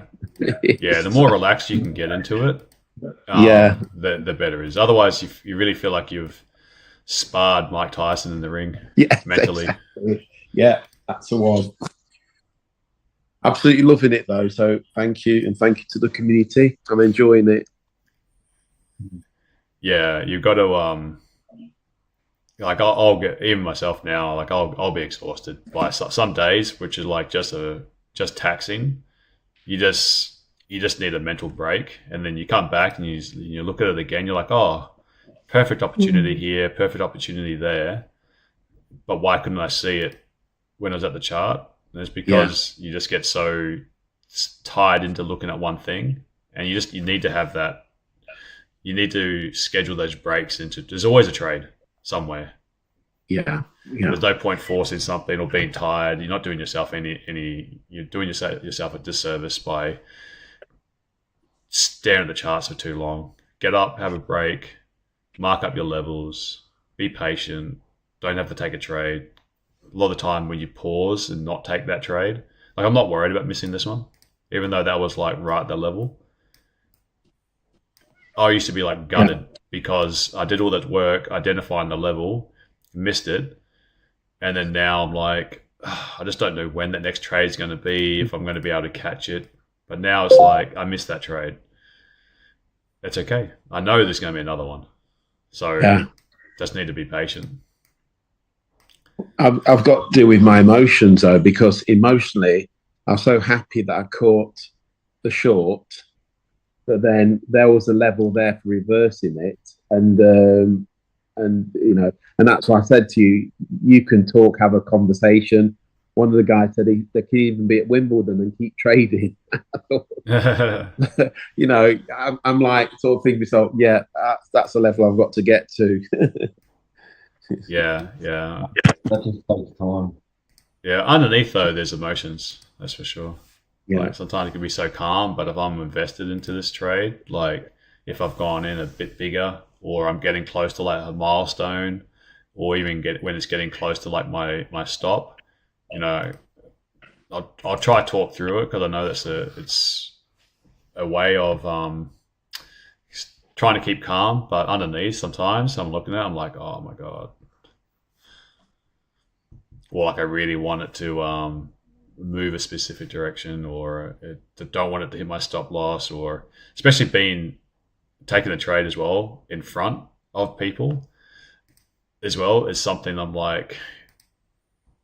yeah. The more relaxed you can get into it, the better it is. Otherwise, you really feel like you've sparred Mike Tyson in the ring, mentally. Exactly. Yeah, that's the one. Absolutely loving it though, so thank you, and thank you to the community. I'm enjoying it. Yeah, you've got to like I'll get, even myself now, like I'll be exhausted by some days, which is like just taxing. You just need a mental break, and then you come back and you look at it again. You're like, oh, perfect opportunity here, perfect opportunity there, but why couldn't I see it when I was at the chart? And it's because you just get so tied into looking at one thing, and you need to have that. You need to schedule those breaks into. There's always a trade somewhere. Yeah. There's no point forcing something or being tired. You're not doing yourself any. You're doing yourself a disservice by staring at the charts for too long. Get up, have a break, mark up your levels, be patient. Don't have to take a trade. A lot of the time when you pause and not take that trade, like I'm not worried about missing this one, even though that was like right at the level. I used to be like gutted because I did all that work identifying the level, missed it, and then now I'm like, I just don't know when that next trade is going to be, if I'm going to be able to catch it. But now it's like I missed that trade. It's okay. I know there's going to be another one, so just need to be patient. I've got to deal with my emotions though, because emotionally I'm so happy that I caught the short, but then there was a level there for reversing it, and that's why I said to you, you can talk, have a conversation. One of the guys said they can even be at Wimbledon and keep trading. I'm like sort of thinking to myself, that's a level I've got to get to. Yeah. That just takes time. Yeah, underneath though, there's emotions. That's for sure. Yeah. Like sometimes it can be so calm, but if I'm invested into this trade, like if I've gone in a bit bigger, or I'm getting close to like a milestone, or even when it's getting close to like my stop, you know, I'll try to talk through it because I know it's a way of trying to keep calm. But underneath, sometimes I'm looking at it, I'm like, oh my god, or like I really want it to move a specific direction, or don't want it to hit my stop loss, or especially taking the trade as well in front of people as well is something I'm like,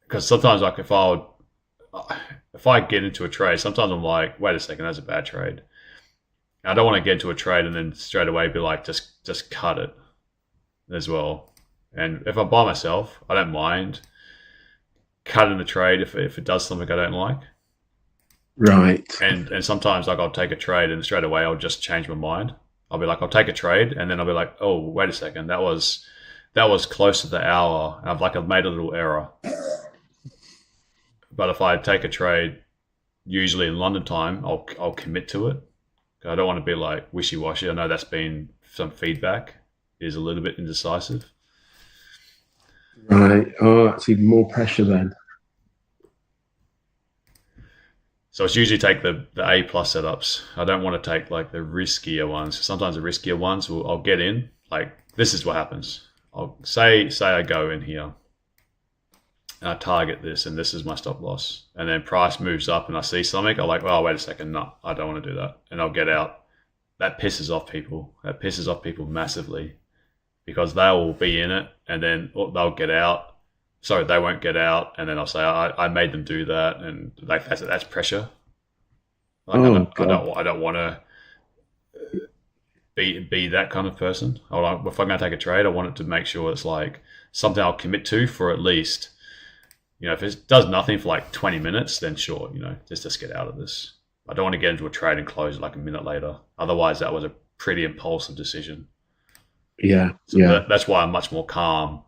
because sometimes like if I get into a trade, sometimes I'm like, wait a second, that's a bad trade. I don't want to get into a trade and then straight away be like, just cut it as well. And if I'm by myself, I don't mind cutting the trade if it does something I don't like. Right. And sometimes like I'll take a trade and straight away I'll just change my mind. I'll be like, I'll take a trade and then I'll be like, oh, wait a second, that was close to the hour. And I've made a little error. But if I take a trade, usually in London time, I'll commit to it. I don't want to be like wishy-washy. I know that's been some feedback. It is a little bit indecisive. Right. Oh, that's even more pressure then. So it's usually take the A plus setups. I don't want to take like the riskier ones. Sometimes the riskier ones I'll get in. Like this is what happens. I'll say I go in here and I target this and this is my stop loss. And then price moves up and I see something. I'm like, oh, wait a second. No, I don't want to do that. And I'll get out. That pisses off people. That pisses off people massively because they will be in it and then they'll get out. Sorry, they won't get out. And then I'll say, I made them do that. And like that's pressure. Like, I don't want to be that kind if I'm going to take a trade, I want it to make sure it's like something I'll commit to for at least, if it does nothing for like 20 minutes, then sure, just get out of this. I don't want to get into a trade and close like a minute later. Otherwise, that was a pretty impulsive decision. Yeah. So yeah. That's why I'm much more calm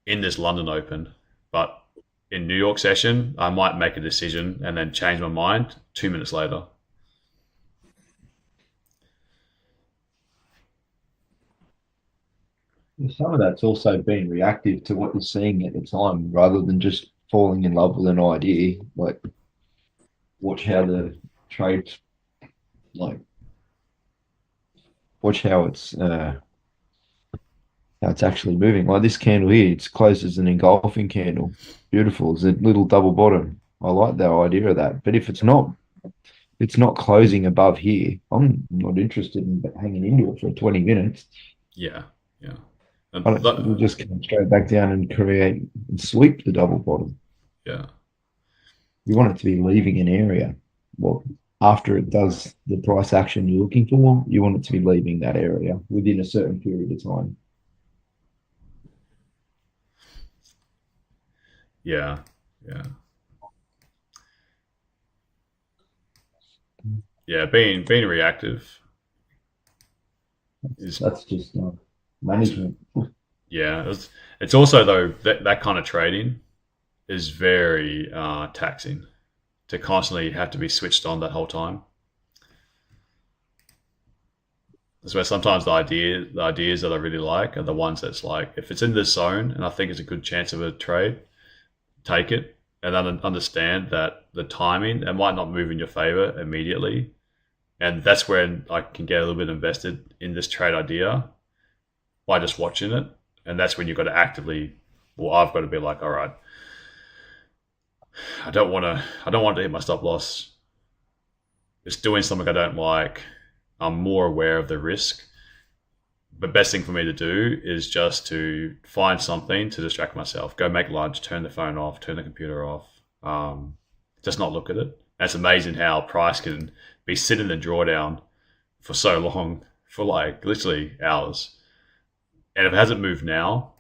in this London Open. But in New York session, I might make a decision and then change my mind 2 minutes later. Some of that's also being reactive to what you're seeing at the time rather than just falling in love with an idea. Like, watch how the trades, like, watch how it's actually moving. Like this candle here, it's closed as an engulfing candle. Beautiful. It's a little double bottom. I like the idea of that. But if it's not closing above here, I'm not interested in hanging into it for 20 minutes. Yeah. We'll just come straight back down and create and sweep the double bottom. Yeah. You want it to be leaving an area. Well, after it does the price action you're looking for, you want it to be leaving that area within a certain period of time. Yeah. Being reactive That's just management. Yeah, it's also though that kind of trading is very taxing to constantly have to be switched on that whole time. That's where sometimes the ideas that I really like are the ones that's like, if it's in this zone and I think it's a good chance of a trade, take it and then understand that the timing, it might not move in your favor immediately. And that's when I can get a little bit invested in this trade idea by just watching it. And that's when you've got to actively, I've got to be like, all right, I don't want to hit my stop loss. It's doing something I don't like. I'm more aware of the risk. The best thing for me to do is just to find something to distract myself. Go make lunch, turn the phone off, turn the computer off. Just not look at it. And it's amazing how price can be sitting in the drawdown for so long, for like literally hours. And if it hasn't moved now,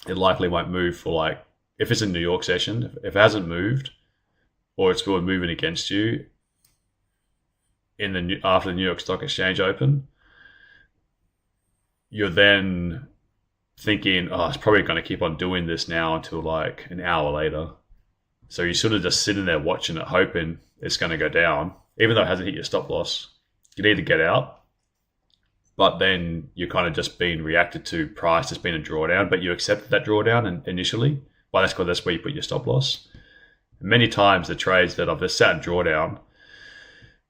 it likely won't move for like, if it's a New York session, if it hasn't moved or it's still moving against you after the New York Stock Exchange open, you're then thinking, oh, it's probably going to keep on doing this now until like an hour later. So you're sort of just sitting there watching it, hoping it's going to go down, even though it hasn't hit your stop loss. You need to get out, but then you're kind of just being reacted to price. There's been a drawdown, but you accepted that drawdown initially. Well, that's where you put your stop loss. Many times the trades that I've just sat in drawdown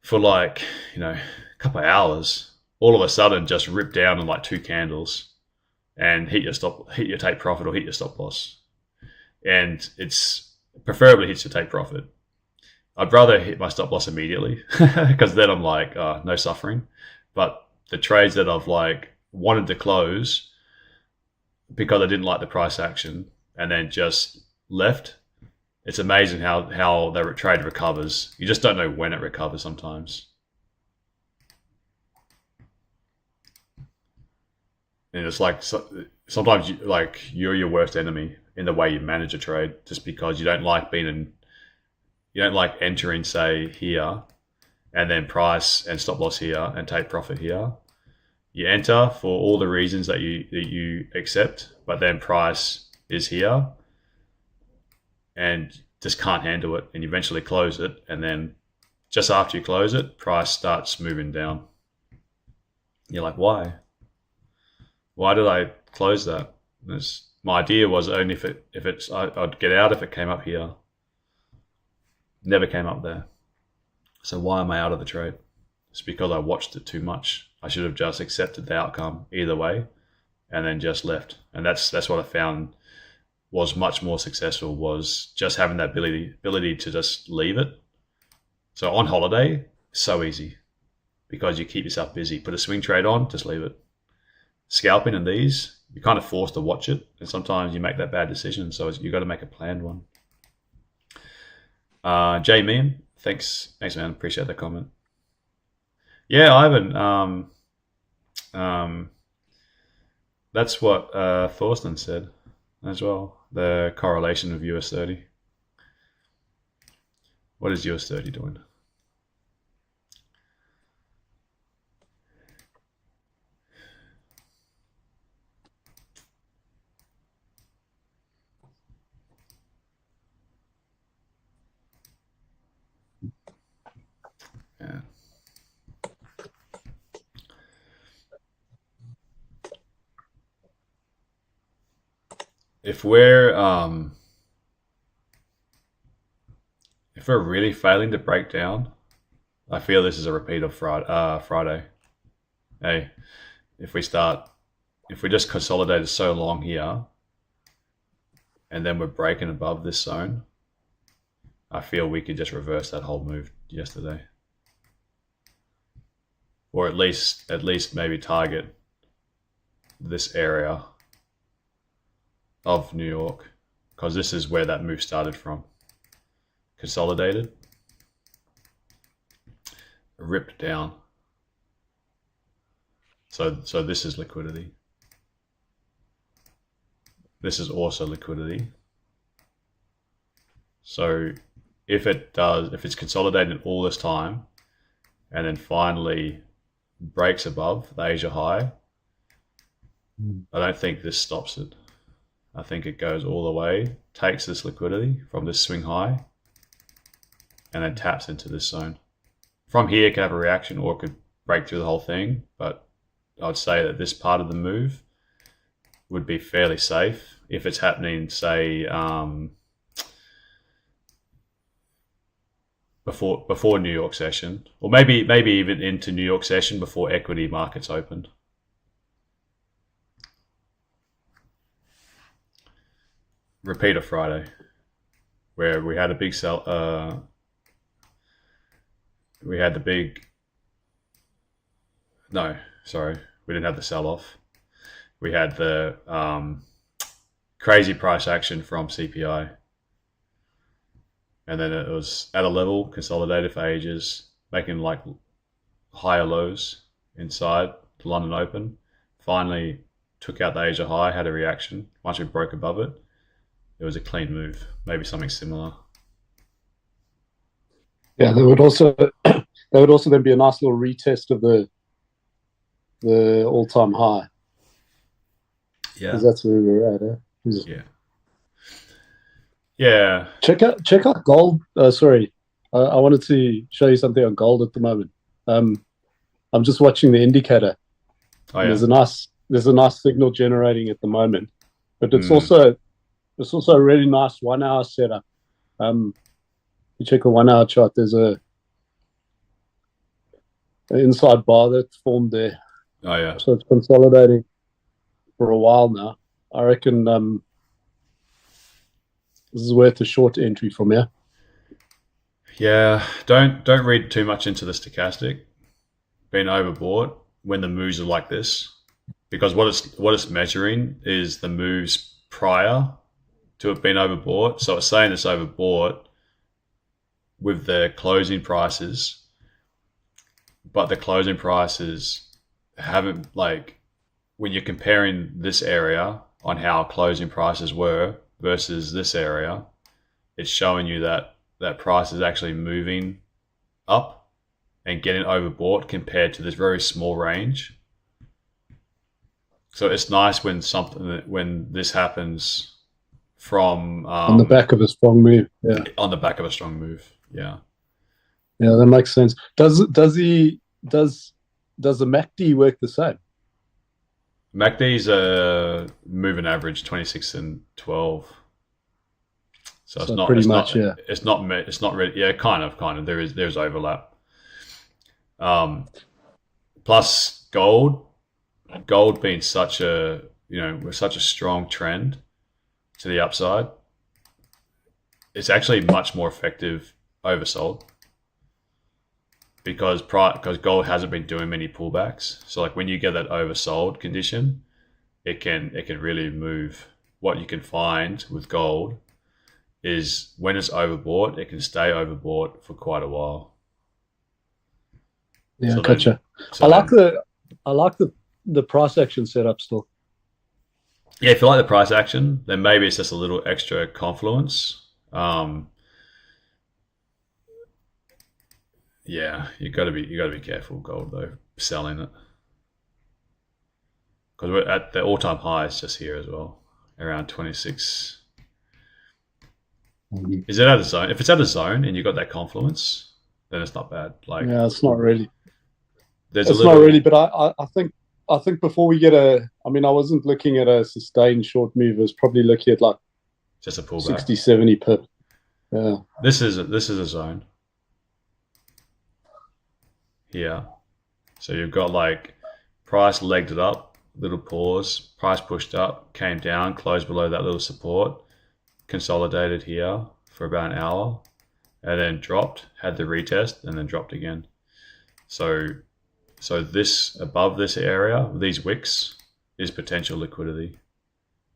for like, a couple of hours, all of a sudden just rip down in like 2 candles and hit your take profit or hit your stop loss. And it's preferably hits your take profit. I'd rather hit my stop loss immediately because then I'm like, no suffering. But the trades that I've like wanted to close because I didn't like the price action and then just left, it's amazing how the trade recovers. You just don't know when it recovers sometimes. And it's like sometimes you're your worst enemy in the way you manage a trade, just because you don't like entering, say, here and then price and stop loss here and take profit here. You enter for all the reasons that you accept, but then price is here and just can't handle it, and you eventually close it, and then just after you close it, price starts moving down. You're like, why? Why did I close that? My idea was only I'd get out if it came up here. Never came up there. So why am I out of the trade? It's because I watched it too much. I should have just accepted the outcome either way and then just left. And that's what I found was much more successful, was just having that ability to just leave it. So on holiday, so easy because you keep yourself busy. Put a swing trade on, just leave it. Scalping in these, you're kind of forced to watch it, and sometimes you make that bad decision, so you've got to make a planned one. Jay Meehan, thanks man, appreciate that comment. Yeah, Ivan, that's what Thorsten said as well, the correlation of US30. What is US30 doing? Yeah. If we're really failing to break down, I feel this is a repeat of Friday. Hey, if we just consolidated so long here, and then we're breaking above this zone, I feel we could just reverse that whole move yesterday, or at least maybe target this area of New York, because this is where that move started from. Consolidated, ripped down. So this is liquidity. This is also liquidity. So if it's consolidated all this time and then finally breaks above the Asia high, I don't think this stops it. I think it goes all the way, takes this liquidity from this swing high, and then taps into this zone. From here, it could have a reaction or it could break through the whole thing, but I'd say that this part of the move would be fairly safe if it's happening, say, before New York session, or maybe even into New York session before equity markets opened. Repeat of Friday, where we had a big sell. We had the big. No, sorry, we didn't have the sell-off. We had the crazy price action from CPI, and then it was at a level, consolidated for ages, making like higher lows inside the London Open. Finally, took out the Asia high, had a reaction. Once we broke above it, it was a clean move. Maybe something similar. Yeah, there would also then be a nice little retest of the all-time high. Yeah. Because that's where we're at. Yeah. Yeah. Check out gold. Sorry, I wanted to show you something on gold at the moment. I'm just watching the indicator. Oh, yeah. There's a nice signal generating at the moment, but it's Mm. also a really nice 1 hour setup. You check a 1 hour chart. There's an inside bar that's formed there, Oh, yeah. so it's consolidating for a while now. I reckon this is worth a short entry from here. Yeah. Don't read too much into the stochastic being overbought when the moves are like this, because what it's measuring is the moves prior to it being overbought. So it's saying it's overbought with the closing prices, but the closing prices haven't, like, when you're comparing this area on how closing prices were versus this area, it's showing you that price is actually moving up and getting overbought compared to this very small range. So it's nice when this happens from On the back of a strong move. Yeah. On the back of a strong move. Yeah. Yeah, that makes sense. Does the MACD work the same? MACD's a moving average 26 and 12. So it's not pretty much, yeah. It's not really, yeah, kind of. There's overlap. Plus gold being such a, with such a strong trend to the upside, it's actually much more effective oversold because gold hasn't been doing many pullbacks. So like when you get that oversold condition, it can really move. What you can find with gold is when it's overbought, it can stay overbought for quite a while. Yeah, gotcha. I like the price action setup still. Yeah, if you like the price action, then maybe it's just a little extra confluence. Yeah, you got to be careful gold though, selling it, because we're at the all-time highs just here as well, around 26. Is it out of zone? If it's out of zone and you got that confluence, then it's not bad. Like, yeah, it's not really. There's it's not really, but I think before we get I wasn't looking at a sustained short move. I was probably looking at like just a pullback, 60, 70 pip. Yeah. This is a zone here. So you've got like price legged it up, little pause, price pushed up, came down, closed below that little support, consolidated here for about an hour, and then dropped, had the retest, and then dropped again. So this above this area, these wicks, is potential liquidity.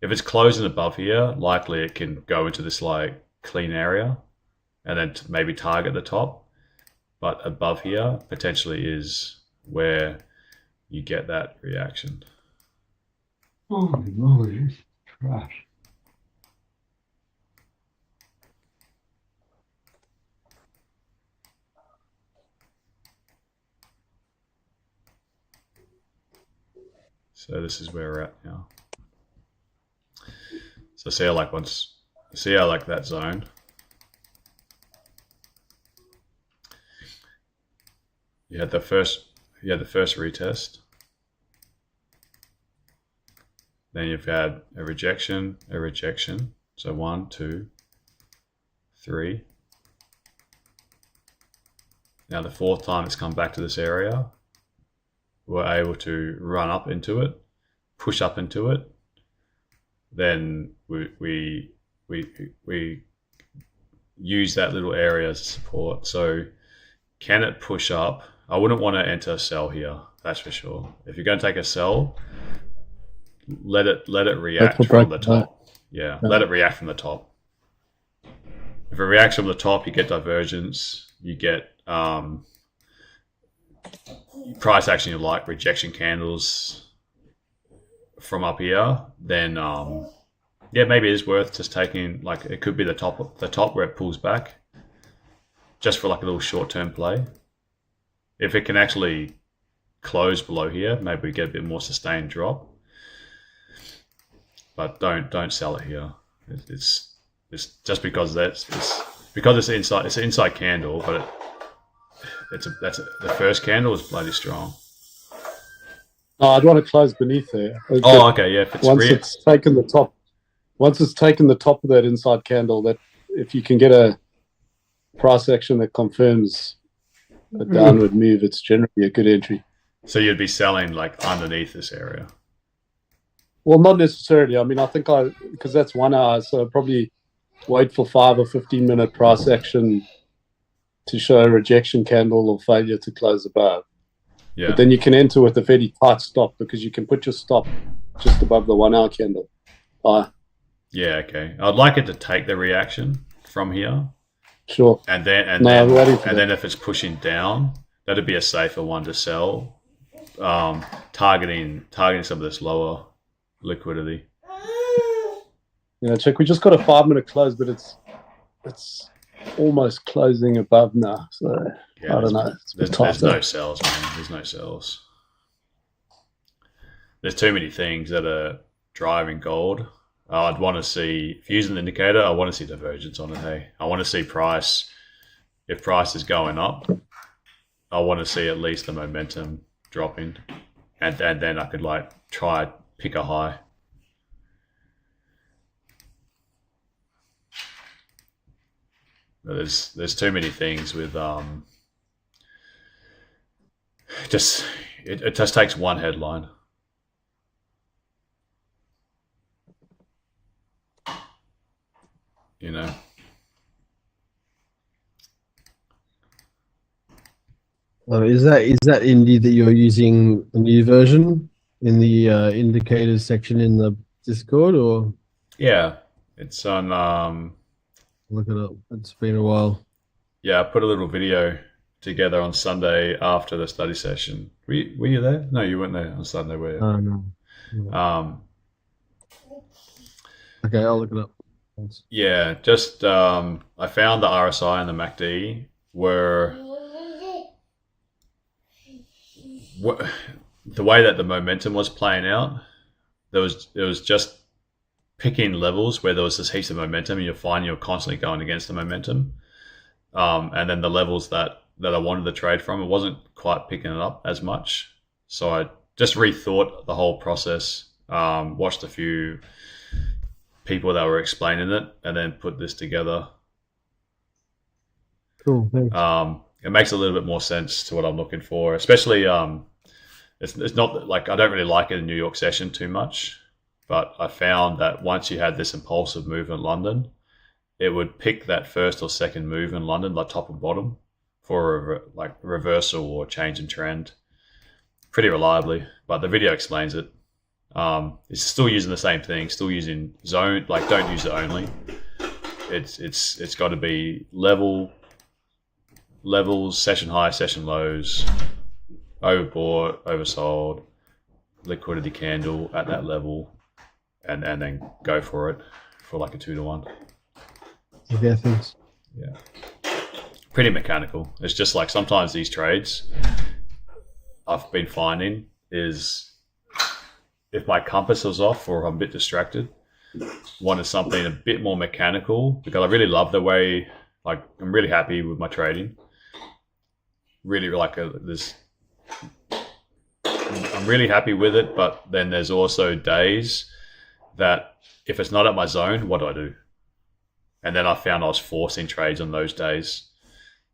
If it's closing above here, likely it can go into this like clean area and then maybe target the top. But above here potentially is where you get that reaction. Oh my Lord, this is trash. So this is where we're at now. So see how like that zone. You had the first retest. Then you've had a rejection. So 1, 2, 3. Now the fourth time it's come back to this area, we're able to run up into it, push up into it. Then we use that little area as support. So can it push up? I wouldn't want to enter a sell here, that's for sure. If you're going to take a sell, let it react from the top. Yeah, let it react from the top. If it reacts from the top, you get divergence, you get price action, you like rejection candles from up here, then yeah, maybe it is worth just taking, like, it could be the top where it pulls back, just for like a little short-term play. If it can actually close below here, maybe we get a bit more sustained drop. but don't sell it here. It's just because it's inside. It's an inside candle, but the first candle is bloody strong. No, I'd want to close beneath there. Oh, okay, yeah. If it's it's taken the top, once it's taken the top of that inside candle, that if you can get a price action that confirms a downward move, it's generally a good entry. So you'd be selling like underneath this area. Well, not necessarily. I mean, I think because that's 1 hour, so I'd probably wait for 5 or 15-minute price action to show a rejection candle or failure to close above. Yeah. But then you can enter with a very tight stop because you can put your stop just above the 1 hour candle. Yeah, okay. I'd like it to take the reaction from here. Sure. And then if it's pushing down, that'd be a safer one to sell. Targeting some of this lower liquidity. Yeah, check. We just got a 5-minute close, but it's almost closing above now. So yeah, I don't know. There's no sells, man. There's no sells. There's too many things that are driving gold. I'd want to see, if using the indicator, I want to see divergence on it. Hey, I want to see price. If price is going up, I want to see at least the momentum dropping, and then I could like try pick a high. But there's too many things with it just takes one headline. You know. Is that Indy that you're using a new version in the indicators section in the Discord, or? Yeah, it's on. Look it up. It's been a while. Yeah, I put a little video together on Sunday after the study session. Were you there? No, you weren't there on Sunday, were you? Oh no. Okay, I'll look it up. Thanks. Yeah, just I found the RSI and the MACD were the way that the momentum was playing out. It was just picking levels where there was this heaps of momentum, and you'll find you're constantly going against the momentum. And then the levels that I wanted to trade from, it wasn't quite picking it up as much. So I just rethought the whole process, watched a few people that were explaining it, and then put this together. Cool, thanks. It makes a little bit more sense to what I'm looking for, especially it's not like I don't really like it in New York session too much, but I found that once you had this impulsive move in London, it would pick that first or second move in London, like top and bottom, for a reversal or change in trend pretty reliably. But the video explains it. It's still using the same thing, still using zone, like don't use it only. It's got to be levels, session highs, session lows, overbought, oversold, liquidity candle at that level, and then go for it for like a 2-to-1. Okay, thanks. Yeah, pretty mechanical. It's just like sometimes these trades I've been finding is if my compass is off or I'm a bit distracted, wanted something a bit more mechanical, because I really love the way, like, I'm really happy with my trading. Really like this. I'm really happy with it, but then there's also days that if it's not at my zone, what do? And then I found I was forcing trades on those days.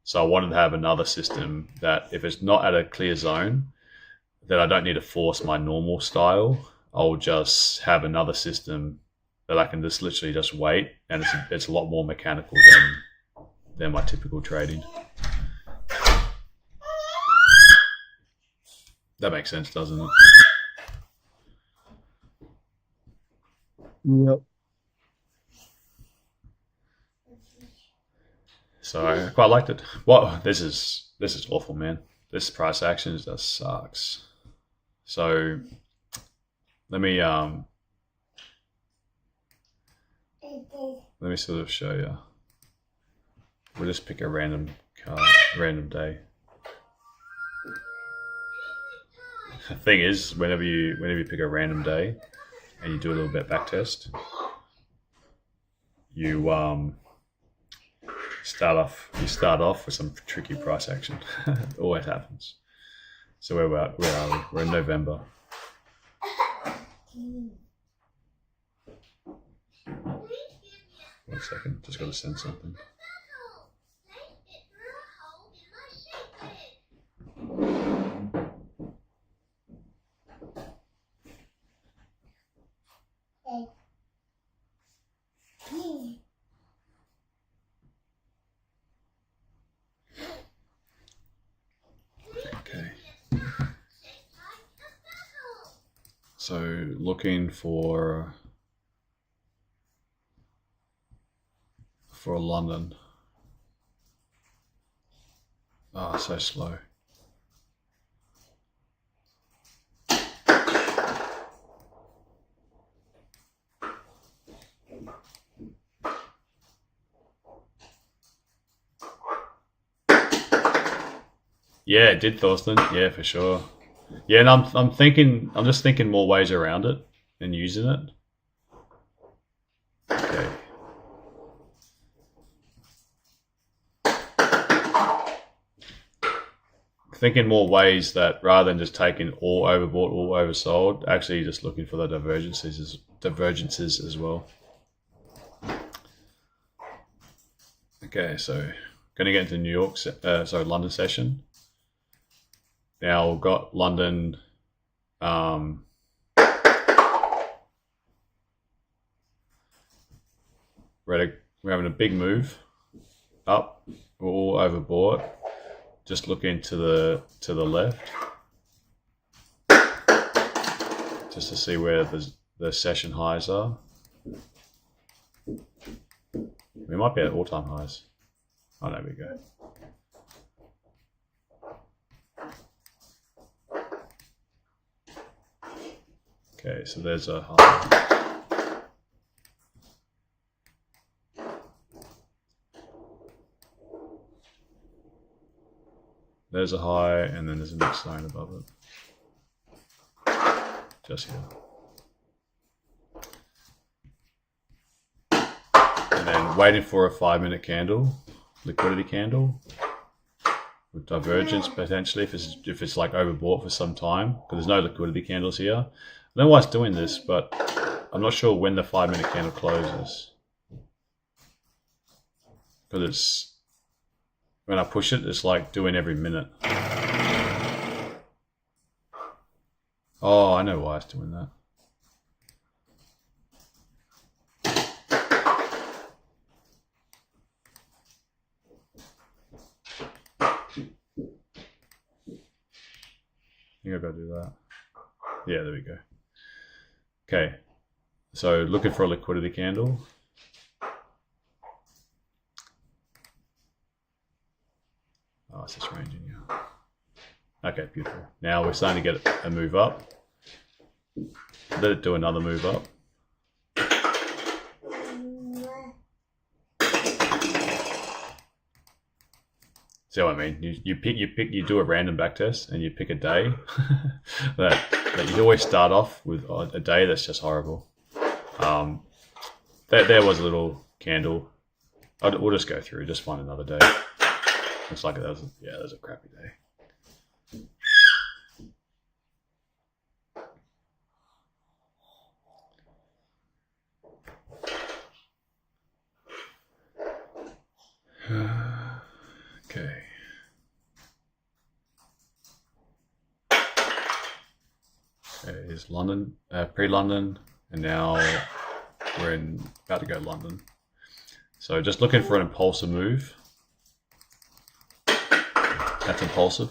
So I wanted to have another system that if it's not at a clear zone, that I don't need to force my normal style. I'll just have another system that I can just literally just wait, and it's a lot more mechanical than my typical trading. That makes sense, doesn't it? Yep. So I quite liked it. Well, this is awful, man. This price action just sucks. So let me sort of show you. We'll just pick a random day. The thing is, whenever you pick a random day, and you do a little bit back test, you start off with some tricky price action. It always happens. So where are we? We're in November. One second, just got to send something. Okay. So looking for London. Oh, so slow. Yeah, it did, Thorsten. Yeah, for sure. Yeah, and I'm just thinking more ways around it and using it. Okay. Thinking more ways that rather than just taking all overbought, all oversold, actually just looking for the divergences as well. Okay, so going to get into London session. Now we've got London. We're having a big move up. We're all overbought. Just looking to the left, just to see where the session highs are. We might be at all-time highs. Oh, there we go. Okay, so there's a high. There's a high, and then there's a next line above it. Just here. And then waiting for a 5-minute candle, liquidity candle, with divergence potentially if it's like overbought for some time, because there's no liquidity candles here. I don't know why it's doing this, but I'm not sure when the 5-minute candle closes. Because it's, when I push it, it's like doing every minute. Oh, I know why it's doing that. I think I've got to do that. Yeah, there we go. Okay, so looking for a liquidity candle. Oh, it's just ranging now. Okay, beautiful. Now we're starting to get a move up. Let it do another move up. See what I mean? You do a random back test and you pick a day that you always start off with a day that's just horrible. There was a little candle. We'll just go through, just find another day. Looks like that was a crappy day. Okay. Is London, pre-London, and now we're about to go London. So just looking for an impulsive move. That's impulsive.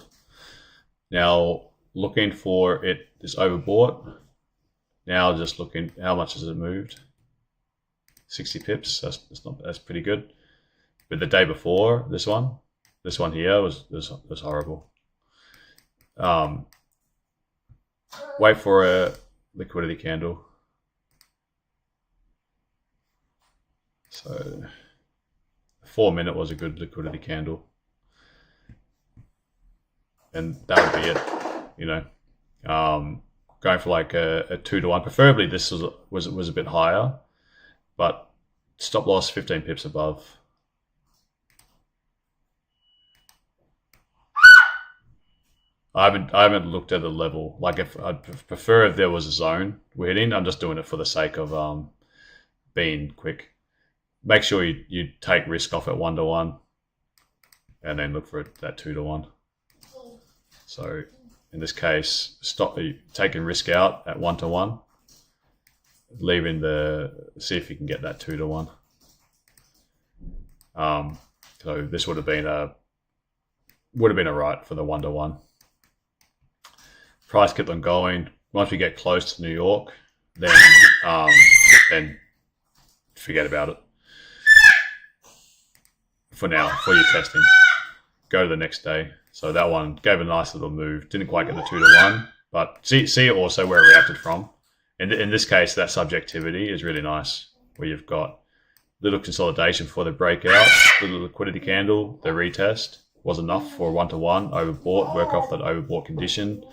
Now looking for it is overbought. Now just looking, how much has it moved? 60 pips. That's pretty good. But the day before, this one here was horrible. Wait for a liquidity candle. So 4-minute was a good liquidity candle. And that would be it, you know. going for like a 2-to-1. Preferably this was a bit higher, but stop loss 15 pips above. I haven't looked at the level. Like, if I'd prefer if there was a zone we're hitting. I'm just doing it for the sake of being quick. Make sure you take risk off at 1-to-1, and then look for that 2-to-1. So in this case, stop taking risk out at 1-to-1, leaving see if you can get that 2-to-1. So this would have been a right for the 1-to-1. Price kept on going. Once we get close to New York, then forget about it. For now, for your testing, go to the next day. So that one gave a nice little move. Didn't quite get the 2-to-1, but see also where it reacted from. In this case, that subjectivity is really nice, where you've got little consolidation for the breakout, little liquidity candle, the retest was enough for 1-to-1, overbought, work off that overbought condition.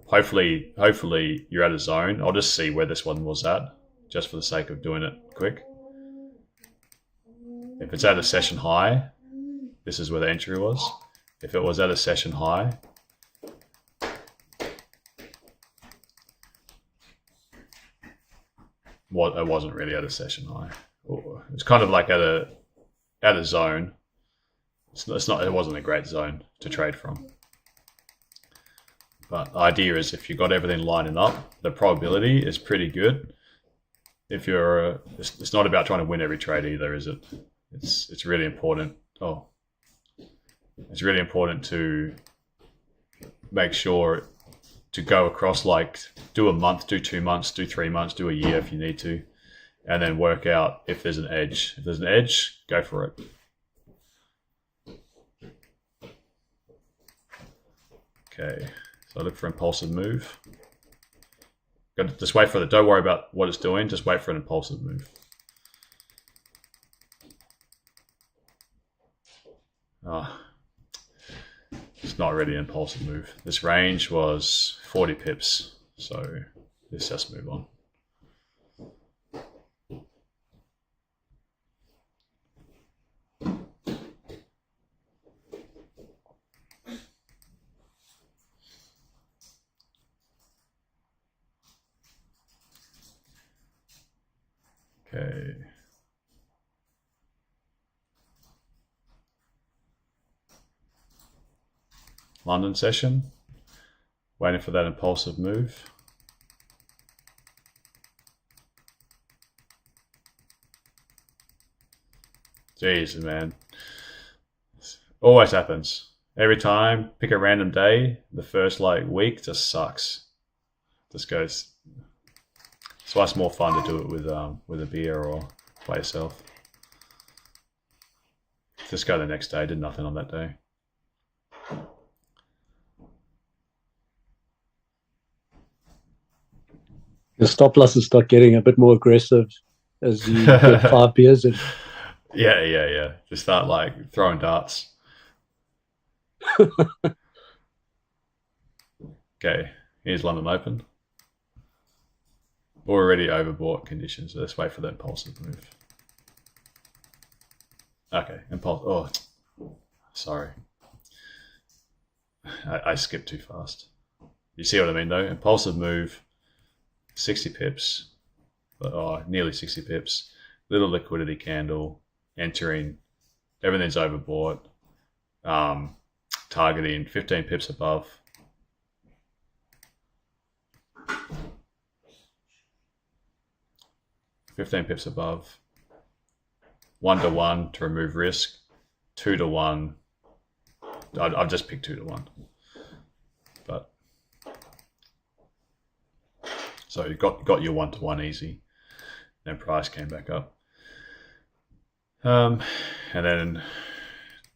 Hopefully you're at a zone. I'll just see where this one was at, just for the sake of doing it quick. If it's at a session high, this is where the entry was. If it was at a session high, it wasn't really at a session high. It's kind of like at a zone. It wasn't a great zone to trade from. But the idea is, if you've got everything lining up, the probability is pretty good. If you're, it's not about trying to win every trade either, is it? It's really important. It's really important to make sure to go across, like, do a month, do 2 months, do 3 months, do a year if you need to, and then work out if there's an edge. If there's an edge, go for it. Okay, so I look for impulsive move. Got to just wait for don't worry about what it's doing, just wait for an impulsive move. It's not really an impulsive move. This range was 40 pips, so let's just move on. Okay. London session, waiting for that impulsive move. Jeez, man. Always happens. Every time, pick a random day, the first week just sucks. Just goes. That's why it's more fun to do it with a beer or by yourself. Just go the next day, did nothing on that day. The stop losses start getting a bit more aggressive as you get 5 beers in. Yeah. Just start throwing darts. Okay, here's London Open. Already overbought conditions, so let's wait for that impulsive move. Okay, oh, sorry. I skipped too fast. You see what I mean though? Impulsive move. 60 pips, nearly 60 pips, little liquidity candle, entering, everything's overbought, targeting 15 pips above. $15 pips above, 1-to-1 to remove risk, 2-to-1. I've just picked 2-to-1, but. So you got your 1-to-1 easy. Then price came back up. And then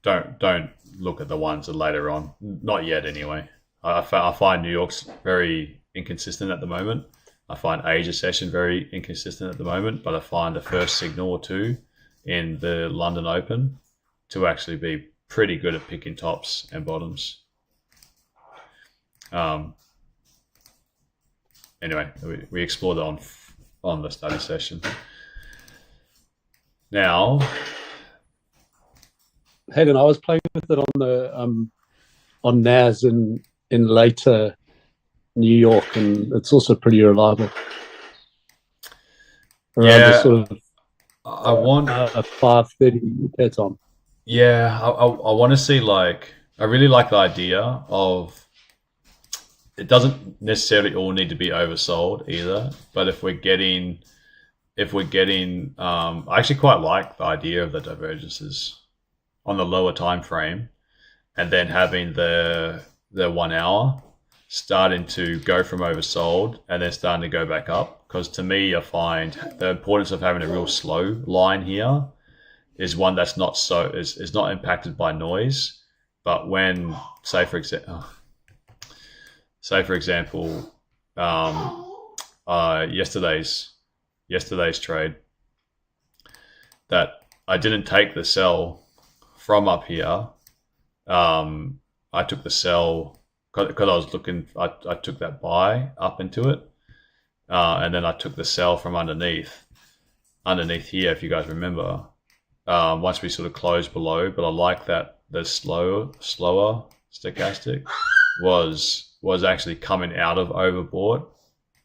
don't look at the ones that later on. Not yet anyway. I find New York's very inconsistent at the moment. I find Asia session very inconsistent at the moment, but I find the first signal or two in the London Open to actually be pretty good at picking tops and bottoms. anyway, we explored that on the study session. Now, Hayden, I was playing with it on the on NAS in later New York, and it's also pretty reliable. Around the sort of I want 5:30 per time. Yeah, I want to see, like, I really like the idea of, it doesn't necessarily all need to be oversold either, but if we're getting, I actually quite like the idea of the divergences on the lower time frame, and then having the 1 hour starting to go from oversold and then starting to go back up. Because to me, I find the importance of having a real slow line here is one that's not is not impacted by noise. But when, say for example, yesterday's trade, that I didn't take the sell from up here. I took the sell because I was looking. I took that buy up into it, and then I took the sell from underneath here. If you guys remember, once we sort of closed below, but I like that the slower stochastic was actually coming out of overbought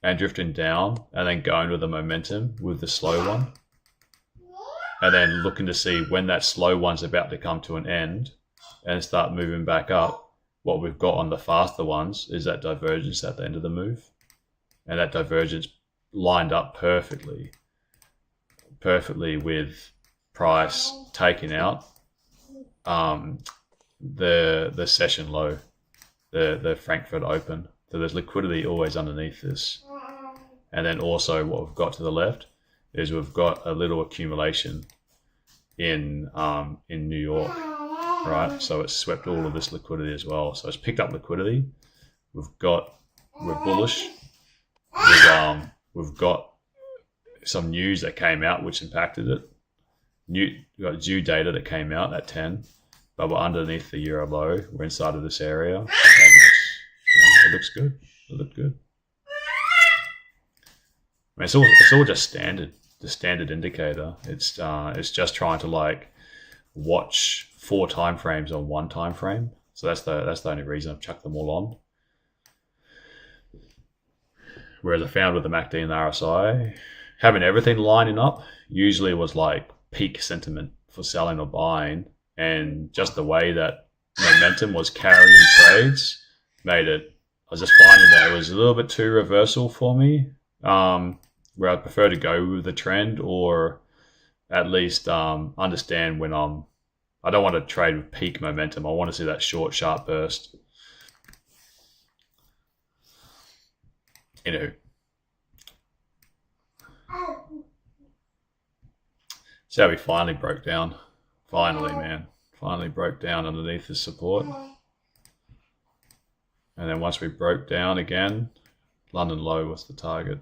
and drifting down, and then going with the momentum with the slow one, and then looking to see when that slow one's about to come to an end and start moving back up. What we've got on the faster ones is that divergence at the end of the move, and that divergence lined up perfectly with price taking out the session low, the Frankfurt Open. So there's liquidity always underneath this. And then also what we've got to the left is we've got a little accumulation in New York, right? So it's swept all of this liquidity as well. So it's picked up liquidity. We're bullish. We've got some news that came out which impacted it. We've got due data that came out at 10, but we're underneath the euro low. We're inside of this area, and it looks good. It looked good. I mean, it's all just standard, the standard indicator. It's just trying to, like, watch 4 time frames on 1 time frame. So that's the only reason I've chucked them all on. Whereas I found with the MACD and the RSI, having everything lining up usually was like peak sentiment for selling or buying, and just the way that momentum was carrying trades made it. I was just finding that it was a little bit too reversal for me, where I'd prefer to go with the trend, or at least understand when I don't want to trade with peak momentum. I want to see that short, sharp burst. So we finally broke down. Finally, man. Finally broke down underneath the support. And then once we broke down again, London low was the target.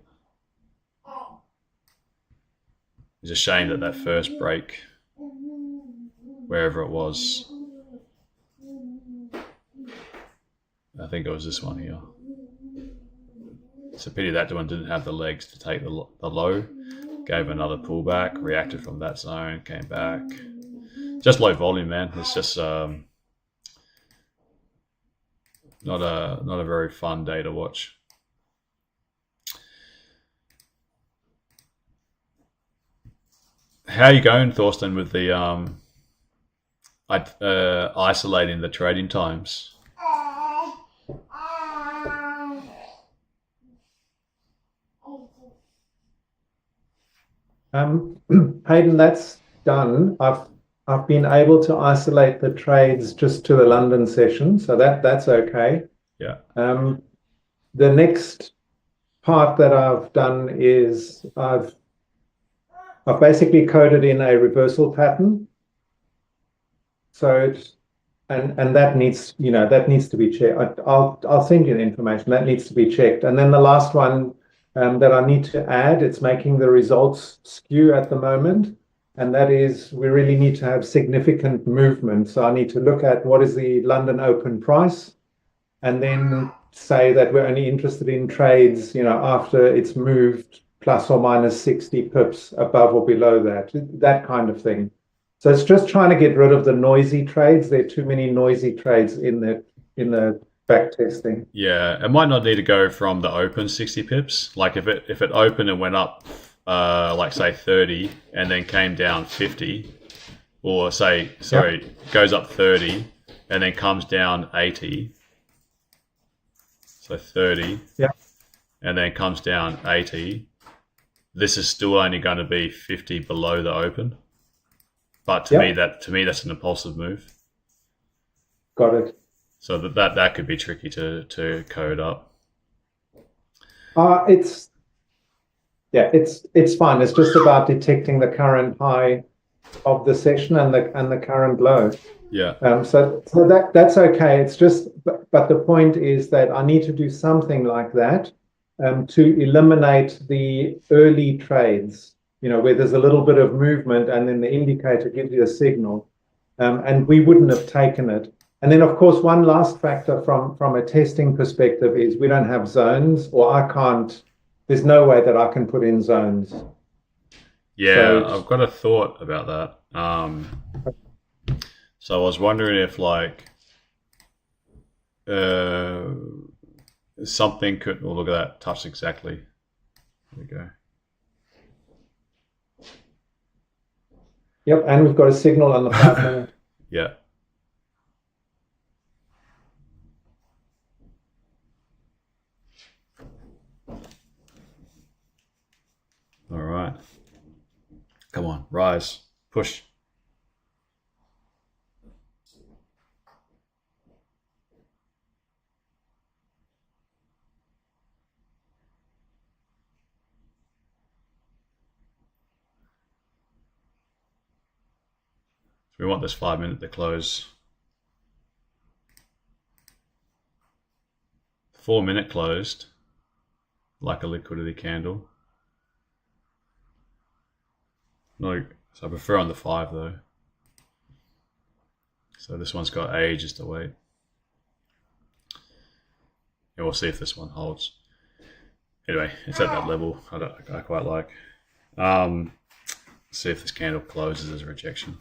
It's a shame that first break, wherever it was, I think it was this one here. It's a pity that one didn't have the legs to take the low. Gave another pullback, reacted from that zone, came back. Just low volume, man. It's just not a very fun day to watch. How are you going, Thorsten, with the isolating the trading times? Hayden, that's done. I've been able to isolate the trades just to the London session, so that's okay. Yeah. The next part that I've done is I've basically coded in a reversal pattern. So and that needs to be checked. I'll send you the information. That needs to be checked. And then the last one that I need to add, it's making the results skew at the moment, and that is we really need to have significant movement. So I need to look at what is the London open price, and then say that we're only interested in trades, after it's moved plus or minus 60 pips above or below that kind of thing. So it's just trying to get rid of the noisy trades. There are too many noisy trades in the back testing. Yeah, it might not need to go from the open 60 pips. Like if it opened and went up, like say 30, and then came down 50, or goes up 30 and then comes down 80. So 30, and then comes down 80. This is still only going to be 50 below the open. But to me, that's an impulsive move. Got it. So that could be tricky to code up. It's fine. It's just about detecting the current high of the session and the current low. Yeah. So that's okay. It's just, but the point is that I need to do something like that to eliminate the early trades, where there's a little bit of movement and then the indicator gives you a signal, and we wouldn't have taken it. And then, of course, one last factor from a testing perspective is we don't have zones, or I can't. There's no way that I can put in zones. Yeah, So I've got a thought about that. So I was wondering if something could. Oh, look at that! Touched exactly. There we go. Yep, and we've got a signal on the 5 minute. Yeah. All right. Come on, rise, push. We want this 5 minute to close. 4 minute closed, like a liquidity candle. No, so I prefer on the 5 though. So this one's got ages to wait. And we'll see if this one holds. Anyway, it's at that level. I quite like. See if this candle closes as a rejection.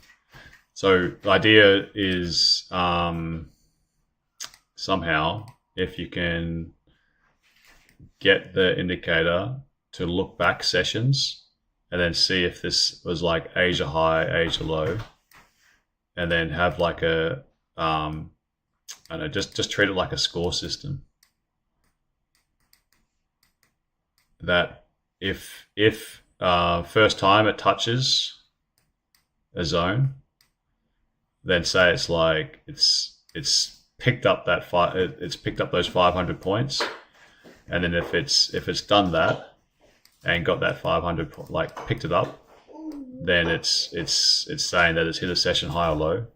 So the idea is somehow if you can get the indicator to look back sessions and then see if this was like Asia high, Asia low, and then have like a I don't know, just treat it like a score system. That if first time it touches a zone, then say it's like it's picked up it's picked up those 500 points, and then if it's done that and got that 500 like picked it up, then it's saying that it's hit a session high or low.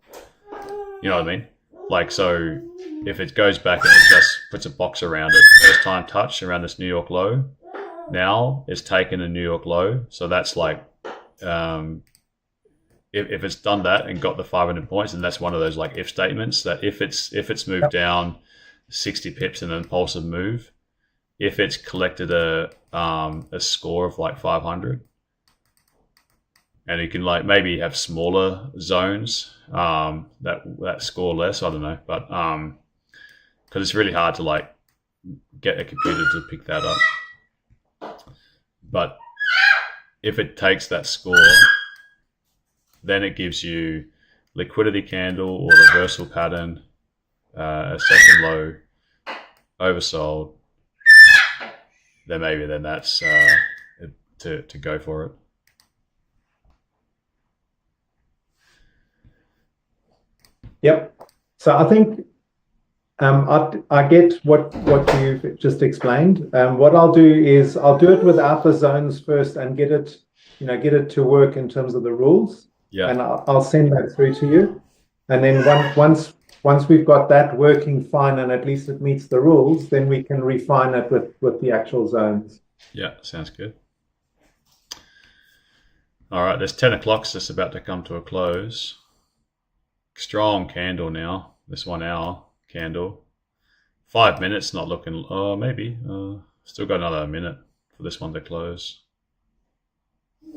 You know what I mean? Like, so if it goes back and it just puts a box around it, first time touch around this New York low, now it's taken a New York low, so that's like if it's done that and got the 500 points, then that's one of those like if statements that if it's moved down 60 pips in an impulsive move, if it's collected a score of like 500, and you can like maybe have smaller zones that score less. I don't know, but because it's really hard to like get a computer to pick that up. But if it takes that score, then it gives you liquidity candle or reversal pattern, a second low, oversold. Then that's to go for it. Yep. So I think I get what you've just explained. What I'll do is I'll do it without the zones first and get it to work in terms of the rules. Yeah. And I'll send that through to you. And then once we've got that working fine and at least it meets the rules, then we can refine it with the actual zones. Yeah, sounds good. All right, there's 10 o'clock just about to come to a close. Strong candle now, this 1 hour candle. 5 minutes not looking. Oh, maybe. Still got another minute for this one to close.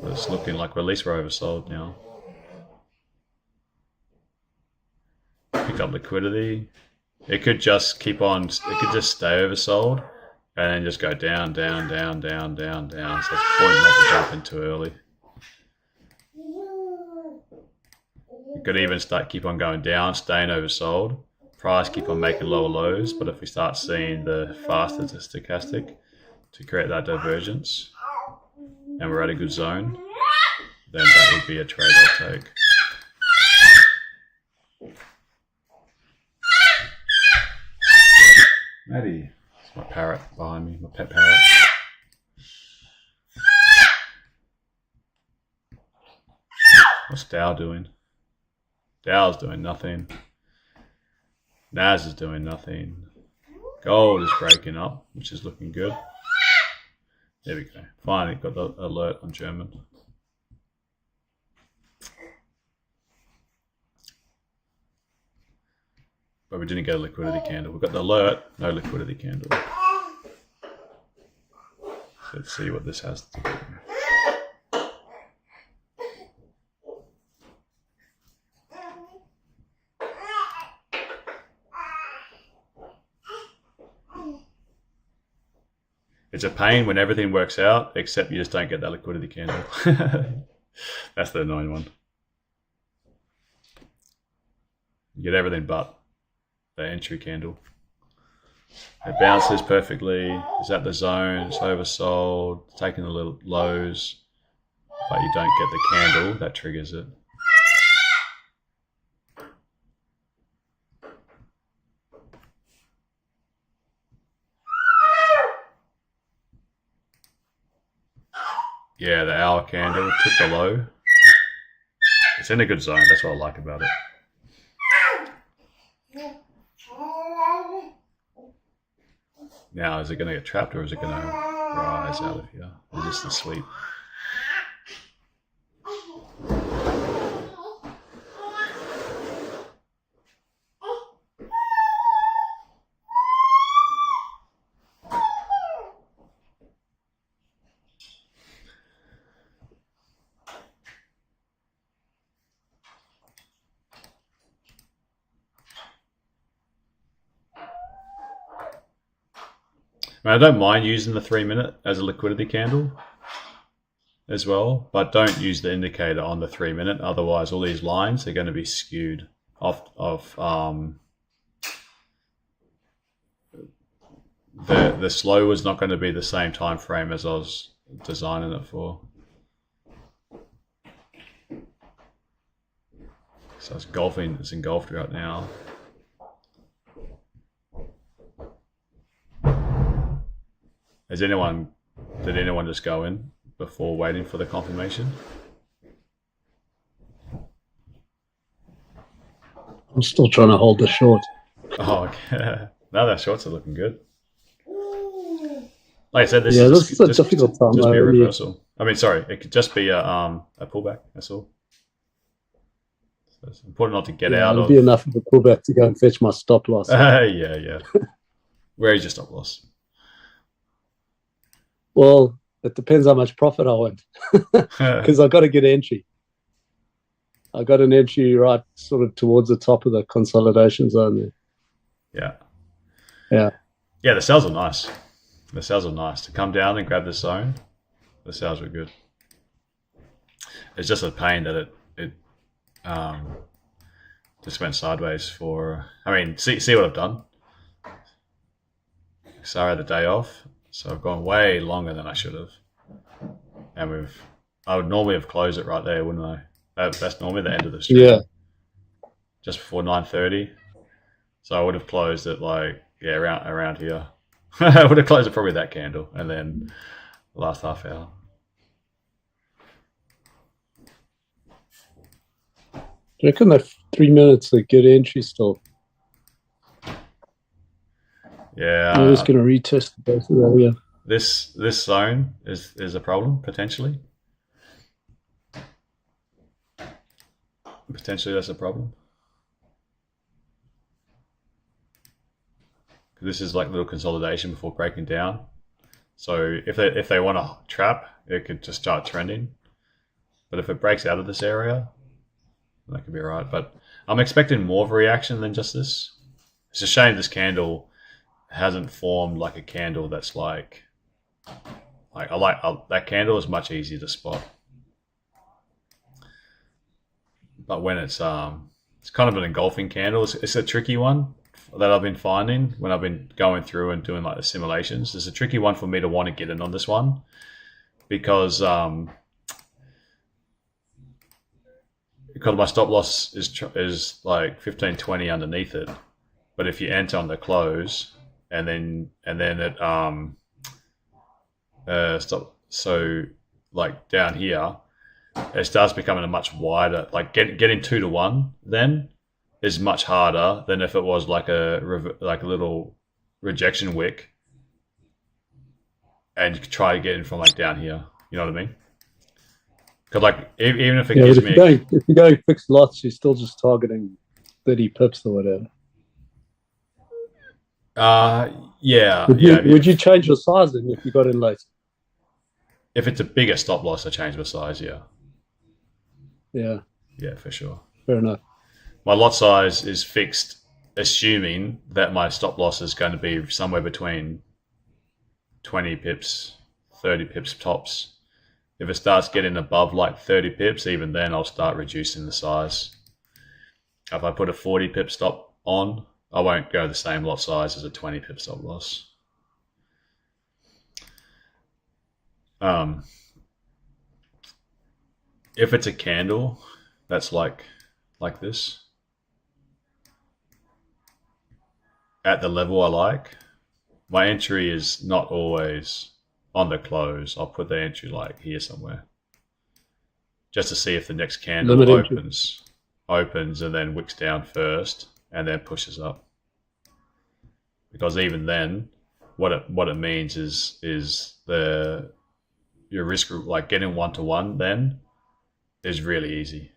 But it's looking like at least we're oversold now. Pick up liquidity. It could just keep on. It could just stay oversold and then just go down, down, down, down, down, down. So it's a point not to jump in too early. It could even keep on going down, staying oversold. Price keep on making lower lows, but if we start seeing the faster stochastic to create that divergence, and we're at a good zone, then that would be a trade I'll take. Maddie, it's my parrot behind me, my pet parrot. What's Dow doing? Dow's doing nothing. Nas is doing nothing. Gold is breaking up, which is looking good. There we go. Finally got the alert on German. But we didn't get a liquidity candle. We got the alert, no liquidity candle. Let's see what this has to do. It's a pain when everything works out, except you just don't get that liquidity candle. That's the annoying one. You get everything but the entry candle. It bounces perfectly. It's at the zone. It's oversold. It's taking the little lows, but you don't get the candle that triggers it. Yeah, the hour candle took the low. It's in a good zone. That's what I like about it. Now, is it going to get trapped or is it going to rise out of here? Or just the sweep? I don't mind using the 3 minute as a liquidity candle as well, but don't use the indicator on the 3 minute. Otherwise, all these lines are going to be skewed the slow is not going to be the same time frame as I was designing it for. So it's engulfed right now. Did anyone just go in before waiting for the confirmation? I'm still trying to hold the short. Oh, okay. No, those shorts are looking good. Like I said, this is a difficult time. Just be a reversal. I mean, sorry, it could just be a pullback. That's all. So it's important not to get out of. It'll be enough of a pullback to go and fetch my stop loss. Yeah. Where is your stop loss? Well, it depends how much profit I want, because I've got to get an entry. I got an entry right sort of towards the top of the consolidation zone there. Yeah. The sales are nice. The sales are nice. To come down and grab the zone, the sales were good. It's just a pain that it just went sideways for. I mean, see what I've done. Sorry, the day off. So I've gone way longer than I should have. And I would normally have closed it right there, wouldn't I? That's normally the end of the stream. Yeah. Just before 9:30. So I would have closed it around here. I would have closed it probably that candle and then the last half hour. Do you reckon that 3 minutes a good entry still? Yeah, I'm just going to retest the base of that again. This zone is a problem potentially. Potentially, that's a problem. this is like a little consolidation before breaking down. So if they want to trap, it could just start trending. But if it breaks out of this area, that could be right. But I'm expecting more of a reaction than just this. It's a shame this candle hasn't formed like a candle that's like that candle is much easier to spot. But when it's kind of an engulfing candle, it's a tricky one that I've been finding when I've been going through and doing like the simulations. It's a tricky one for me to want to get in on this one because my stop loss is like 15.20 underneath it. But if you enter on the close and then it stop, so like down here, it starts becoming a much wider, like getting 2 to 1 then is much harder than if it was like a little rejection wick and you could try to get in from like down here. You know what I mean? Because like even if it gives me, if you're going fixed lots, you're still just targeting 30 pips or whatever. yeah. Would you change your sizing if you got in late? If it's a bigger stop loss, I change my size. Yeah, for sure. Fair enough. My lot size is fixed, assuming that my stop loss is going to be somewhere between 20 pips, 30 pips tops. If it starts getting above like 30 pips, even then I'll start reducing the size. If I put a 40 pip stop on, I won't go the same lot size as a 20 pip stop loss. If it's a candle that's like this, at the level I like, my entry is not always on the close. I'll put the entry like here somewhere, just to see if the next candle opens and then wicks down first and then pushes up. Because even then, what it means is your risk, like getting 1 to 1 then is really easy.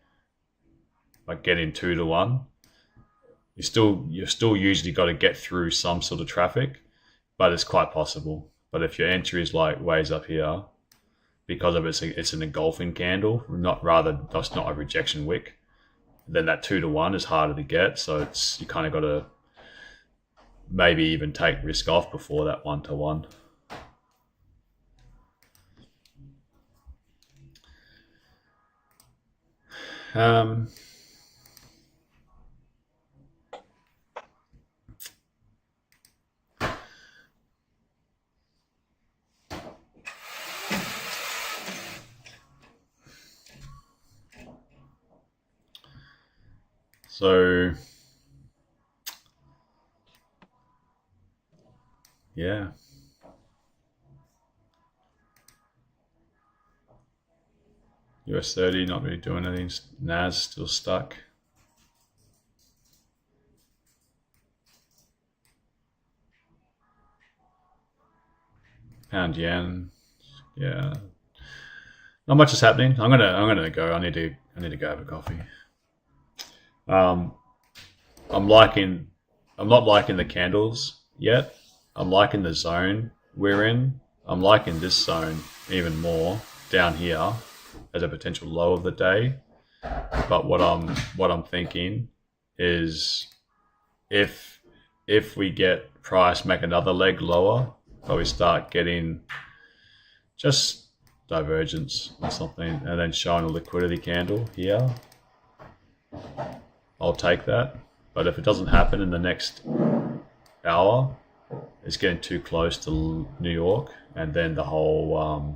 Like getting 2 to 1, you still usually got to get through some sort of traffic, but it's quite possible. But if your entry is like ways up here, because of it's an engulfing candle, that's not a rejection wick, then that 2 to 1 is harder to get. So you kind of got to maybe even take risk off before that 1 to 1. So yeah. US 30 not really doing anything. NAS still stuck. Pound yen, yeah. Not much is happening. I'm gonna go. I need to go have a coffee. I'm not liking the candles yet. I'm liking the zone we're in. I'm liking this zone even more down here as a potential low of the day. But what I'm thinking is if we get price make another leg lower, probably start getting just divergence or something, and then showing a liquidity candle here. I'll take that. But if it doesn't happen in the next hour, it's getting too close to New York, and then the whole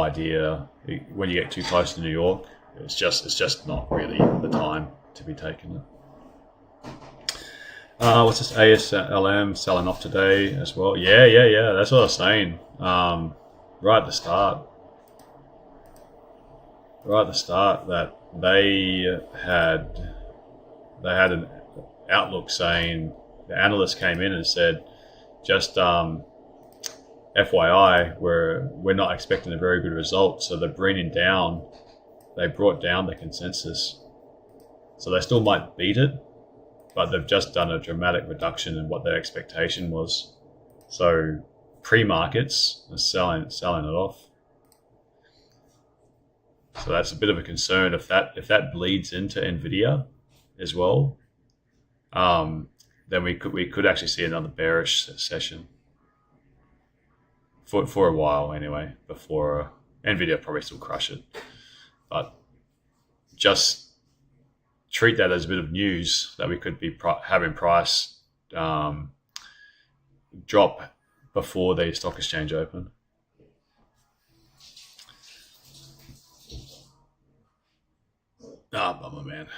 idea, when you get too close to New York, it's just not really the time to be taking it. What's this? ASLM selling off today as well. Yeah. That's what I was saying. Right at the start that they had an outlook saying, the analyst came in and said, just FYI, we're not expecting a very good result, so they brought down the consensus. So they still might beat it, but they've just done a dramatic reduction in what their expectation was. So pre-markets are selling it off. So that's a bit of a concern if that bleeds into Nvidia as well. Then we could actually see another bearish session for a while anyway. Before Nvidia probably still crush it, but just treat that as a bit of news that we could be having price drop before the stock exchange open. Bummer, man.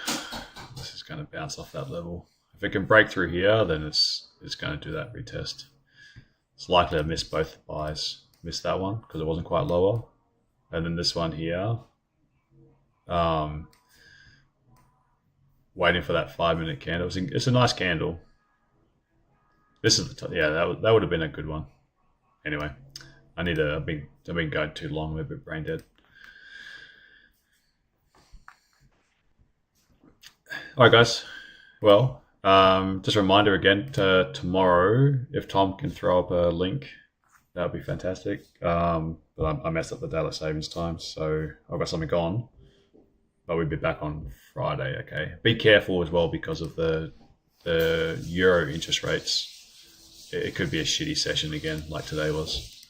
This is going to bounce off that level. If it can break through here, then it's going to do that retest. It's likely to miss both buys. Missed that one because it wasn't quite lower. And then this one here. Waiting for that 5-minute candle. It's a nice candle. This is that would have been a good one. Anyway, I've been going too long. I'm a bit brain dead. All right, guys. Well, just a reminder again tomorrow, if Tom can throw up a link, that would be fantastic. But I messed up the daylight savings time, so I've got something on. But we'll be back on Friday. Okay. Be careful as well because of the euro interest rates. It could be a shitty session again, like today was.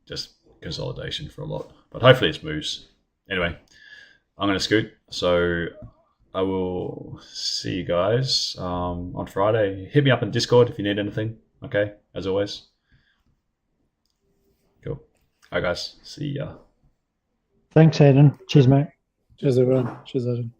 Just consolidation for a lot, but hopefully it moves. Anyway, I'm going to scoot. So I will see you guys on Friday. Hit me up in Discord if you need anything. Okay, as always. Cool. All right, guys. See ya. Thanks, Hayden. Cheers, mate. Cheers, everyone. Cheers, Adam.